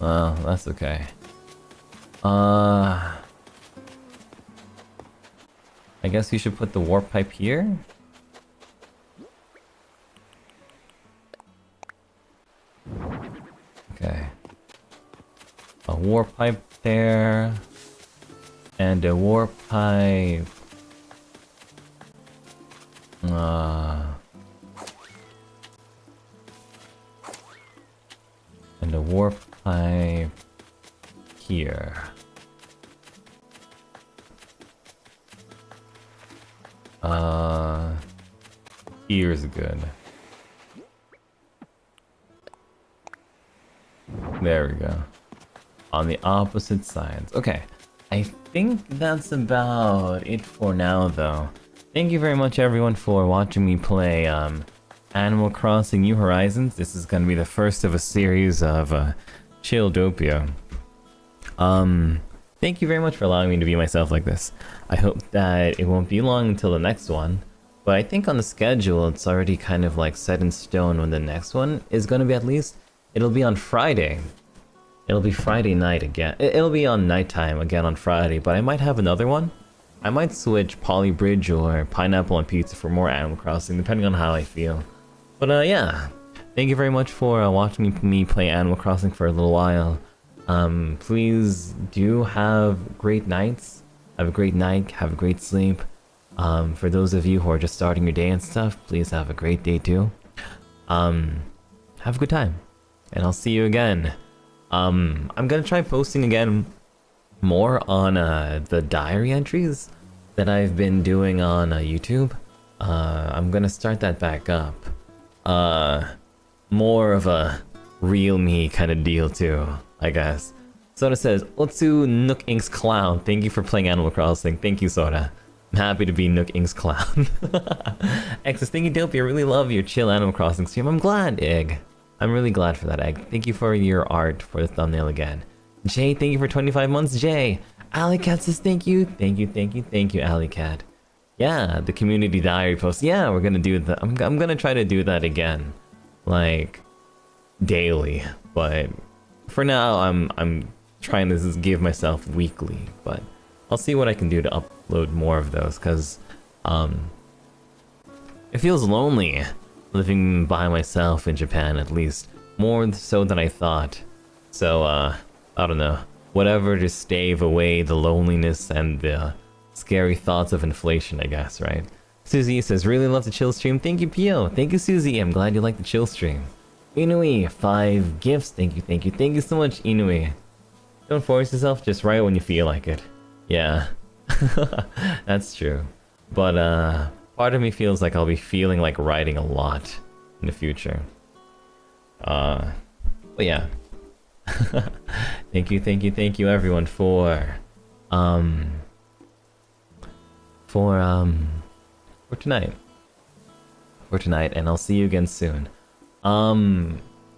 Well, that's okay. I guess you should put the warp pipe here? Okay. A warp pipe there. And a warp pipe. And a warp pipe here. Here's good. There we go. On the opposite sides. Okay. I think that's about it for now, though. Thank you very much, everyone, for watching me play Animal Crossing New Horizons. This is gonna be the first of a series of Chill Doppio. Thank you very much for allowing me to be myself like this. I hope that it won't be long until the next one, but I think on the schedule it's already kind of like set in stone when the next one is gonna be. At least it'll be on Friday. It'll be Friday night again. It'll be on nighttime again on Friday, but I might have another one. I might switch Poly Bridge or Pineapple on Pizza for more Animal Crossing, depending on how I feel. But yeah, thank you very much for watching me play Animal Crossing for a little while. Please do have great nights. Have a great night, have a great sleep. For those of you who are just starting your day and stuff, please have a great day too. Have a good time, and I'll see you again. I'm gonna try posting again more on the diary entries that I've been doing on YouTube. I'm gonna start that back up. More of a real me kind of deal too, I guess. Soda says, Otsu Nook Inc.'s clown. Thank you for playing Animal Crossing. Thank you, Soda. I'm happy to be Nook Inc.'s clown. X says, thank you, Doppio. I really love your chill Animal Crossing stream. I'm glad, Egg. I'm really glad for that, Egg. Thank you for your art for the thumbnail again. Jay, thank you for 25 months, Jay. Alley Cat says thank you. Thank you, thank you, thank you, Alley Cat. Yeah, the community diary post. Yeah, we're gonna do that. I'm gonna try to do that again. Like, daily. But for now, I'm trying to just give myself weekly. But I'll see what I can do to upload more of those, because it feels lonely living by myself in Japan, at least. More so than I thought. So, I don't know. Whatever to stave away the loneliness and the scary thoughts of inflation, I guess, right? Susie says, really love the chill stream. Thank you, Pio. Thank you, Susie. I'm glad you like the chill stream. Inui, 5 gifts. Thank you, thank you. Thank you so much, Inui. Don't force yourself, just write when you feel like it. Yeah. That's true. But, part of me feels like I'll be feeling like writing a lot in the future. But yeah. Thank you everyone for tonight. For tonight, and I'll see you again soon.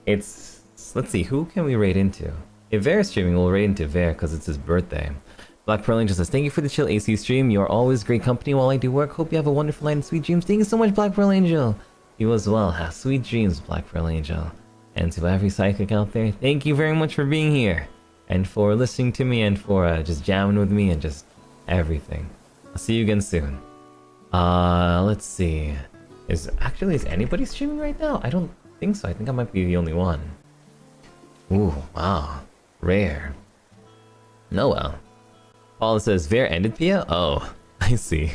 Let's see, who can we raid into? If Ver's streaming, we'll raid into Ver because it's his birthday. Black Pearl Angel says, thank you for the chill AC stream. You are always great company while I do work. Hope you have a wonderful night and sweet dreams. Thank you so much, Black Pearl Angel. You as well. Have sweet dreams, Black Pearl Angel. And to every psychic out there, thank you very much for being here. And for listening to me and for just jamming with me and just everything. I'll see you again soon. Let's see. Is anybody streaming right now? I don't think so. I think I might be the only one. Ooh, wow. Rare. No, well. Paula says, Ver ended Pia? Oh, I see.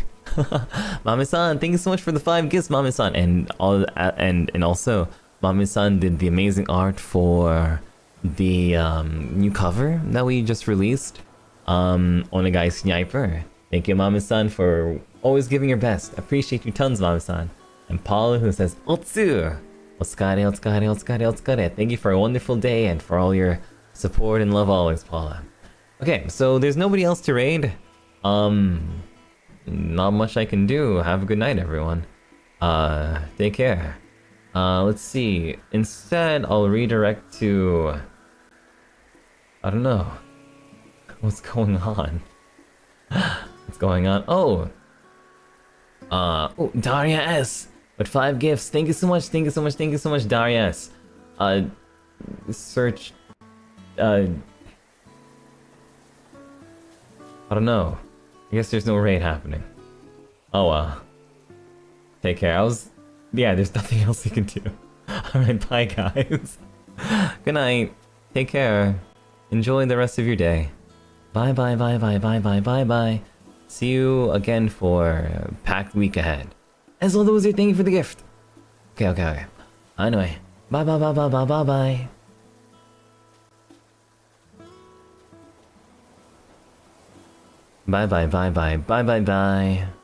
Mame-san, thank you so much for the 5 gifts, Mame-san. And also, Mame-san did the amazing art for the new cover that we just released. Onegai Sniper. Thank you, Mame-san, for always giving your best. Appreciate you tons, Mame-san. And Paula, who says, Otsu! Otsukare, otsukare, otsukare, otsukare. Thank you for a wonderful day and for all your support and love always, Paula. Okay, so there's nobody else to raid. Not much I can do. Have a good night, everyone. Take care. Let's see. Instead, I'll redirect to... I don't know. What's going on? What's going on? Oh! Oh, Daria S! With 5 gifts. Thank you so much, thank you so much, thank you so much, Daria S. Search... I don't know. I guess there's no raid happening. Oh well. Take care. Yeah, there's nothing else you can do. Alright, bye guys. Good night. Take care. Enjoy the rest of your day. Bye bye bye bye bye bye bye bye. See you again for a packed week ahead. As well, those are thank you for the gift. Okay. Anyway, bye bye bye bye bye bye bye. Bye bye bye bye bye bye bye.